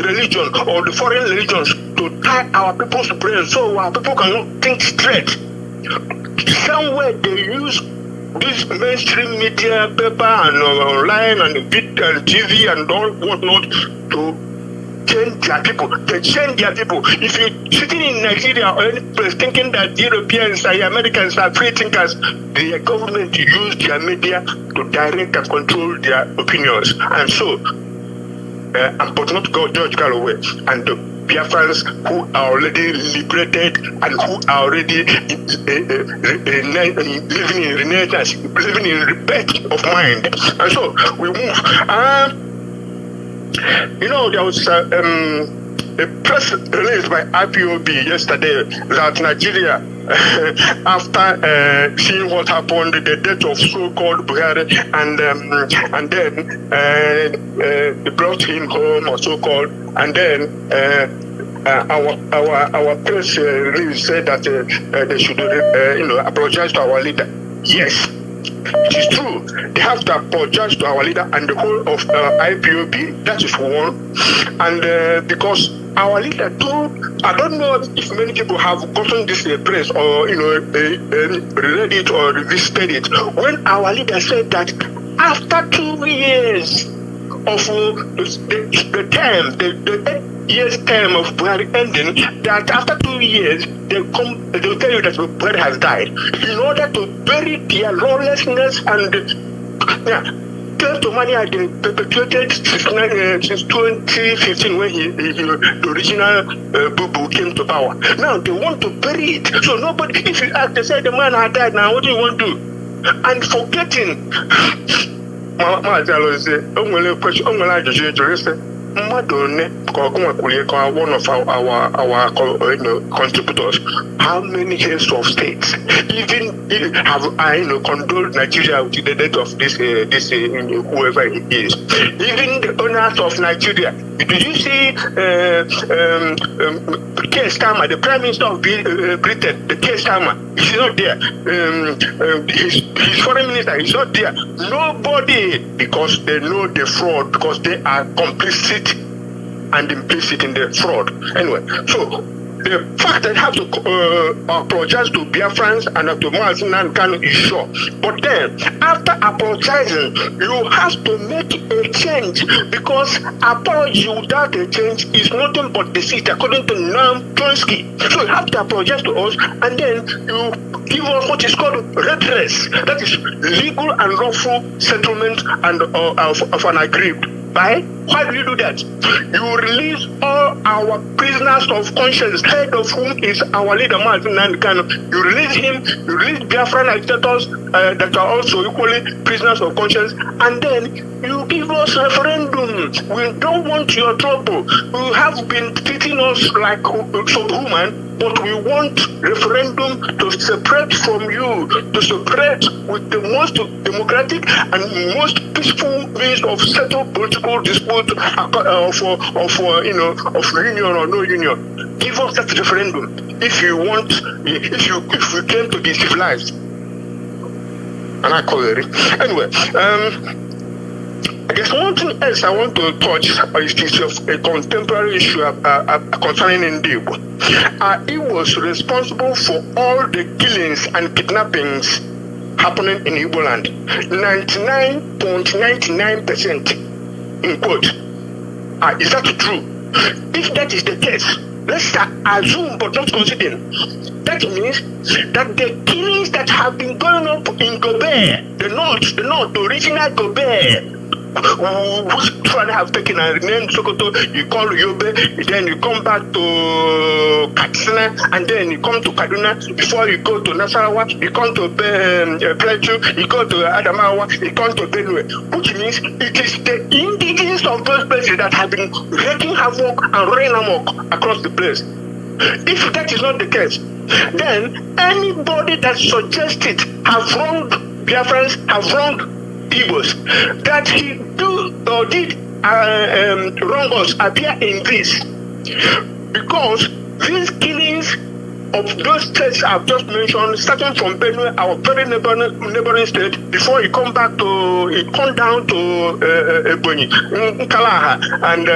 religion or the foreign religions to tie our people's brain so our people cannot think straight. Somewhere they use this mainstream media, paper and online and TV and all whatnot to change their people. They change their people. If you're sitting in Nigeria or any place thinking that Europeans and Americans are free thinkers, the government use their media to direct and control their opinions. And so, but not George Galloway and the Biafrans who are already liberated and who are already living in renaissance, living in rebirth of mind. And so, we move. There was a press release by IPOB yesterday that Nigeria, after seeing what happened, the death of so-called Buhari, and then they brought him home, or so-called, and then our press release said that they should apologize to our leader. Yes. It is true. They have to apologize to our leader and the whole of IPOB. That is one. And because our leader too, I don't know if many people have gotten this press or read it or revisited it. When our leader said that after 2 years of the term, the 8 years term of Buhari ending, that after 2 years they'll tell you that Buhari has died, in order to bury their lawlessness and kleptomania they perpetuated since 2015 when the original Bubu came to power. Now they want to bury it. So nobody, if you ask, they say the man had died. Now what do you want to do? And forgetting. Mazi Alozie, Madone, one of our contributors, how many heads of states even have condoled Nigeria with the death of this whoever he is. Even the owners of Nigeria. Did you see Keir Starmer, the Prime Minister of Britain, the Keir Starmer? He's not there. His foreign minister is not there. Nobody, because they know the fraud, because they are complicit and implicit in the fraud. Anyway, so the fact that I have to apologize to Biafrans and to Mazi Nnamdi Kanu is sure. But then, after apologizing, you have to make a change, because apology without a change is nothing but deceit, according to Noam Chomsky. So you have to apologize to us, and then you give us what is called redress. That is legal and lawful settlement and of an aggrieved. Why do you do that? You release all our prisoners of conscience, head of whom is our leader, Mazi Nnamdi Kanu. You release him, you release Biafran agitators that are also equally prisoners of conscience, and then you give us referendum. We don't want your trouble. You have been treating us like subhuman, but we want referendum to separate from you, to separate with the most democratic and most peaceful means of settle political dispute of union or no union. Give us that referendum if you want, if you claim to be civilized. And I call it. Anyway, I guess one thing else I want to touch is a contemporary issue concerning Igbo. He was responsible for all the killings and kidnappings happening in Igbo land. 99.99% in quote. Is that true? If that is the case, let's assume but not consider. That means that the killings that have been going on in Gobe, the north, the original Gobe, whose trying to have taken and renamed Sokoto, you call Yobe, then you come back to Katsina, and then you come to Kaduna. Before you go to Nasarawa, you come to Plateau, you go to Adamawa, you come to Benue, which means it is the indigenous of those places that have been wreaking havoc and running amok across the place. If that is not the case, then anybody that suggested have wronged Biafrans, have wronged Igbos, that he did wrong us appear in this, because these killings of those states I've just mentioned, starting from Benue, our very neighboring state, before you come down to Ebonyi, Kalaha, and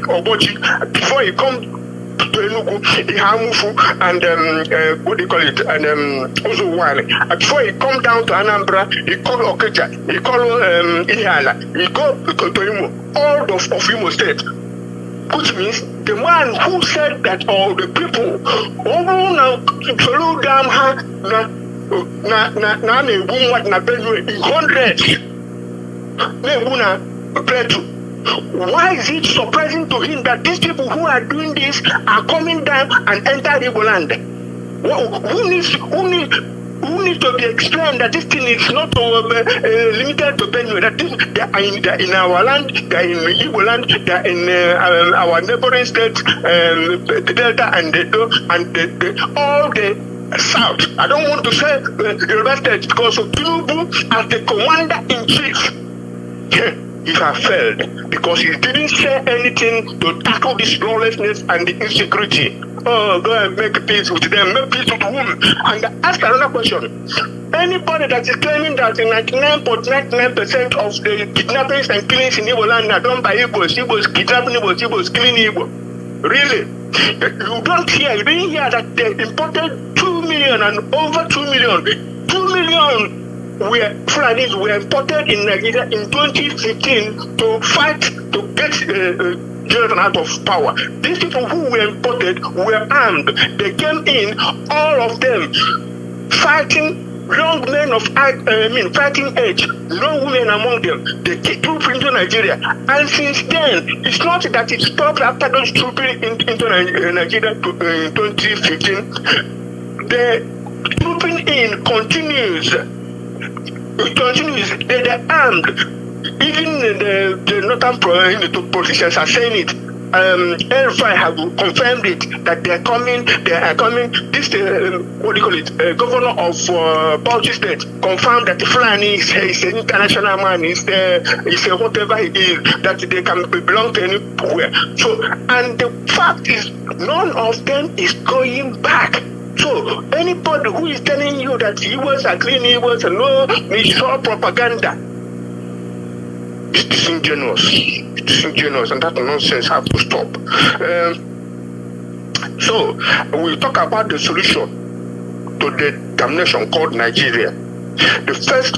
Obochi, before you come to Enugu, Ihamufu, and what do you call it, and Ozuwani. Before you come down to Anambra, you call Okeja, you call Ihala, you go to Imo, all of Imo State. Which means the man who said that all the people, why is it surprising to him that these people who are doing this are coming down and enter Igbo land? Who needs to be explained that this thing is not limited to Benue, that they are in our land, they are in Igbo land, they are in our neighboring states, the Delta and all the South. I don't want to say Yoruba State because of Tinubu as the commander-in-chief. He has failed because he didn't say anything to tackle this lawlessness and the insecurity. Oh, go and make peace with them, make peace with whom? And ask another question. Anybody that is claiming that 99.99% of the kidnappings and killings in Igbo land are done by Igbos, Igbos kidnapping Igbos killing Igbo. Really? You didn't hear that they imported 2 million and over 2 million. 2 million Fulanis were imported in Nigeria in 2015 to fight to get Jonathan out of power. These people who were imported were armed. They came in, all of them, fighting young men of fighting age, no women among them. They took troops into Nigeria. And since then, it's not that it stopped after those troops into Nigeria in 2015. The trooping in continues. It continues. They are armed. Even the northern politicians are saying it. Airfry have confirmed it that they are coming. This what do you call it? Governor of Bauchi State confirmed that Fulani is an international man. Is whatever he is, that they can belong to anywhere. So, and the fact is, none of them is going back. So anybody who is telling you that he was a clean, he was a no, it's all propaganda. It's disingenuous, and that nonsense has to stop. So we'll talk about the solution to the damnation called Nigeria. The first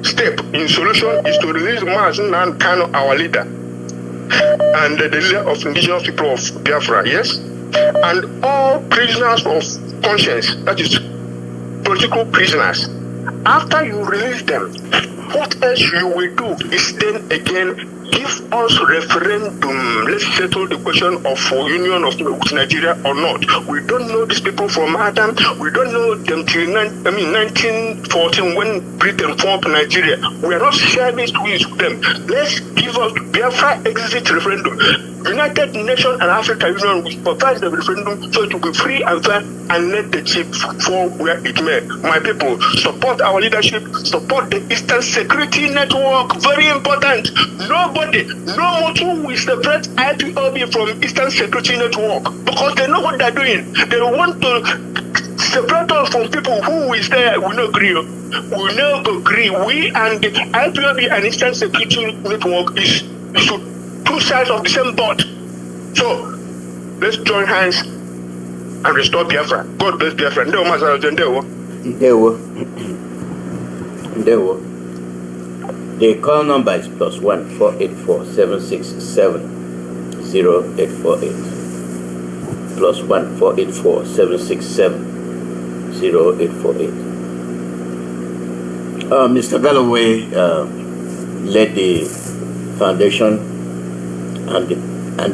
step in solution is to release Mazi Nnamdi Kanu, our leader, and the leader of indigenous people of Biafra, yes, and all prisoners of conscience, that is, political prisoners. After you release them, what else you will do is then again give us referendum. Let's settle the question of union of Nigeria or not. We don't know these people from Adam. We don't know them till 1914 when Britain formed Nigeria. We are not sharing this with them. Let's give us Biafra exit referendum. United Nations and African Union will provide the referendum so it will be free and fair, and let the chip fall where it may. My people, support our leadership, support the Eastern Security Network. Very important. Nobody, no one will separate IPOB from Eastern Security Network because they know what they're doing. They want to separate us from people who will say we no agree. We no agree. We and the IPOB and Eastern Security Network is two sides of the same boat. So let's join hands and restore Biafra. God bless Biafra. Ndewo Mazi Alozie, ndewo. Ndewo. The call number is +1 484 767 0848. +1 484 767 0848. Mr. Galloway led the foundation and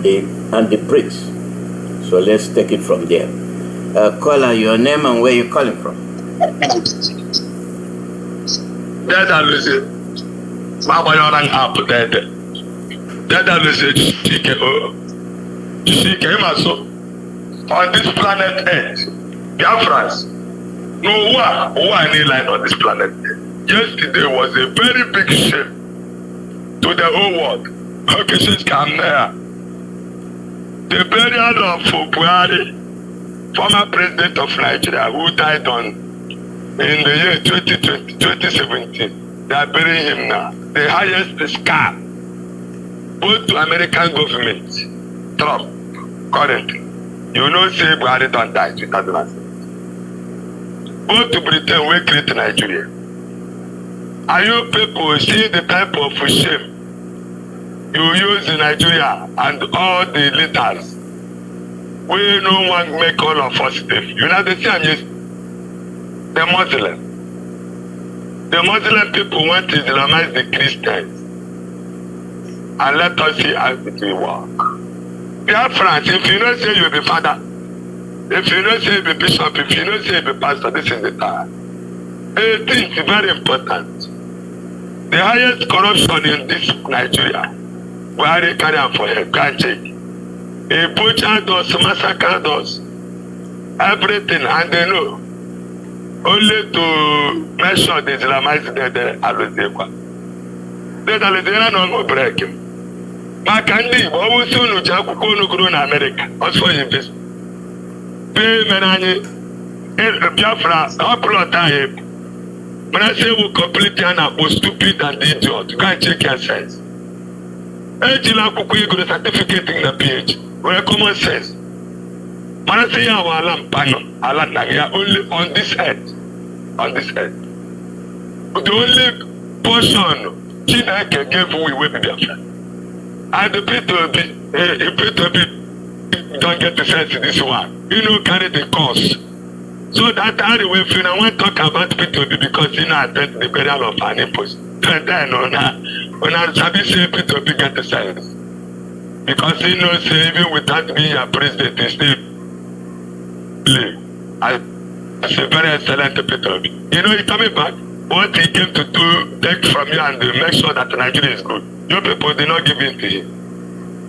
the bricks. So let's take it from there. Caller, your name and where you're calling from. That Alozie, Mama Yoran up there. That Alozie, Iyke, on this planet Earth, Biafrans, no one any line on this planet Earth. Yesterday was a very big shame to the whole world. Occasions come there. The burial of Buhari, former president of Nigeria, who died in the year 2017. They are burying him now. The highest scar, both to American government, Trump, currently. You know, say Buhari don't die in 2017. Both to Britain, we create Nigeria. Are you people see the type of shame you use in Nigeria and all the leaders? We no one make all of us safe. United States, the Muslim people want to Islamize the Christians. And let us see how it will work. Biafrans, if you don't say you'll be father, if you don't say you'll be bishop, if you don't say you'll be pastor, this is the time. It is very important. The highest corruption in this Nigeria, where they carry on for a grandchild. He butchered us, massacred us, everything, and they know. Only to make sure they Islamize the Alozie. The Alozie no break him. Makandi, what was soon to Jakuko grow in America, also invest. Pay Menani, Biafra, couple of times. When I say we completely was stupid and idiot, you can't check your sense. Ejila Kuku got a certificate in the PH. We're common sense. When I say our alarm panel, alarm only on this earth. On this earth. The only portion Chineke gave we will be Biafra. And the people don't get the sense in this one. You know, carry the cost. So that anyway, if you don't want to talk about P2B because you know attend the burial of an impost, then when I say P2B get the sense. Because you know, say even without being a president, they still live. It's a very excellent P2B. You know, he's coming back. what he came to do, take from you and make sure that Nigeria is good. You people did not give in to him.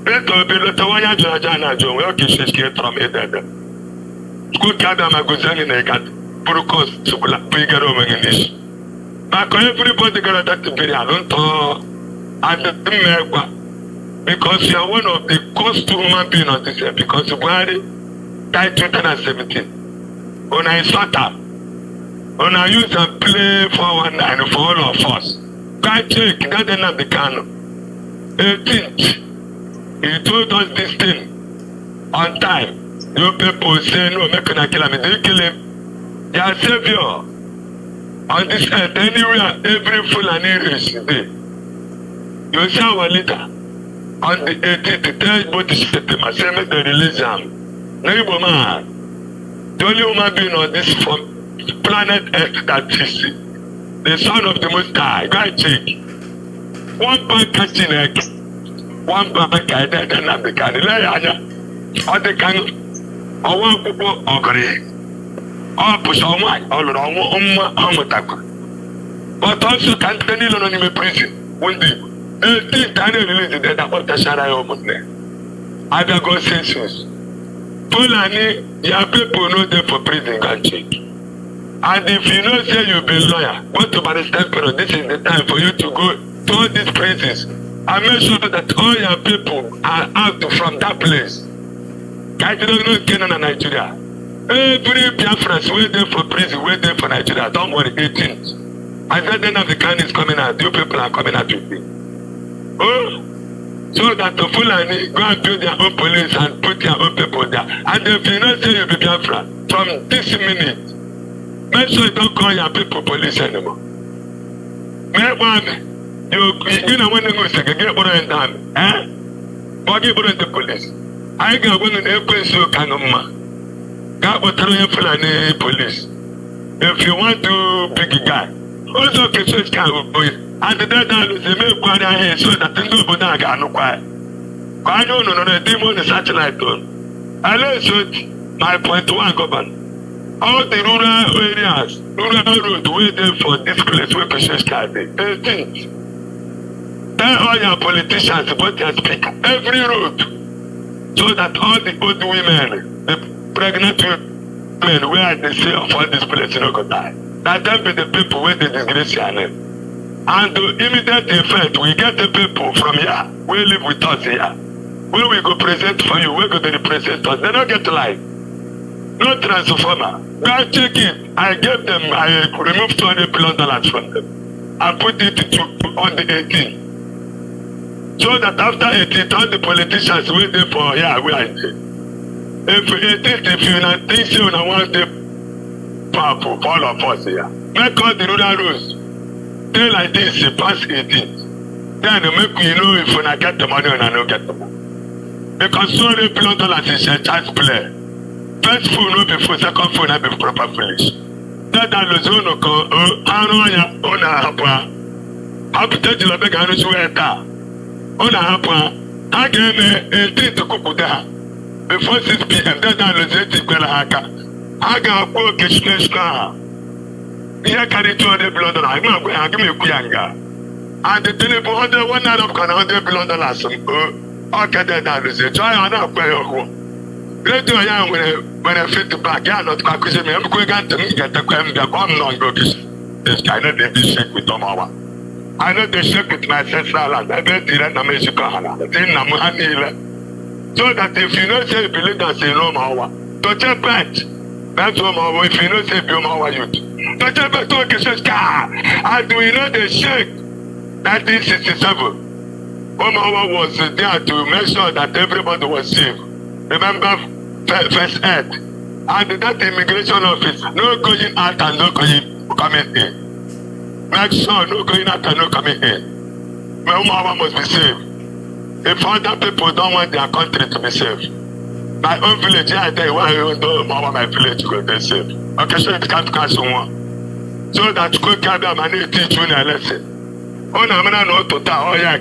Let one year John, well, kisses get from it. Good Kadam Aguzan in a cat, Purukos, Sukula, Pigaro English. But everybody got that to be, I don't know, and the because you are one of the cost to human beings on this year, because Buhari died 2017. When I sat up, when I used to play 419 for all of us, God check that Nnamdi Kanu. 18th, he told us this thing on time. You people say no, make gonna kill him. They kill him. They are savior on this earth. Anywhere, every fool and Irish day. You see our leader on the 18th, the tell both the state, I say make the religion. No man. The only human being on this planet Earth that is the son of the Most High. Go and check. One bank catching egg, one bank I did Nnamdi Kanu. Or the Kanu, or one people or Korea, or push on one, or Omotaka. But also can't tell you on him prison. One day, 18 times released that about the Sharai Omotne. I will go census. Fulani, your people know them for prison, can check. And if you know say you be a lawyer, go to Barrister, this is the time for you to go to all these places and make sure that all your people are out from that place. Guys, you don't know Kenya and Nigeria. Every Biafrans wait there for prison, wait there for Nigeria. Don't worry, 18th. I said then the can is coming out, you people are coming out with me. Oh, so that the Fulani go and build their own police and put their own people there. And if you not say you be Biafra, from this minute, make sure you don't call your people police anymore. Make one, you know when you go second, get one and done, eh? Or give one the police. I got one in every so kind of man. Got what Fulani police. If you want to pick a guy, also can switch car with you. And the dead is a milk one here so that the new Bonaga no quiet. I don't know, the demon is satellite on. I learned my point one government. All the rural areas, rural road waiting for this place where patients can be. 18th. Tell all your politicians about their speaker. Every road. So that all the old women, the pregnant women, where they say of all this place, you know, go die. That them be the people where they disgrace your name. And to immediate effect, we get the people from here, we live with us here. Where we go present for you, we go to represent us. They don't get life. No transformer. Go check it. I gave them, I removed $200 billion from them. I put it on the 18th. So that after 18th, all the politicians wait there for here, we are there. If 18th, if you not think so, I want the powerful for all of us here. Make all the rural roads. They like this, pass 18th. Then you make me know if I get the money or I don't get the money. Because $200 billion is a chance play. First phone will be full, second phone will be proper finish. That Alozie no ko anoya ona hapa. Apute jila bega anu sueta. Ona hapa. Ageme 18 to kukuda. Before 6 p.m. That Alozie tikwela haka. Aga po kishneska. Iya carry $200 billion. Agma go agme kuyanga. And the telephone $100 billion. Okay, that Alozie. Try ana kwa yoko. Radio ya when I fit back, yeah, not accusing me. I'm going to get the crime. I'm not going to this kind of they shake with Omawa. I know they shake with my ancestral land. I bet you that I'm a Shikahana. So that if you don't say believe that say no Mawa, touch a patch. That's Omawa. If you don't say Biomawa youth, touch a patch to a car. And we know they shake 1967. Omawa was there to make sure that everybody was safe. Remember first aid and that immigration office, no going out and no going coming in. Make sure no going out and no coming in. My Umawa must be safe. If other people don't want their country to be safe, my own village, I tell you why you don't want my village to be safe. Okay, so it can't catch someone. So that you could carry them and they teach you a lesson. Oh, no, I'm not to tell. Oh, yeah,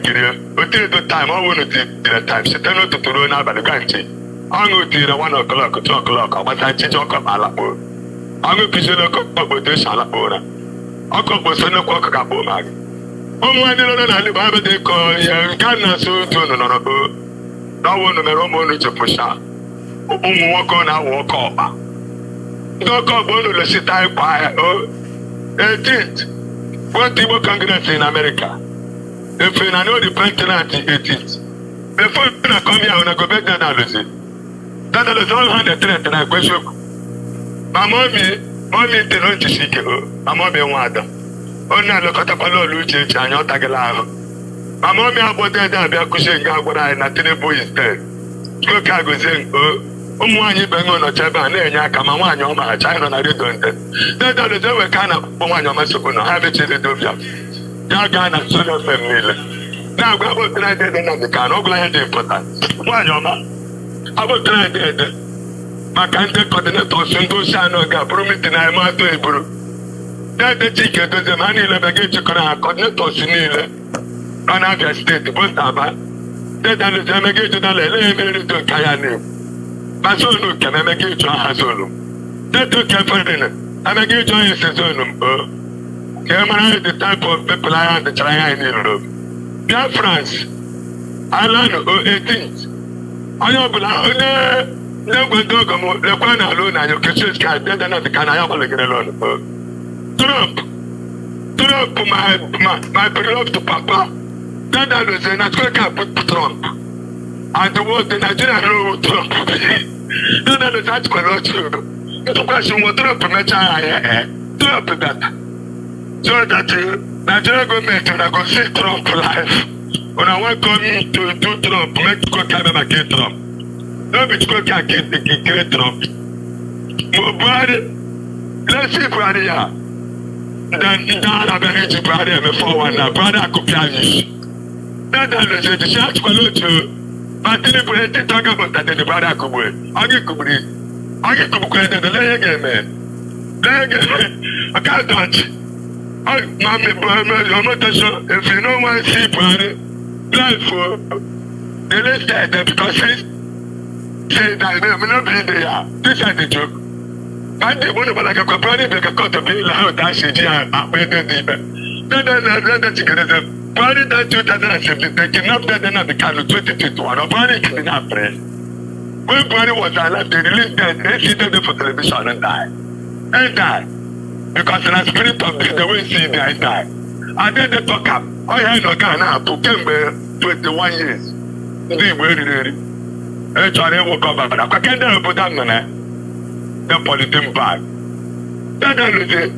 but till the time, I want to take the time. She tell me to run out by the country. I'm going to 1 o'clock, 2 o'clock. I'm going to change your cup. I'm going to piss in a cup of this. Oko bosono kwa ka bo mag. Omo ani lo na ni ba be de ko ya kana so to no no ko. Na wo no me ro mo no chepusha. Umu woko na wo ko ba. Doko bo no le sitai kwa o. 18th. What Igbo Congress in America? If you know the president 18th. Before I come here, I go back to Alozie. That is all 100 and I question. My mommy did not see you. My mommy wanted. Only I look at the color Luchi and your Tagala. My mommy about that, I'll be a cushion what I not in a boy is dead. Look, I go saying, Umwani Bengon or Chaban, and Yakamawan, your match, I don't know. That is our kind of woman, your Masuno, have it in the Dovia. Yagana, son of a mill. Now, I will try to Nnamdi Kanu. I'm important. Why, Yoma? I will try to my country coordinator, Sundu Shanoga, promising I must do it. That's the ticket to the money that I get to coordinator Sinile on Abia State, Bostaba. That is the Megate to the Lele to Kayani. Basonu can make it to Hasolo. That took a friend. I make it to a season. Camera the type of people I am the China in Europe. France, Ireland, 18th. I don't believe no good dog, the one alone, and your kisses can't get another can I have a little alone. Trump, my beloved papa. That was a natural put Trump. And the world, the Nigerian rule Trump. That was that question. The question was Trump, Trump that. So that Nigerian government will go see Trump live. When I want to do Trump, make go Canada get Trump. No be go get Trump. But let's see brother here. Then that I very to brother me forward now. Brother could be. That is the church for you to. But then we talk about that the brother could be. I get could be. I get to go the leg man. Leg. I can't touch. Mommy, if you know my see, brother, plan for the list that because he said that they will not be there. This is the joke. And they want to like a company, like a cut of bill, how that she did, and where they did. Then that's the party that 2017, they kidnapped them at the Kanu 2021, or party kidnapped press. When party was alive, they released them, they seated them for television and died. And died. Because the spirit of the way see they die. And then they talk up. Oh, yeah, no, Ghana, to 21 years. They were ready. And so they woke up. I can't tell you put that on the politician bag. That is it.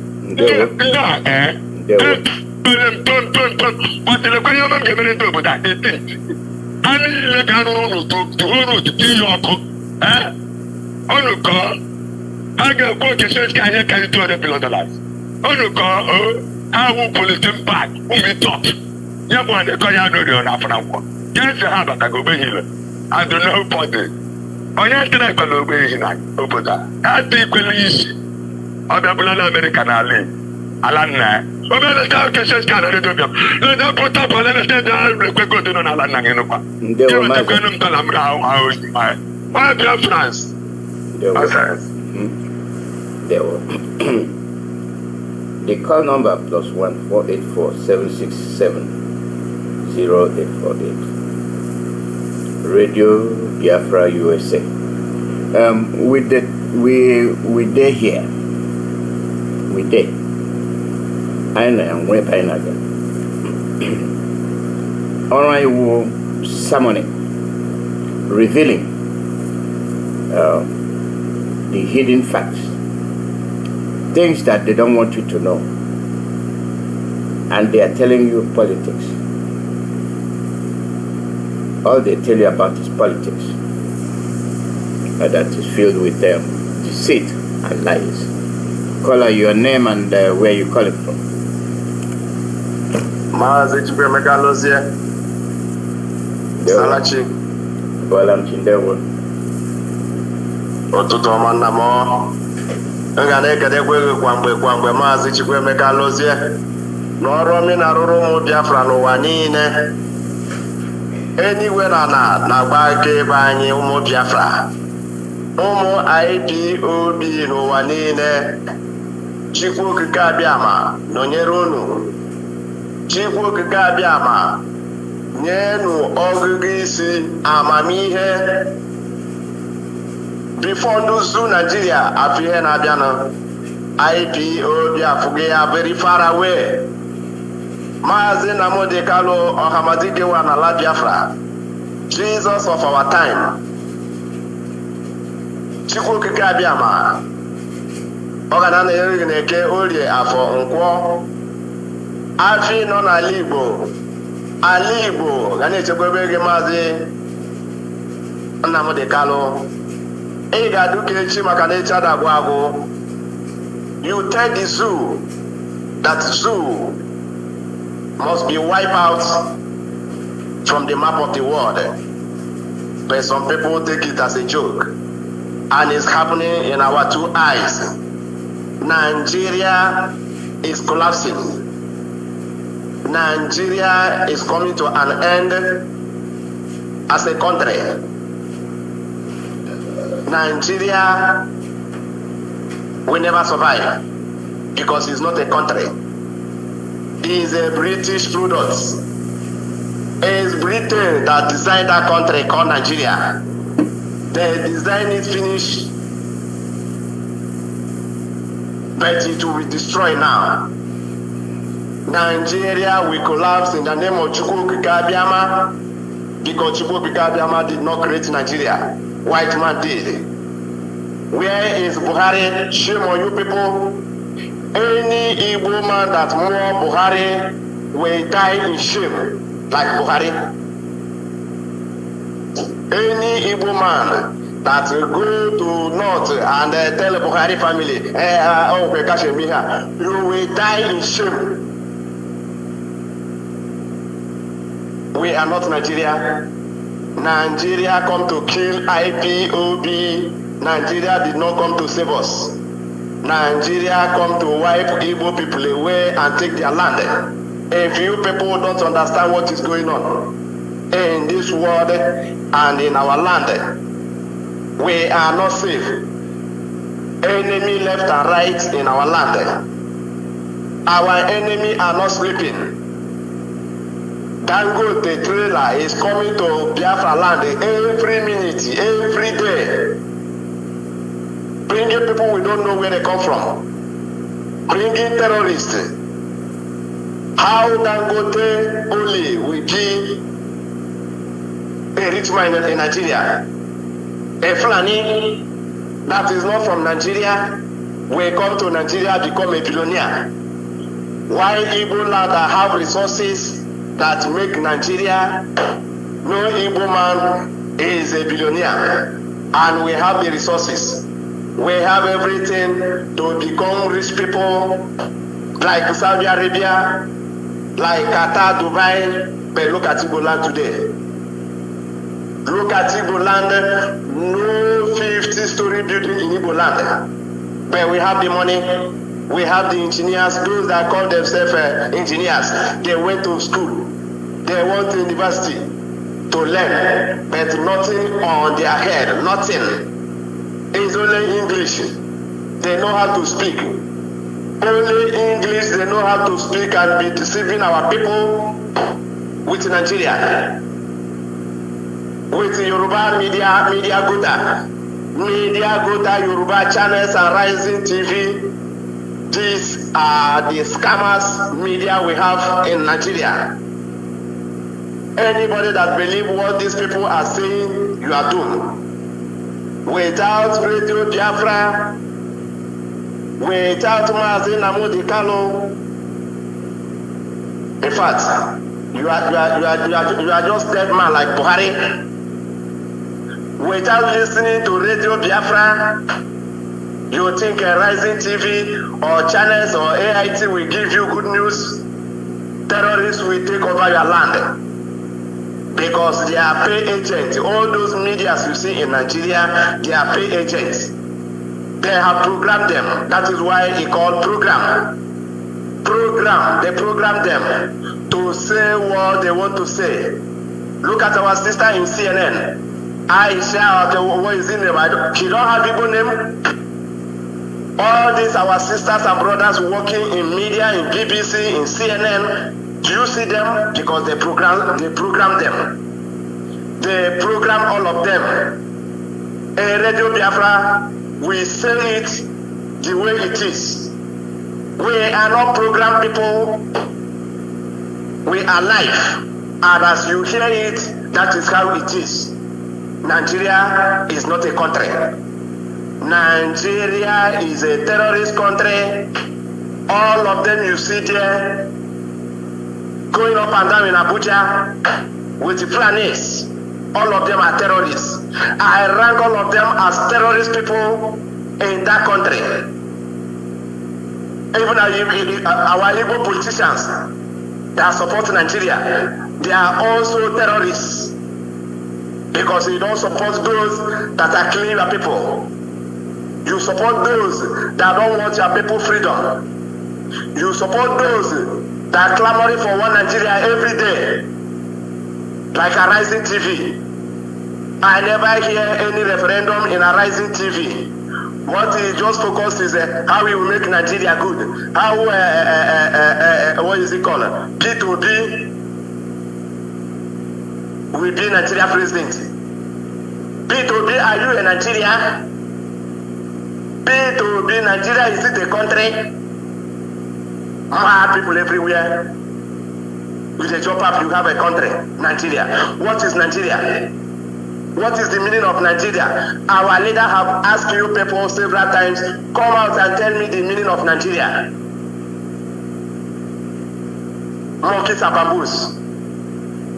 But the Korean given it over that. And the Ghana to kill your cook. On the call. I go to church, can you $200 billion? Oh, no, I will pull it back. Who me top? You want to call you on Africa. Can't have a go here. I don't know what it. Oh, yes, I can obey him. Over that. I think we'll easy. I'm a blood American alley. Alana. Oh, but the South Church can't do them. Let them put up and understand that we're going to do Alana. You want to go to Why are France? There were the call number +1 484 767 0848. Radio Biafra USA. We there here. We there. I know where I know. Alright, will summoning, revealing the hidden facts. Things that they don't want you to know, and they are telling you politics. All they tell you about is politics, and that is filled with deceit and lies. Call out your name and where you call it from. Mazi Alozie. Salachi. Bolam Chindewo. Otuto manamo. Nga na-ekedekwe kwamgbe Mazi Alozie n'ọrụ omi na-arụrụ ụmụ Biafra n'ụwa niile. Enyiwe na-agba akaebe anyị ụmụ Biafra, ụmụ IPOB n'ụwa niile. Chukwu okike abịama nọnyere unu. Chukwu okike abịama nyenu ọgụgụ isi amamihe before nduzu Nigeria afọ ihe na-abịanụ. IPOB afụghị ya very far away. Mazi Nnamdi Kanu Ọhamadigewa na ala Biafra, Jesus of our time. Chukwu okike abịama ọ ga na-eri na-eke orie afọ nkwọ afị nọ n'ala Igbo. Ala Igbo ga na-echekwebe gị Mazi Nnamdi Kanu. Ị ga-adụ ka echi maka na echi adagwụ agwụ. You tell the zoo that zoo must be wiped out from the map of the world. But some people take it as a joke. And it's happening in our two eyes. Nigeria is collapsing. Nigeria is coming to an end as a country. Nigeria will never survive because it's not a country. It is a British product. It's Britain that designed that country called Nigeria. They designed it finished, but it will be destroyed now. Nigeria will collapse in the name of Chukwu okike abịama because Chukwu okike abịama did not create Nigeria. White man did. Where is Buhari? Shame on you people. Any Igbo man that more Buhari will die in shame like Buhari. Any Igbo man that will go to North and tell the Buhari family, you will die in shame. We are not Nigeria. Nigeria come to kill IPOB. Nigeria did not come to save us. Nigeria come to wipe Igbo people away and take their land. If you people don't understand what is going on in this world and in our land, we are not safe. Enemy left and right in our land. Our enemy are not sleeping. Dangote trailer is coming to Biafra land every minute, every day. Bringing people we don't know where they come from. Bringing terrorists. How Dangote only will be a rich man in Nigeria. A Fulani that is not from Nigeria will come to Nigeria become a billionaire. Why Igbo land that have resources that make Nigeria, no Igbo man is a billionaire. And we have the resources. We have everything to become rich people like Saudi Arabia, like Qatar, Dubai. But look at Igbo land today. Look at Igbo land, no 50-story building in Igbo land. But we have the money, we have the engineers, those that call themselves engineers. They went to school, they went to university to learn, but nothing on their head, nothing. It's only English. They know how to speak. Only English they know how to speak and be deceiving our people with Nigeria. With Yoruba media Gota, Yoruba channels and Rising TV. These are the scammers media we have in Nigeria. Anybody that believes what these people are saying, you are doomed. Without Radio Biafra, without Mazi Nnamdi Kanu, in fact, you are just dead man like Buhari. Without listening to Radio Biafra, you think a Rising TV or channels or AIT will give you good news? Terrorists will take over your land. Because they are pay agents. All those medias you see in Nigeria, they are pay agents. They have programmed them. That is why he called program. They program them to say what they want to say. Look at our sister in CNN. Aisha, what is in name? She don't have Igbo name. All these our sisters and brothers working in media, in BBC, in CNN, do you see them? Because they program them. They program all of them. Radio Biafra, we say it the way it is. We are not program people. We are live. And as you hear it, that is how it is. Nigeria is not a country. Nigeria is a terrorist country. All of them you see there, going up and down in Abuja with the Fulanis. All of them are terrorists. I rank all of them as terrorist people in that country. Even our Igbo politicians that support Nigeria, they are also terrorists because they don't support those that are killing your people. You support those that don't want your people freedom. You support those that are clamoring for one Nigeria every day, like a Rising TV. I never hear any referendum in a Rising TV. What he just focused is how we will make Nigeria good. How, what is it called? P2B will be Nigeria president. P2B, are you a Nigeria? P2B, Nigeria, is it a country? Mad people everywhere. With a job up, you have a country, Nigeria. What is Nigeria? What is the meaning of Nigeria? Our leader have asked you people several times, come out and tell me the meaning of Nigeria. Monkeys are bamboos.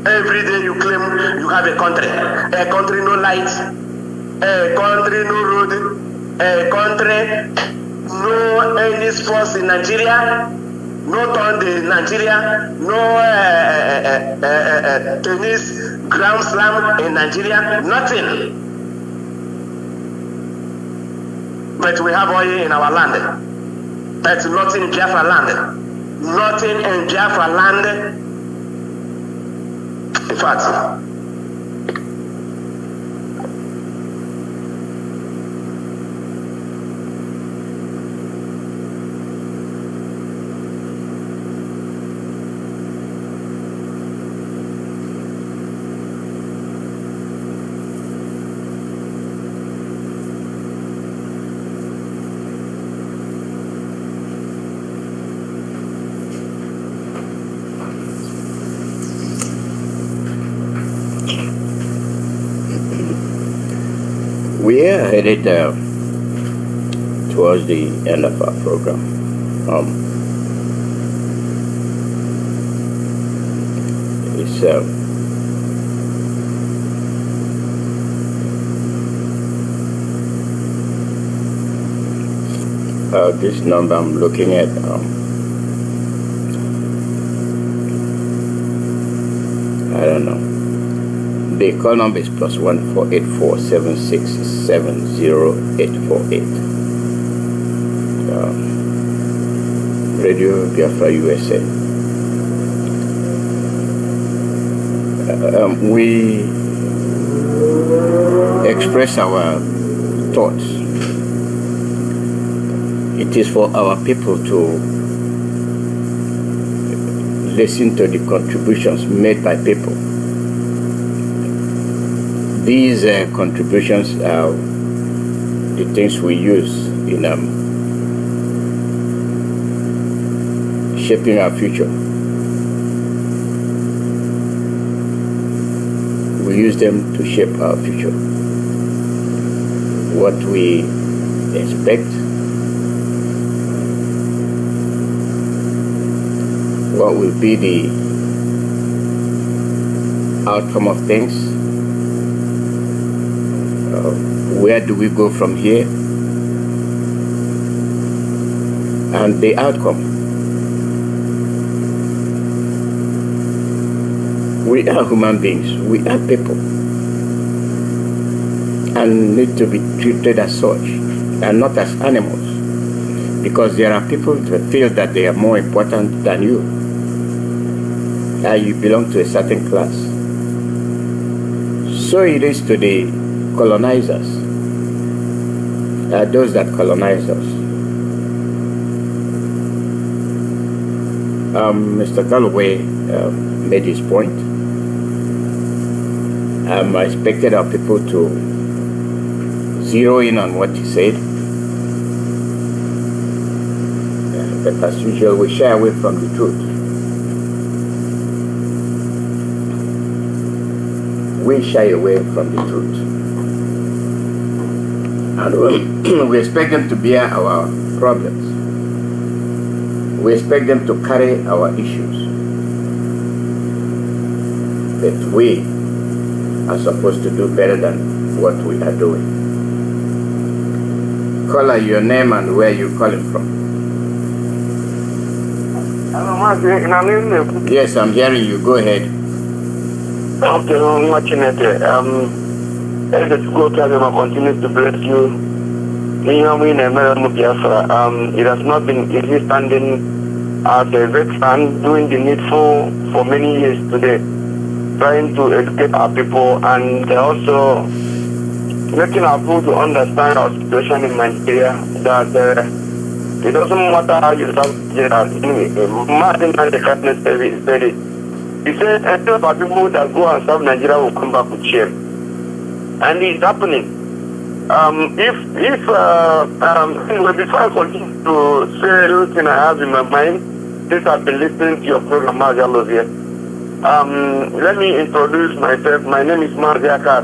Every day you claim you have a country no light, a country no road, a country no any sports in Nigeria, no Sunday in Nigeria, no tennis Grand Slam in Nigeria, nothing. But we have oil in our land. But nothing in Biafra land. Nothing in Biafra land. In fact, we are headed towards the end of our program. It's this number I'm looking at. I don't know. The call number is +1 484 767 0848. Radio Biafra USA. We express our thoughts. It is for our people to listen to the contributions made by people. These contributions are the things we use in shaping our future. We use them to shape our future. What we expect, what will be the outcome of things, where do we go from here, and the outcome. We are human beings, we are people, and need to be treated as such, and not as animals, because there are people that feel that they are more important than you, and you belong to a certain class. So it is to the colonizers, those that colonize us. Mr. Galloway made his point. I expected our people to zero in on what he said. But as usual, we shy away from the truth. We shy away from the truth. And we expect them to bear our problems. We expect them to carry our issues. But we are supposed to do better than what we are doing. Call out your name and where you're calling from. Yes, I'm hearing you. Go ahead. Okay, I'm watching it. Let's go to them. Continue to bless you. It has not been easy standing as a veteran doing the needful for many years today, trying to educate our people and also making our people to understand our situation in Nigeria, that it doesn't matter how you serve Nigeria. Mazi Nnamdi Kanu said it. He said, any of our people that go and serve Nigeria will come back with shame. And it's happening. Before I continue to say everything I have in my mind, since I've been listening to your program, Mazi Alozie, let me introduce myself. My name is Mazi Iyke.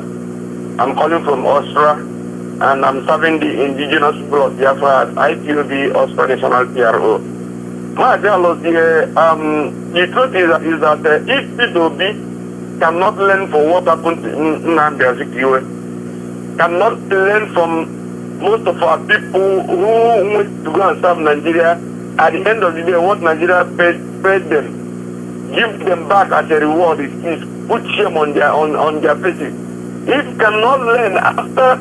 I'm calling from Austria, and I'm serving the indigenous people of Biafra at IPOB Austria National PRO. Mazi Alozie, the truth is that if POB cannot learn from what happened to Nnamdi Kanu, cannot learn from most of our people who went to go and serve Nigeria, at the end of the day, what Nigeria paid them, give them back as a reward is put shame on their faces. If cannot learn after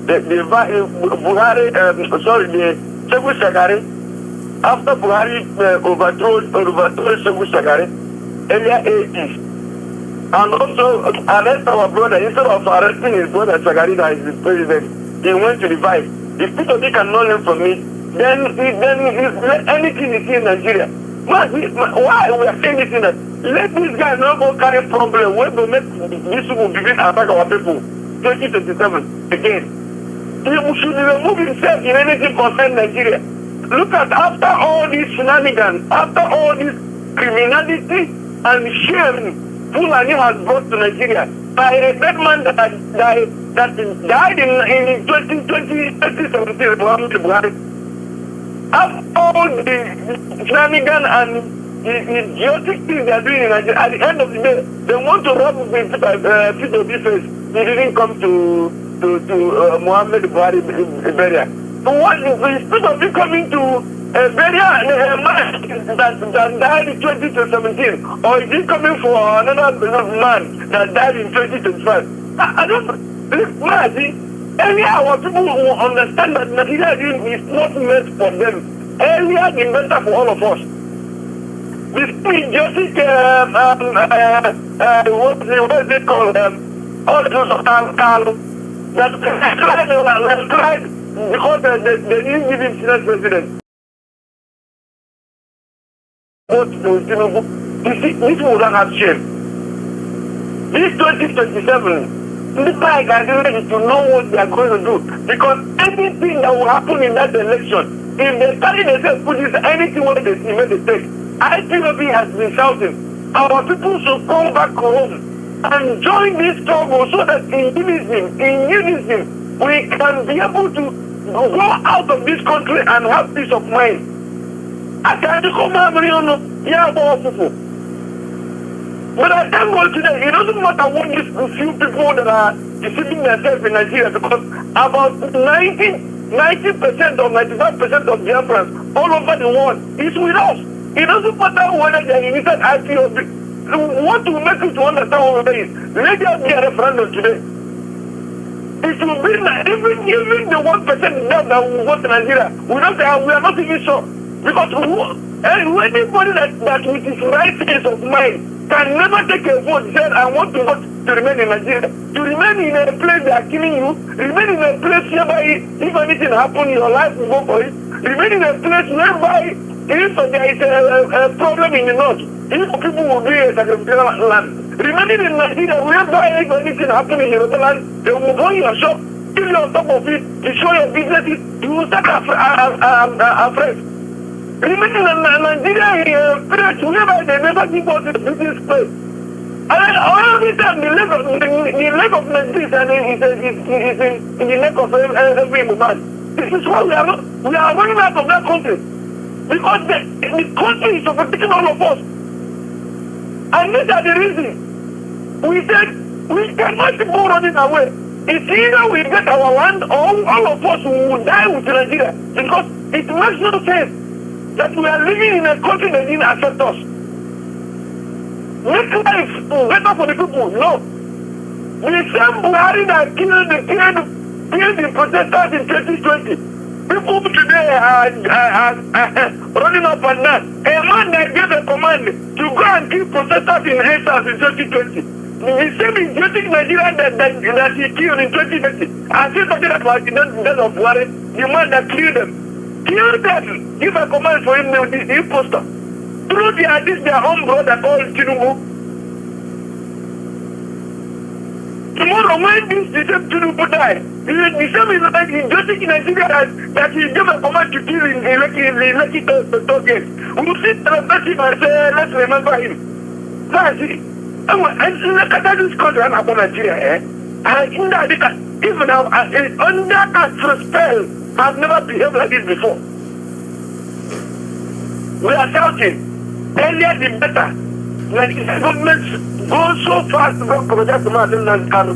the Buhari, the Segun Shagari, after Buhari overthrow Segun Shagari, earlier 80s, and also arrest our brother. Instead of arresting his brother Shagari that is the president, he went to the vice. If people cannot learn from me, then anything you see in Nigeria. Why we are saying this in that? Let this guy not go carry problem when we make this will begin to attack our people. 2027 again. He should remove himself in anything concerning Nigeria. Look at after all this shenanigans, after all this criminality and shame Fulani has brought to Nigeria by a dead man that died in 2017, Buhari. After all the shenanigans and the idiotic things they are doing in Nigeria, at the end of the day, they want to rob Peter face. He didn't come to Muhammad Buhari burial. So what is Peter coming to burial a man that died in 2017, or is he coming for another man that died in 2025? I don't Mazi. Earlier, our people will understand that Nigeria is not meant for them. Earlier, the better for all of us. This idiotic, what is it called? All those of Kanu that cried because they didn't give him Senate president. You see, this will not have shame. This 2027. These guys are ready to know what they are going to do, because anything that will happen in that election, if they carry themselves put this anything what they see, they take. IPOB has been shouting, our people should come back home and join this struggle so that in unison, we can be able to go out of this country and have peace of mind. I can't come out. But I thank God today, it doesn't matter what these few people that are deceiving themselves in Nigeria, because about 90% or 95% of Biafrans all over the world is with us. It doesn't matter whether they are inside IPOB. What will make you to understand what it is? Let there be a referendum today. It will be like even the 1% that will vote in Nigeria, we are not even sure. Because anybody that with his right sense of mind can never take a vote, said, I want to vote to remain in Nigeria. To remain in a place they are killing you, remain in a place whereby if anything happens, your life will go for it. Remain in a place whereby if there is a problem in the north, if people will be a sacrificial land. Remaining in Nigeria, whereby if anything happens in the land, they will go in your shop, kill you on top of it, destroy your businesses, you will start afresh. Remaining in Nigeria, whereby they never give us a business place. And all this time, the leg of Nigeria is in the neck of every woman. This is why we are running out of that country. Because the country is overtaking all of us. And these are the reasons. We said we cannot go running away. It's either we get our land or all of us will die with Nigeria. Because it makes no sense that we are living in a country that didn't accept us. Make life better for the people. No. The same Buhari that killed the protesters in 2020. People today are running up and down. A man that gave a command to go and kill protesters in Haitians in 2020. The same idiotic Nigerian that he killed in 2020. I still talking about the death of Buhari, the man that killed them. Kill them. Give a command for him, the imposter. Through their own brother called Tinubu. Tomorrow, when the same Tinubu die, the same is like idiotic Nigeria that he gave a command to kill in the Lucky Target. We will sit and bless him and say, let's remember him. That's it. And look at this country and about Nigeria, eh? And in that, even now, under Castro's spell, I've never behaved like this before. We are shouting. Earlier the better. Like the government goes so fast to go protect Mazi Nnamdi Kanu.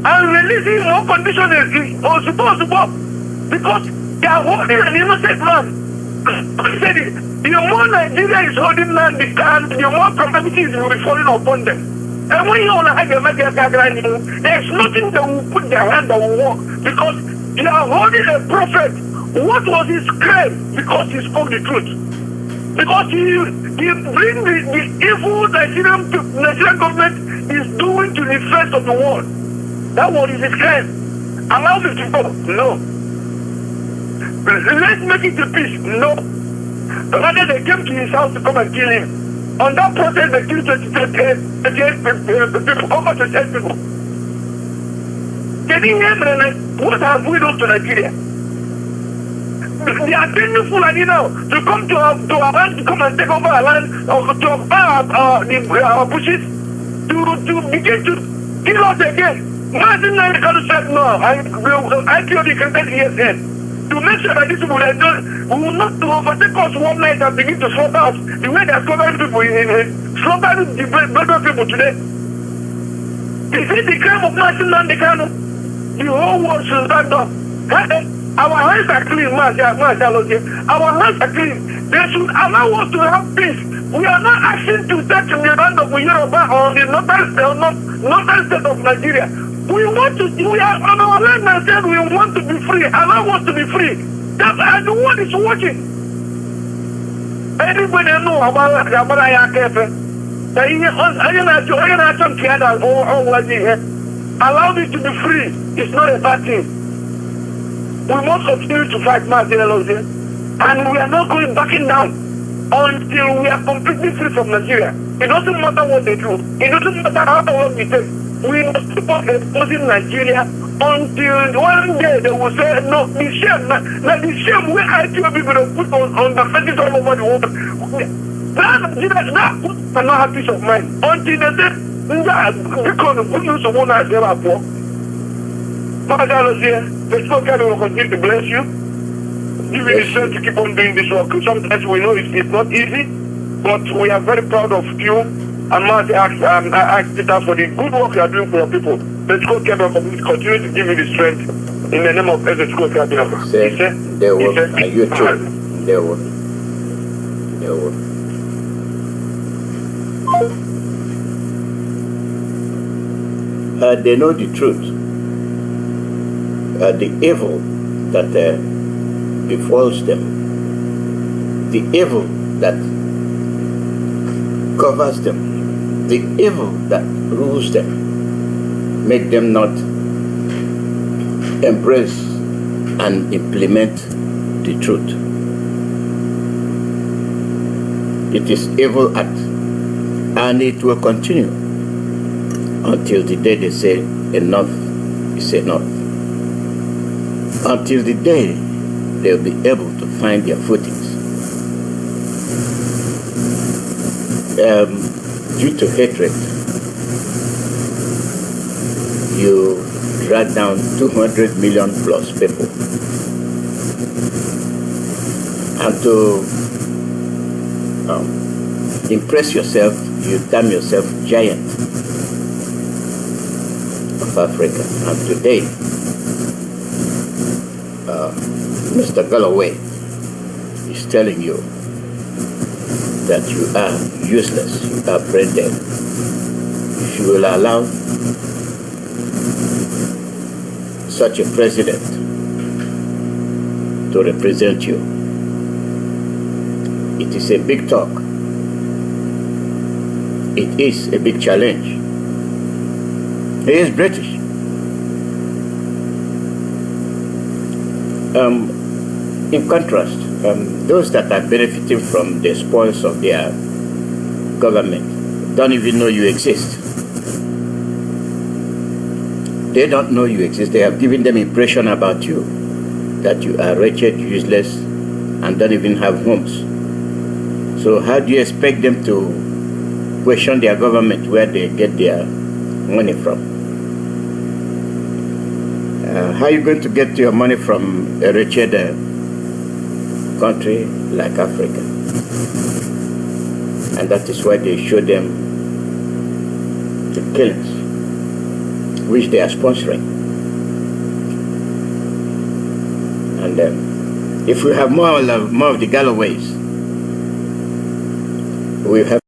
And releasing unconditional is supposed to go. Because they are holding an innocent man. I said it. The more Nigeria is holding Nnamdi Kanu, the more calamities will be falling upon them. And when you want to have a mega there's nothing that will put their hand that will work. Because they are holding a prophet. What was his crime? Because he spoke the truth. Because he brings the evil Nigerian government is doing to the face of the world. That was his crime. Allow me to go? No. Let's make it a peace? No. Rather they came to his house to come and kill him. On that process they killed 28 people, over 28 people. Can you hear me? What have we done to Nigeria? They are bringing Fulani now to come to our land, to come and take over our land, or to occupy our bushes, to begin to kill us again. Mazi Nnamdi Kanu said no, I killed the Christian ESN. To make sure that this people will not overtake us one night and begin to slaughter us the way they are slaughtering people slaughtering the black people today. Is it the crime of Mazi Nnamdi Kanu? The whole world should stand up. Our hands are clean, Mazi Alozie. Our hands are clean. They should allow us to have peace. We are not asking to touch the land of Yoruba or the northern state of Nigeria. We are on our land and said we want to be free. Allow us to be free. And the world is watching. Everybody know about Ayakefe. Allow me to be free. It's not a bad thing. We must continue to fight, Mazi Alozie, and we are not going backing down until we are completely free from Nigeria. It doesn't matter what they do. It doesn't matter how long it takes. We must keep on exposing Nigeria until one day they will say, no, the shame, like the shame where IPOB people will put on the faces all over the world. That cannot have peace of mind until they say, because we use someone as ever poor. Mazi Alozie, the spoken will continue to bless you. Give you the strength to keep on doing this work. Sometimes we know it's not easy, but we are very proud of you. And Mazi asked Peter for the good work you are doing for your people. Let's go continue to give you the strength in the name of Let's go Biafra. They will. And you too. They will. They will. They know the truth. The evil that befalls them, the evil that covers them, the evil that rules them make them not embrace and implement the truth. It is evil act, and it will continue until the day they say enough is enough. Until the day they'll be able to find their footings. Due to hatred, you drag down 200 million plus people. And to impress yourself, you term yourself giant of Africa. And today, Mr. Galloway is telling you that you are useless, you are brain dead. If you will allow such a president to represent you, it is a big talk. It is a big challenge. He is British. In contrast, those that are benefiting from the spoils of their government don't even know you exist. They don't know you exist. They have given them impression about you, that you are wretched, useless, and don't even have homes. So how do you expect them to question their government where they get their money from? How are you going to get your money from a wretched country like Africa? And that is why they show them the killings, which they are sponsoring. And if we have more of the Galloways, we have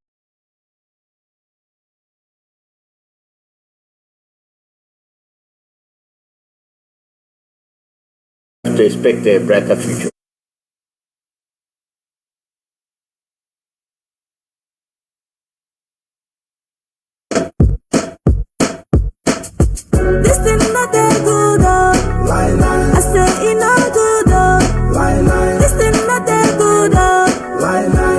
to expect a brighter future. This thing not that good, oh. I say it not good, oh. This thing not that good, oh.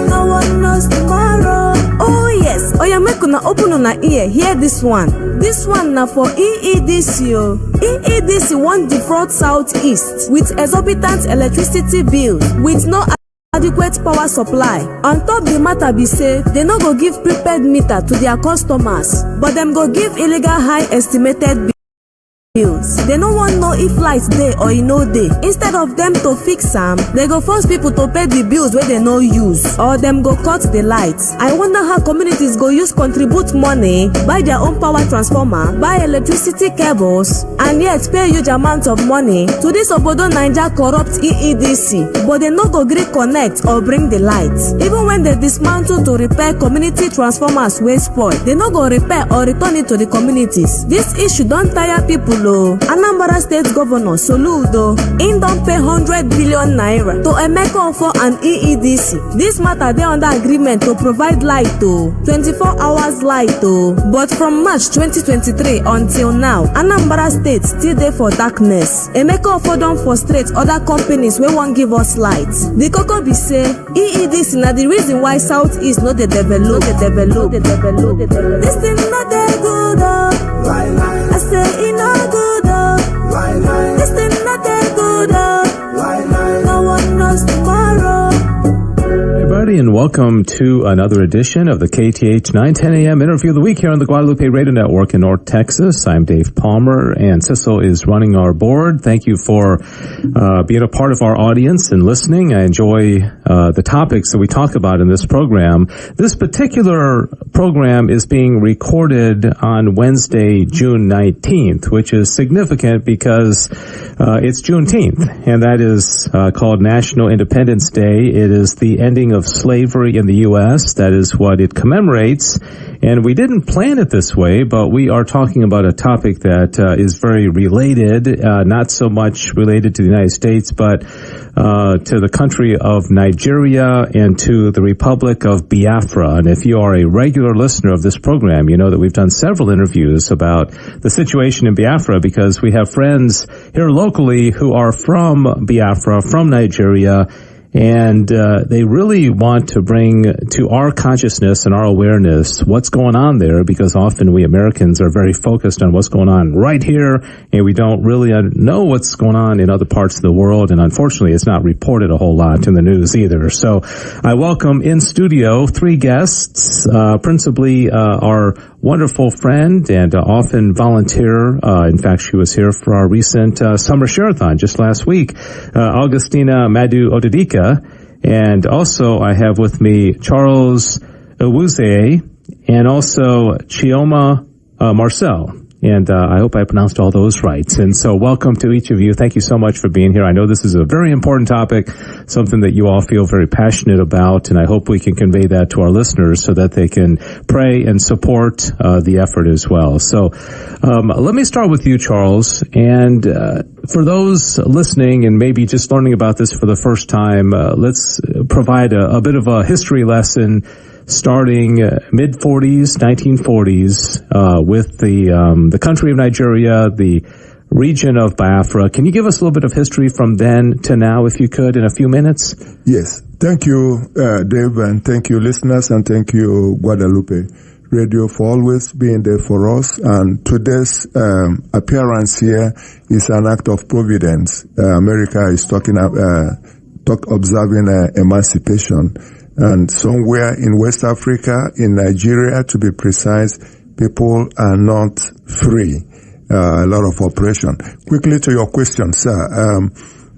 No one knows tomorrow. Oh yes, oh yeah, make una open una ear. Hear this one. This one now for EEDC, oh. EEDC want defraud Southeast with exorbitant electricity bill with no adequate power supply. On top the matter be say, they no go give prepaid meter to their customers, but them go give illegal high estimated bills. They no want know if lights dey or e no dey. Instead of them to fix am, they go force people to pay the bills where they no use, or them go cut the lights. I wonder how communities go use contribute money, buy their own power transformer, buy electricity cables, and yet pay huge amounts of money to this Obodo Naija corrupt EEDC, but they no go gree connect or bring the lights. Even when they dismantle to repair community transformers wey spoil, they no go repair or return it to the communities. This issue don tire people. Anambra State Governor Soludo, in don pay 100 billion naira to Emeka for an EEDC. This matter dey under agreement to provide light to 24 hours light to, but from March 2023 until now, Anambra State still dey for darkness. Emeka for don frustrate other companies wey wan give us light. The koko be say EEDC na the reason why Southeast no dey develop. This thing no dey good, oh. I say it no good, oh. This thing not that good, oh. No one knows tomorrow. Everybody, and welcome to another edition of the KTH 910 a.m. interview of the week here on the Guadalupe Radio Network in North Texas. I'm Dave Palmer, and Cecil is running our board. Thank you for being a part of our audience and listening. I enjoy the topics that we talk about in this program. This particular program is being recorded on Wednesday, June 19th, which is significant because it's Juneteenth, and that is called National Independence Day. It is the ending of slavery in the U.S. That is what it commemorates. And we didn't plan it this way, but we are talking about a topic that is very related, not so much related to the United States, but to the country of Nigeria and to the Republic of Biafra. And if you are a regular listener of this program, you know that we've done several interviews about the situation in Biafra because we have friends here locally who are from Biafra, from Nigeria, and they really want to bring to our consciousness and our awareness what's going on there, because often we Americans are very focused on what's going on right here, and we don't really know what's going on in other parts of the world, and unfortunately it's not reported a whole lot in the news either. So I welcome in studio 3 guests, principally our wonderful friend and often volunteer. In fact, she was here for our recent summer share-a-thon just last week, Augustina Mazi Alozie. And also I have with me Charles Owuzie and also Chioma Marcel. And I hope I pronounced all those right. And so welcome to each of you. Thank you so much for being here. I know this is a very important topic, something that you all feel very passionate about, and I hope we can convey that to our listeners so that they can pray and support the effort as well. So let me start with you, Charles. And for those listening and maybe just learning about this for the first time, let's provide a bit of a history lesson starting mid-40s, 1940s, with the country of Nigeria, the region of Biafra. Can you give us a little bit of history from then to now, if you could, in a few minutes? Yes. Thank you, Dave, and thank you, listeners, and thank you, Guadalupe Radio, for always being there for us. And today's appearance here is an act of providence. America is observing emancipation. And somewhere in West Africa, in Nigeria, to be precise, people are not free. A lot of oppression. Quickly to your question, sir.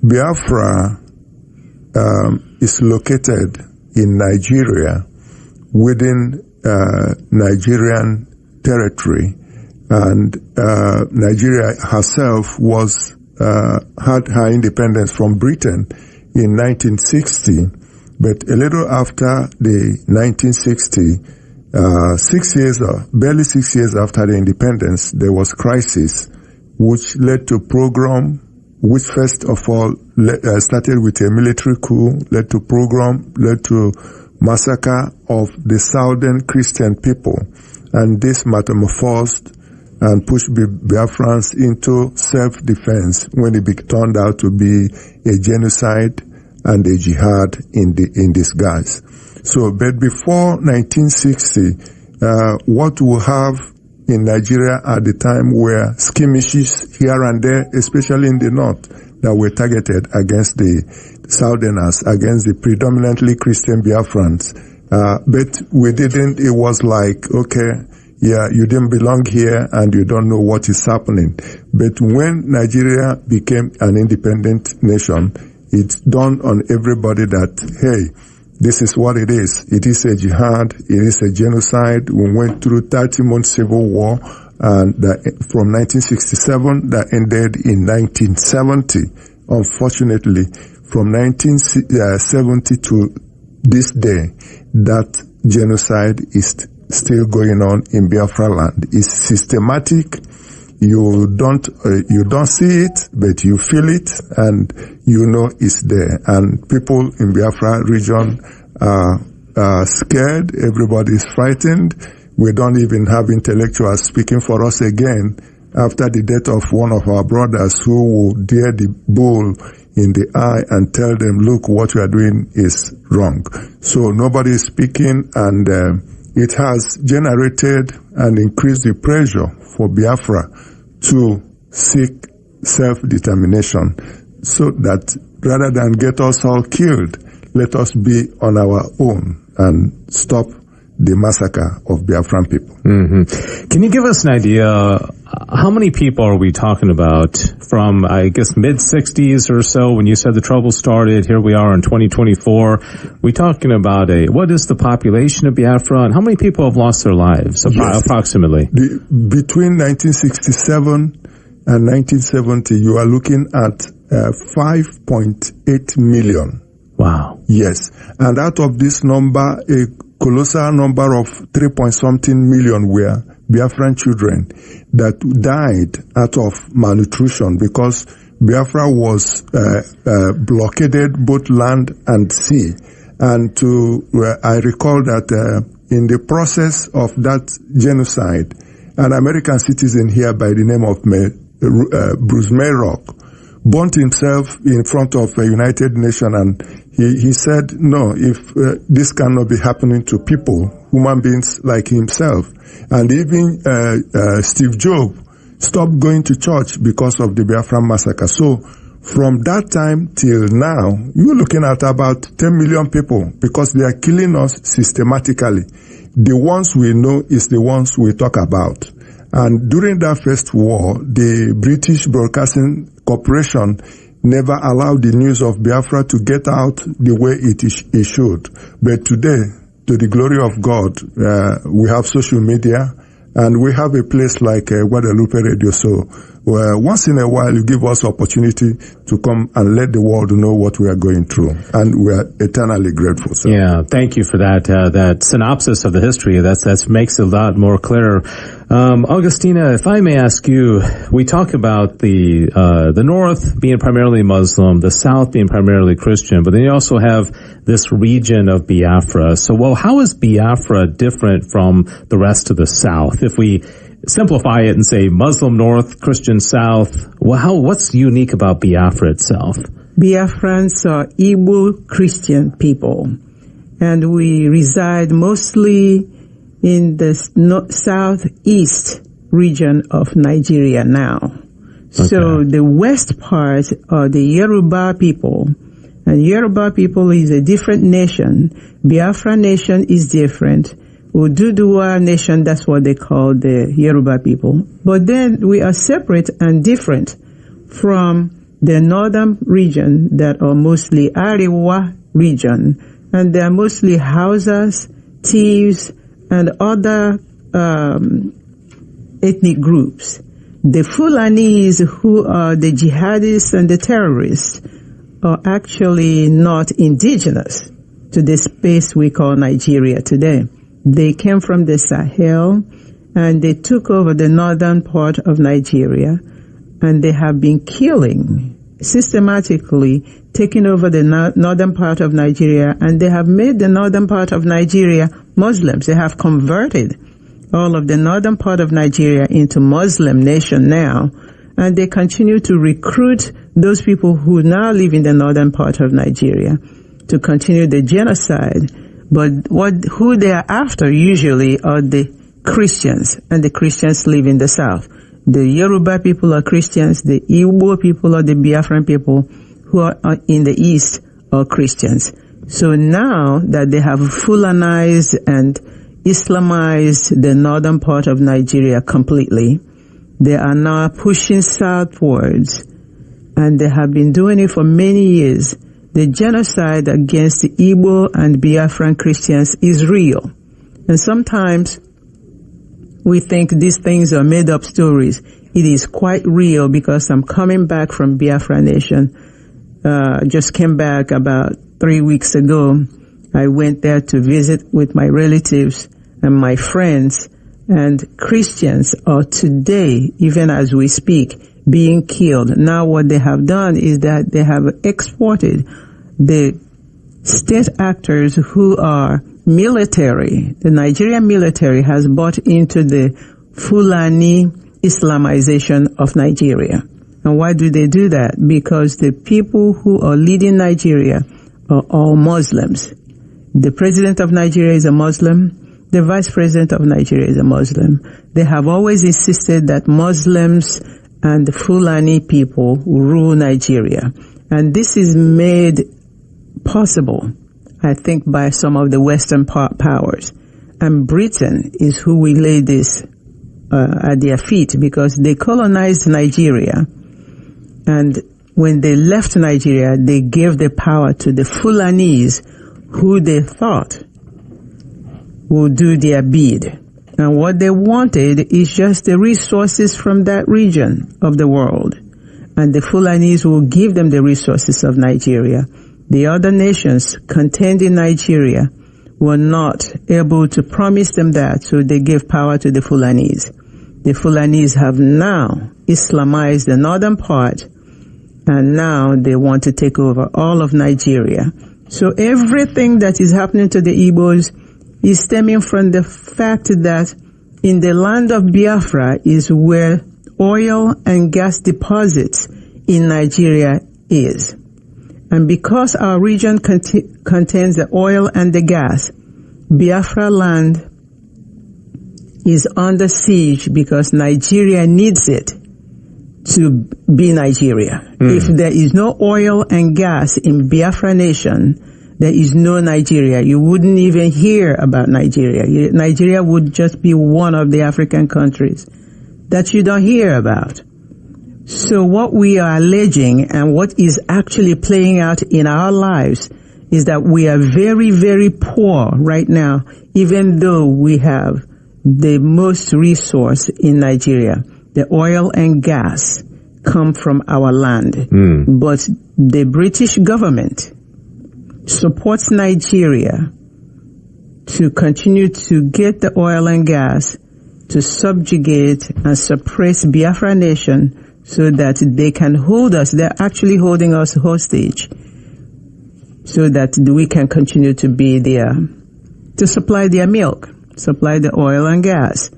Biafra is located in Nigeria, within Nigerian territory, and Nigeria herself had her independence from Britain in 1960. But a little after the 1960, barely 6 years after the independence, there was crisis, which led to pogrom, which first of all started with a military coup, led to massacre of the southern Christian people, and this metamorphosed and pushed Biafrans into self-defense when it turned out to be a genocide and a jihad in disguise. So, but before 1960, what we have in Nigeria at the time were skirmishes here and there, especially in the north, that were targeted against the southerners, against the predominantly Christian Biafrans. But we didn't, it was like, okay, yeah, you didn't belong here and you don't know what is happening. But when Nigeria became an independent nation, it dawned on everybody that, hey, this is what it is. It is a jihad. It is a genocide. We went through 30-month civil war, and from 1967 that ended in 1970. Unfortunately, from 1970 to this day, that genocide is still going on in Biafra land. It's systematic. You don't see it, but you feel it, and you know it's there. And people in Biafra region are scared. Everybody is frightened. We don't even have intellectuals speaking for us again after the death of one of our brothers who will dare the bull in the eye and tell them, look, what you are doing is wrong. So nobody is speaking, and it has generated and increased the pressure for Biafra to seek self-determination, so that rather than get us all killed, let us be on our own and stop the massacre of Biafran people. Mm-hmm. Can you give us an idea, how many people are we talking about from, I guess, mid-60s or so when you said the trouble started? Here we are in 2024. We talking about what is the population of Biafra, and how many people have lost their lives, approximately? Between 1967 and 1970, you are looking at 5.8 million Wow. Yes. And out of this number, a colossal number of 3-something million were Biafran children that died out of malnutrition because Biafra was blockaded both land and sea. And I recall that in the process of that genocide, an American citizen here by the name of Bruce Mayrock burnt himself in front of a United Nations, and he said, no, if this cannot be happening to people, human beings like himself. And even Steve Jobs stopped going to church because of the Biafran massacre. So from that time till now, you're looking at about 10 million people because they are killing us systematically. The ones we know is the ones we talk about. And during that first war, the British Broadcasting Corporation never allowed the news of Biafra to get out the way it should. But today, to the glory of God, we have social media and we have a place like Guadalupe Radio. So once in a while, you give us opportunity to come and let the world know what we are going through. And we are eternally grateful. So. Yeah, thank you for that synopsis of the history. That makes it a lot more clear. Augustina, if I may ask you, we talk about the North being primarily Muslim, the South being primarily Christian, but then you also have this region of Biafra. So, well, how is Biafra different from the rest of the South? If we simplify it and say Muslim North, Christian South, well, what's unique about Biafra itself? Biafrans are Igbo Christian people, and we reside mostly in the southeast region of Nigeria now. Okay. So the west part are the Yoruba people, and Yoruba people is a different nation. Biafra nation is different. Oduduwa nation, that's what they call the Yoruba people. But then we are separate and different from the northern region that are mostly Arewa region, and they are mostly Hausas, Thieves, and other ethnic groups. The Fulanis, who are the jihadists and the terrorists, are actually not indigenous to the space we call Nigeria today. They came from the Sahel, and they took over the northern part of Nigeria, and they have been killing, systematically taking over the northern part of Nigeria, and they have made the northern part of Nigeria Muslims. They have converted all of the northern part of Nigeria into Muslim nation now, and they continue to recruit those people who now live in the northern part of Nigeria to continue the genocide. But who they are after usually are the Christians, and the Christians live in the south. The Yoruba people are Christians, the Igbo people are the Biafran people, who are in the east are Christians. So now that they have Fulanized and Islamized the northern part of Nigeria completely, they are now pushing southwards, and they have been doing it for many years. The genocide against the Igbo and Biafran Christians is real. And sometimes we think these things are made up stories. It is quite real, because I'm coming back from Biafra Nation. Just came back about 3 weeks ago. I went there to visit with my relatives and my friends, and Christians are today, even as we speak, being killed. Now what they have done is that they have exported the state actors who are military. The Nigerian military has bought into the Fulani Islamization of Nigeria. And why do they do that? Because the people who are leading Nigeria are all Muslims. The president of Nigeria is a Muslim. The vice president of Nigeria is a Muslim. They have always insisted that Muslims and the Fulani people rule Nigeria. And this is made possible, I think, by some of the Western powers. And Britain is who we lay this at their feet, because they colonized Nigeria. And when they left Nigeria, they gave the power to the Fulanis, who they thought would do their bid. And what they wanted is just the resources from that region of the world. And the Fulanis will give them the resources of Nigeria. the other nations contending Nigeria were not able to promise them that, so they gave power to the Fulanis. The Fulanis have now Islamized the northern part, and now they want to take over all of Nigeria. So everything that is happening to the Igbos is stemming from the fact that in the land of Biafra is where oil and gas deposits in Nigeria is. And because our region contains the oil and the gas, Biafra land is under siege because Nigeria needs it to be Nigeria. If there is no oil and gas in Biafra nation, there is no Nigeria. You wouldn't even hear about Nigeria. Nigeria would just be one of the African countries that you don't hear about. So what we are alleging and what is actually playing out in our lives is that we are very, very poor right now, even though we have the most resource in Nigeria. The oil and gas come from our land. But the British government supports Nigeria to continue to get the oil and gas to subjugate and suppress Biafra nation so that they can hold us. They're actually holding us hostage so that we can continue to be there, to supply their milk, supply the oil and gas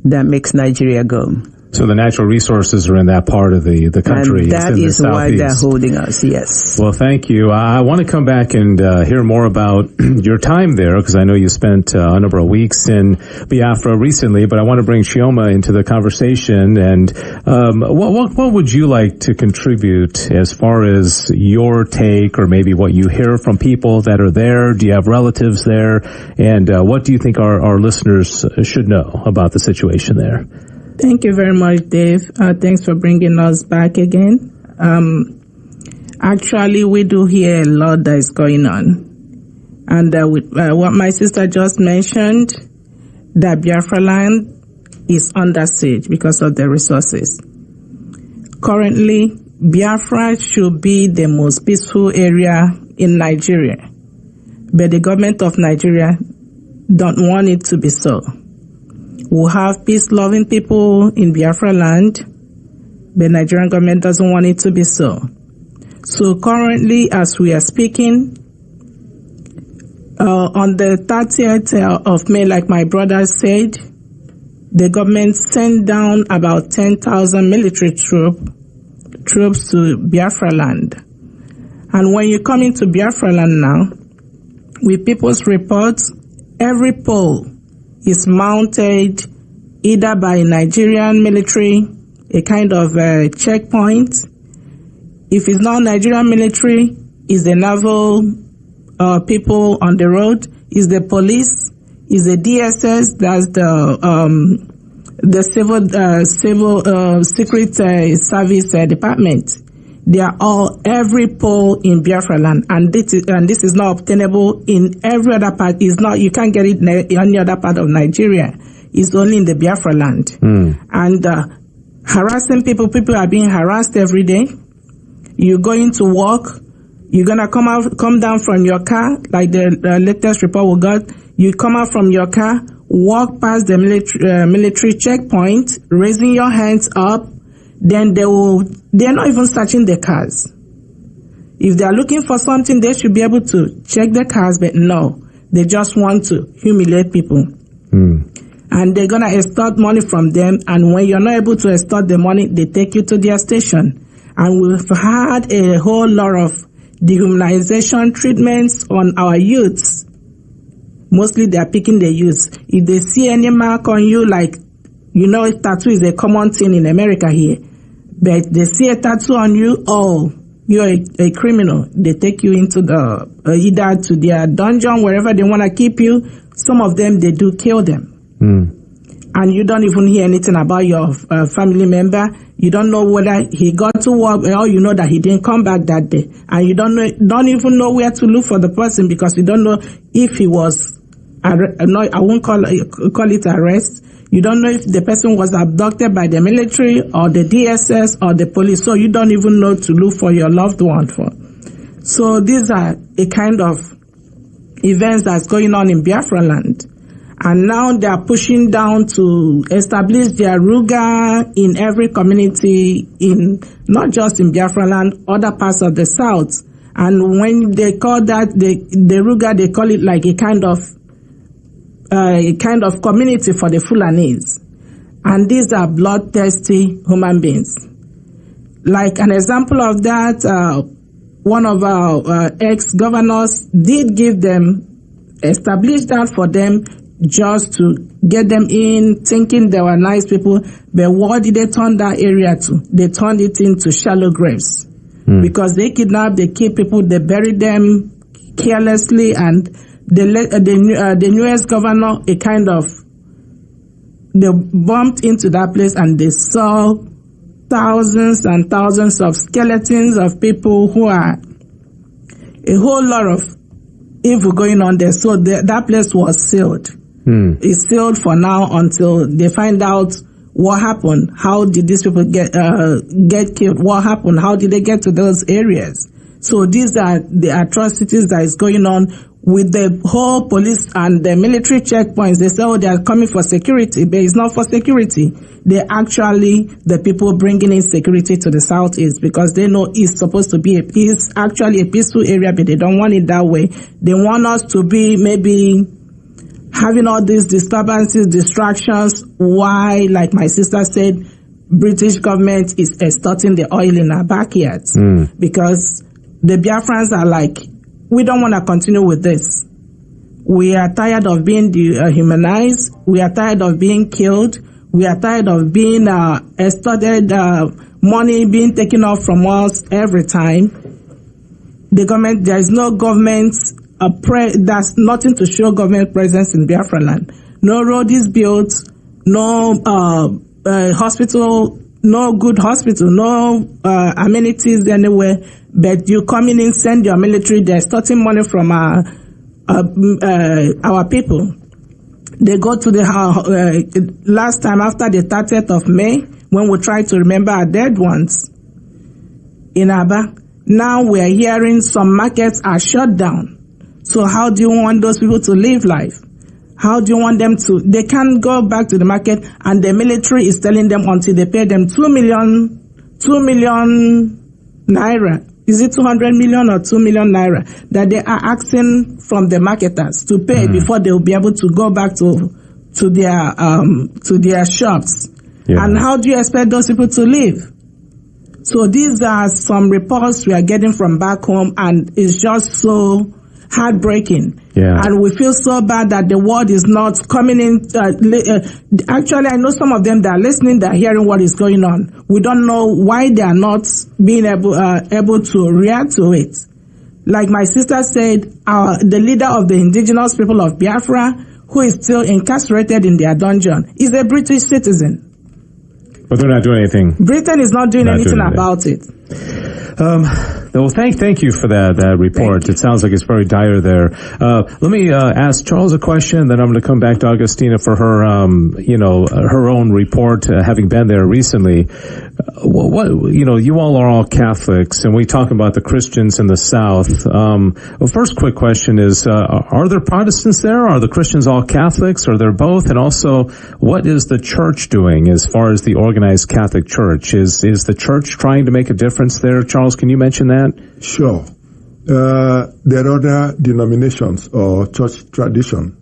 that makes Nigeria go. So the natural resources are in that part of the country. And that is why they're holding us, yes. Well, thank you. I want to come back and hear more about your time there, because I know you spent a number of weeks in Biafra recently, but I want to bring Chioma into the conversation. And what would you like to contribute as far as your take, or maybe what you hear from people that are there? Do you have relatives there? And what do you think our listeners should know about the situation there? Thank you very much, Dave. Thanks for bringing us back again. Actually, we do hear a lot that is going on. And with what my sister just mentioned, that Biafra land is under siege because of the resources. Currently, Biafra should be the most peaceful area in Nigeria. But the government of Nigeria don't want it to be so. We have peace-loving people in Biafra land, but Nigerian government doesn't want it to be so. So currently, as we are speaking, on the 30th of May, like my brother said, the government sent down about 10,000 military troops to Biafra land. And when you come into Biafra land now, with people's reports, every pole is mounted either by Nigerian military, a kind of checkpoint. If it's not Nigerian military, it's the naval people on the road, it's the police, it's the DSS, that's the civil secret service department. They are all every pole in Biafra land, and this is not obtainable in every other part. It's not, you can't get it in any other part of Nigeria. It's only in the Biafra land. And harassing people are being harassed every day. You're going to work, you're gonna come down from your car, like the latest report we got. You come out from your car, walk past the military checkpoint, raising your hands up. Then they're not even searching the cars. If they're looking for something, they should be able to check the cars, but no, they just want to humiliate people. And they're gonna extort money from them, and when you're not able to extort the money, they take you to their station. And we've had a whole lot of dehumanization treatments on our youths. Mostly they're picking the youths. If they see any mark on you, like, you know, tattoo is a common thing in America here. But they see a tattoo on you, oh, you're a criminal. They take you into the either to their dungeon, wherever they want to keep you. Some of them, they do kill them. And you don't even hear anything about your family member. You don't know whether he got to work, or you know that he didn't come back that day. And you don't even know where to look for the person, because you don't know if he was, I won't call it arrest. You don't know if the person was abducted by the military or the DSS or the police, so you don't even know to look for your loved one for. So these are a kind of events that's going on in Biafra land. And now they are pushing down to establish their Ruga in every community, in not just in Biafra land, other parts of the south. And when they call that the Ruga, they call it like a kind of community for the Fulanis. And these are bloodthirsty human beings. Like an example of that, one of our ex-governors did give them, establish that for them, just to get them in, thinking they were nice people. But what did they turn that area to? They turned it into shallow graves. Because they kidnap, they kill people, they bury them carelessly, and the newest governor, they bumped into that place and they saw thousands and thousands of skeletons of people who are a whole lot of evil going on there. So that place was sealed. It's sealed for now until they find out what happened. How did these people get killed? What happened? How did they get to those areas? So these are the atrocities that is going on with the whole police and the military checkpoints. They say, oh, they are coming for security, but it's not for security. They actually, the people bringing in security to the southeast, because they know it's supposed to be actually a peaceful area, but they don't want it that way. They want us to be maybe having all these disturbances, distractions. Why, like my sister said, British government is extorting the oil in our backyards. Because the Biafrans are like, we don't want to continue with this. We are tired of being dehumanized. We are tired of being killed. We are tired of being extorted, money being taken off from us every time. The government, there is no government, there's nothing to show government presence in Biafra land. No road is built, no hospital, no good hospital, no amenities anywhere. But you come in and send your military, they're extorting money from our people. They go to the last time after the 30th of May, when we try to remember our dead ones in Aba. Now we're hearing some markets are shut down. So how do you want those people to live life? How do you want them to? They can't go back to the market, and the military is telling them until they pay them 2 million naira. Is it 200 million or 2 million naira that they are asking from the marketers to pay before they will be able to go back to their shops? Yeah. And how do you expect those people to live? So these are some reports we are getting from back home, and it's just so heartbreaking. Yeah. And we feel so bad that the world is not coming in. Actually, I know some of them that are listening, that are hearing what is going on. We don't know why they are not being able to react to it. Like my sister said, the leader of the indigenous people of Biafra, who is still incarcerated in their dungeon, is a British citizen. But they're not doing anything. Britain is not doing anything about it. Well, thank you for that report. It sounds like it's very dire there. Let me ask Charles a question, then I'm going to come back to Augustina for her, her own report, having been there recently. You all are all Catholics, and we talk about the Christians in the South. Well, first quick question is, are there Protestants there? Are the Christians all Catholics? Are there both? And also, what is the church doing as far as the organized Catholic Church? Is the church trying to make a difference there? Charles, can you mention that? Sure. There are other denominations or church tradition,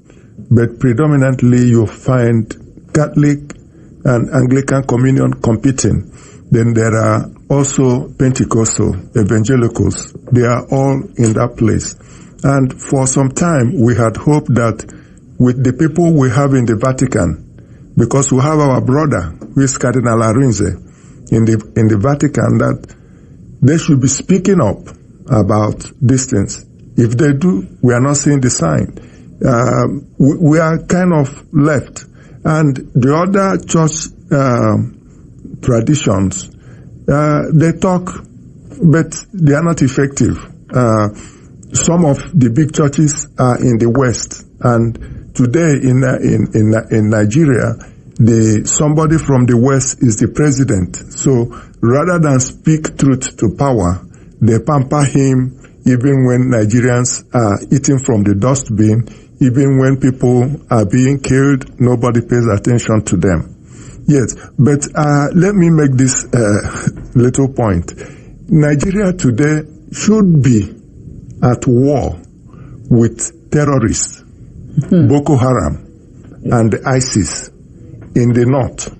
but predominantly you find Catholic and Anglican communion competing. Then there are also Pentecostal, evangelicals. They are all in that place. And for some time, we had hoped that with the people we have in the Vatican, because we have our brother, who is Cardinal Arinze, in the Vatican, that they should be speaking up about these things. If they do, we are not seeing the sign. We are kind of left. And the other church traditions, they talk, but they are not effective. Some of the big churches are in the West, and today in Nigeria, somebody from the West is the president. So rather than speak truth to power, they pamper him even when Nigerians are eating from the dustbin, even when people are being killed, nobody pays attention to them. Yes, but let me make this little point. Nigeria today should be at war with terrorists, Boko Haram and ISIS in the north.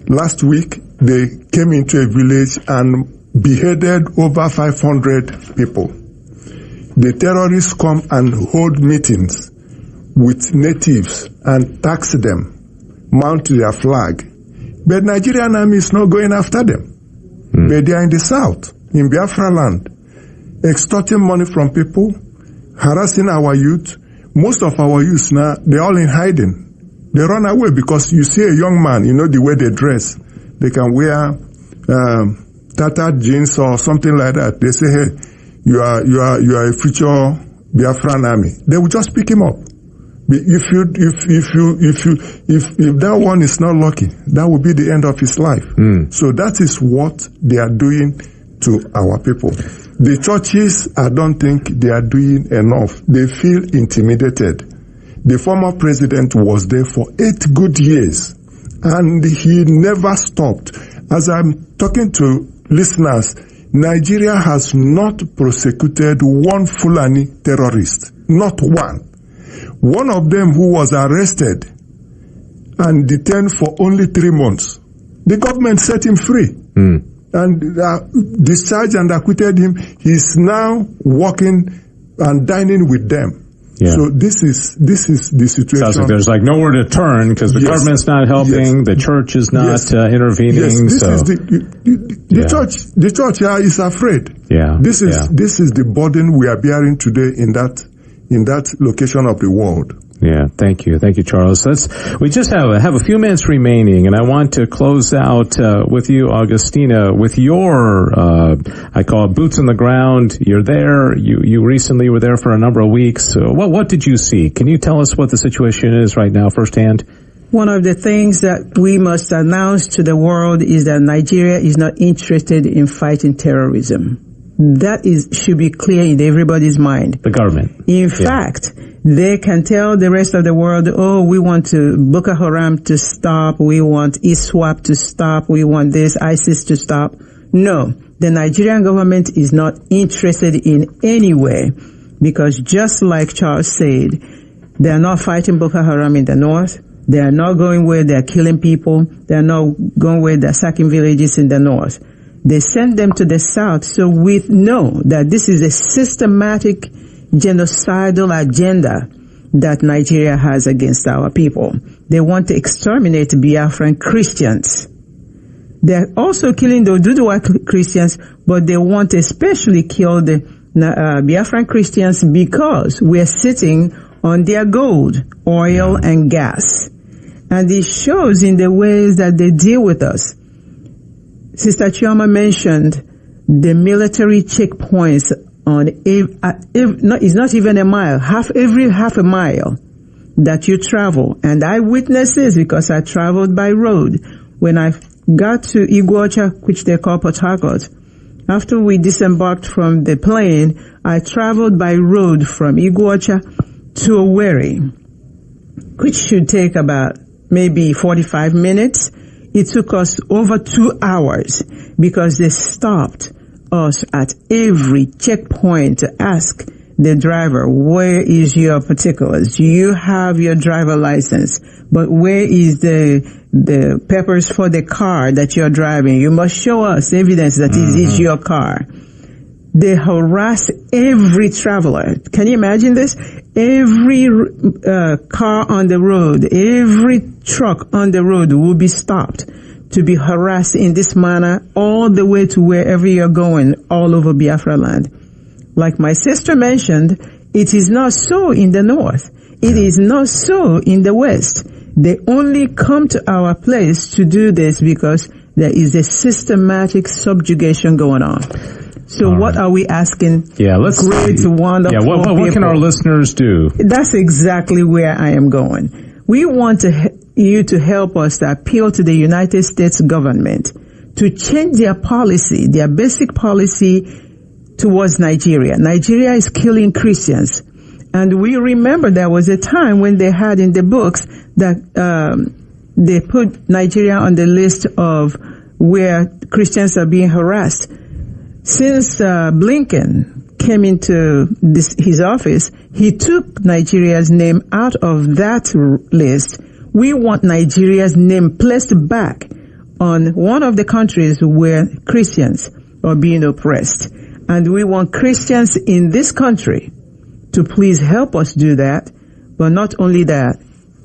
Last week, they came into a village and beheaded over 500 people. The terrorists come and hold meetings with natives and tax them, mount their flag. But Nigerian army is not going after them. But they are in the south, in Biafra land, extorting money from people, harassing our youth. Most of our youth now, they're all in hiding. They run away because you see a young man, you know the way they dress. They can wear tattered jeans or something like that. They say, hey, you are a future Biafran army. They will just pick him up. If that one is not lucky, that will be the end of his life. So that is what they are doing to our people. The churches, I don't think they are doing enough. They feel intimidated. The former president was there for 8 good years, and he never stopped. As I'm talking to listeners, Nigeria has not prosecuted one Fulani terrorist. Not one. One of them who was arrested and detained for only 3 months, the government set him free and discharged and acquitted him. He's now working and dining with them. Yeah. So this is the situation. Sounds like there's like nowhere to turn because the government's not helping, the church is not intervening. Yes, this is the church is afraid. Yeah. This is the burden we are bearing today in that location of the world. Yeah, thank you, Charles. We just have a few minutes remaining, and I want to close out with you, Augustina, with your I call it boots on the ground. You're there. You recently were there for a number of weeks. What did you see? Can you tell us what the situation is right now firsthand? One of the things that we must announce to the world is that Nigeria is not interested in fighting terrorism. That should be clear in everybody's mind. The government. In fact, they can tell the rest of the world, oh, we want Boko Haram to stop, we want ISWAP to stop, we want this, ISIS to stop. No, the Nigerian government is not interested in any way because just like Charles said, they are not fighting Boko Haram in the north. They are not going where they are killing people. They are not going where they are sacking villages in the north. They send them to the south, so we know that this is a systematic genocidal agenda that Nigeria has against our people. They want to exterminate Biafran Christians. They're also killing the Oduduwa Christians, but they want to especially kill the Biafran Christians because we're sitting on their gold, oil, and gas. And it shows in the ways that they deal with us. Sister Chioma mentioned the military checkpoints on it's not even a mile, every half a mile that you travel. And I witnessed this because I traveled by road. When I got to Iguacha, which they call Port Harcourt, after we disembarked from the plane, I traveled by road from Iguacha to Owerri, which should take about maybe 45 minutes. It took us over 2 hours because they stopped us at every checkpoint to ask the driver, where is your particulars? You have your driver license, but where is the papers for the car that you're driving? You must show us evidence that it is your car. They harass every traveler. Can you imagine this? Every car on the road, every truck on the road will be stopped to be harassed in this manner all the way to wherever you're going, all over Biafra land. Like my sister mentioned, it is not so in the north. It is not so in the west. They only come to our place to do this because there is a systematic subjugation going on. So what are we asking? Yeah, let's great, wonderful people. What can our listeners do? That's exactly where I am going. We want you to help us to appeal to the United States government to change their policy, their basic policy towards Nigeria. Nigeria is killing Christians. And we remember there was a time when they had in the books that they put Nigeria on the list of where Christians are being harassed. Since Blinken came into his office, he took Nigeria's name out of that list. We want Nigeria's name placed back on one of the countries where Christians are being oppressed. And we want Christians in this country to please help us do that. But not only that,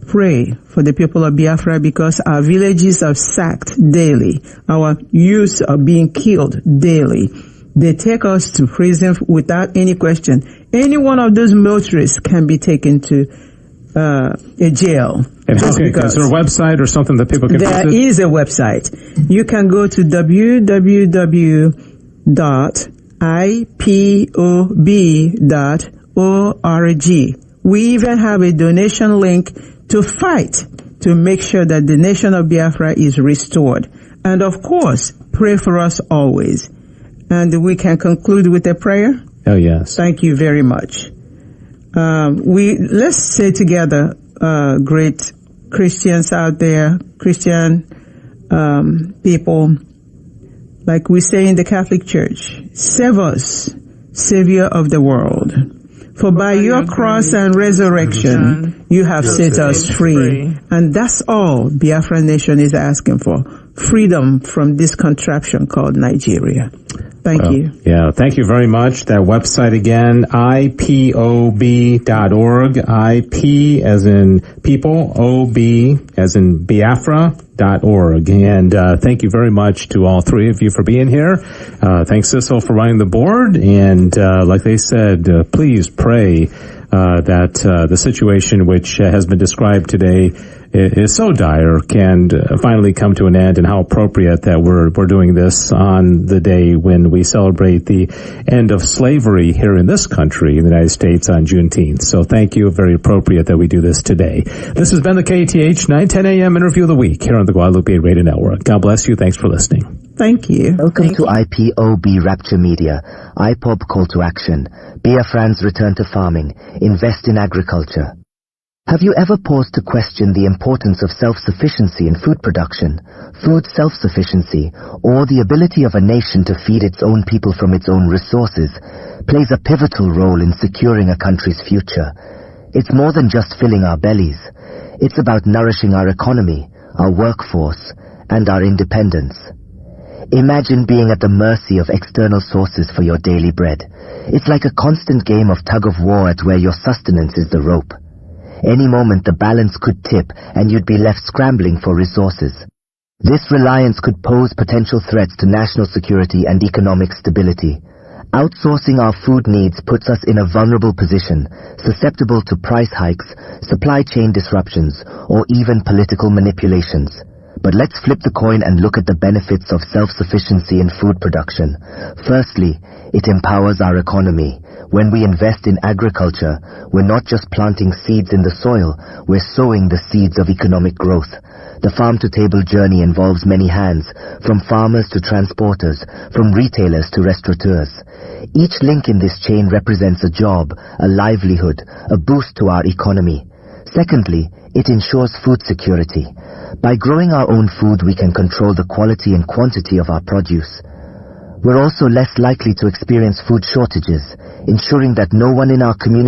pray for the people of Biafra, because our villages are sacked daily. Our youths are being killed daily. They take us to prison without any question. Any one of those motorists can be taken to a jail. And is there a website or something that people can visit? There is a website. You can go to www.ipob.org. We even have a donation link to fight to make sure that the nation of Biafra is restored. And of course, pray for us always. And we can conclude with a prayer. Oh, yes. Thank you very much. Let's say together, great Christians out there, Christian people, like we say in the Catholic Church, save us, Savior of the world. For by your cross and resurrection, you have set us free. And that's all Biafra Nation is asking for. Freedom from this contraption called Nigeria. Thank you. Yeah, thank you very much. That website again, ipob.org. IP as in people, OB as in Biafra.org. And thank you very much to all three of you for being here. Thanks, Cecil, for running the board. And like they said, please pray that the situation which has been described today is so dire can finally come to an end, and how appropriate that we're doing this on the day when we celebrate the end of slavery here in this country in the United States on Juneteenth. So thank you. Very appropriate that we do this today. This has been the KTH 910 AM Interview of the Week here on the Guadalupe Radio Network. God bless you. Thanks for listening. Thank you. Welcome to IPOB Rapture Media, IPOB Call to Action, Biafrans Return to Farming, Invest in Agriculture. Have you ever paused to question the importance of self-sufficiency in food production, food self-sufficiency, or the ability of a nation to feed its own people from its own resources, plays a pivotal role in securing a country's future? It's more than just filling our bellies. It's about nourishing our economy, our workforce, and our independence. Imagine being at the mercy of external sources for your daily bread. It's like a constant game of tug-of-war at where your sustenance is the rope. Any moment the balance could tip and you'd be left scrambling for resources. This reliance could pose potential threats to national security and economic stability. Outsourcing our food needs puts us in a vulnerable position, susceptible to price hikes, supply chain disruptions, or even political manipulations. But let's flip the coin and look at the benefits of self-sufficiency in food production. Firstly, it empowers our economy. When we invest in agriculture, we're not just planting seeds in the soil, we're sowing the seeds of economic growth. The farm-to-table journey involves many hands, from farmers to transporters, from retailers to restaurateurs. Each link in this chain represents a job, a livelihood, a boost to our economy. Secondly, it ensures food security. By growing our own food, we can control the quality and quantity of our produce. We're also less likely to experience food shortages, ensuring that no one in our community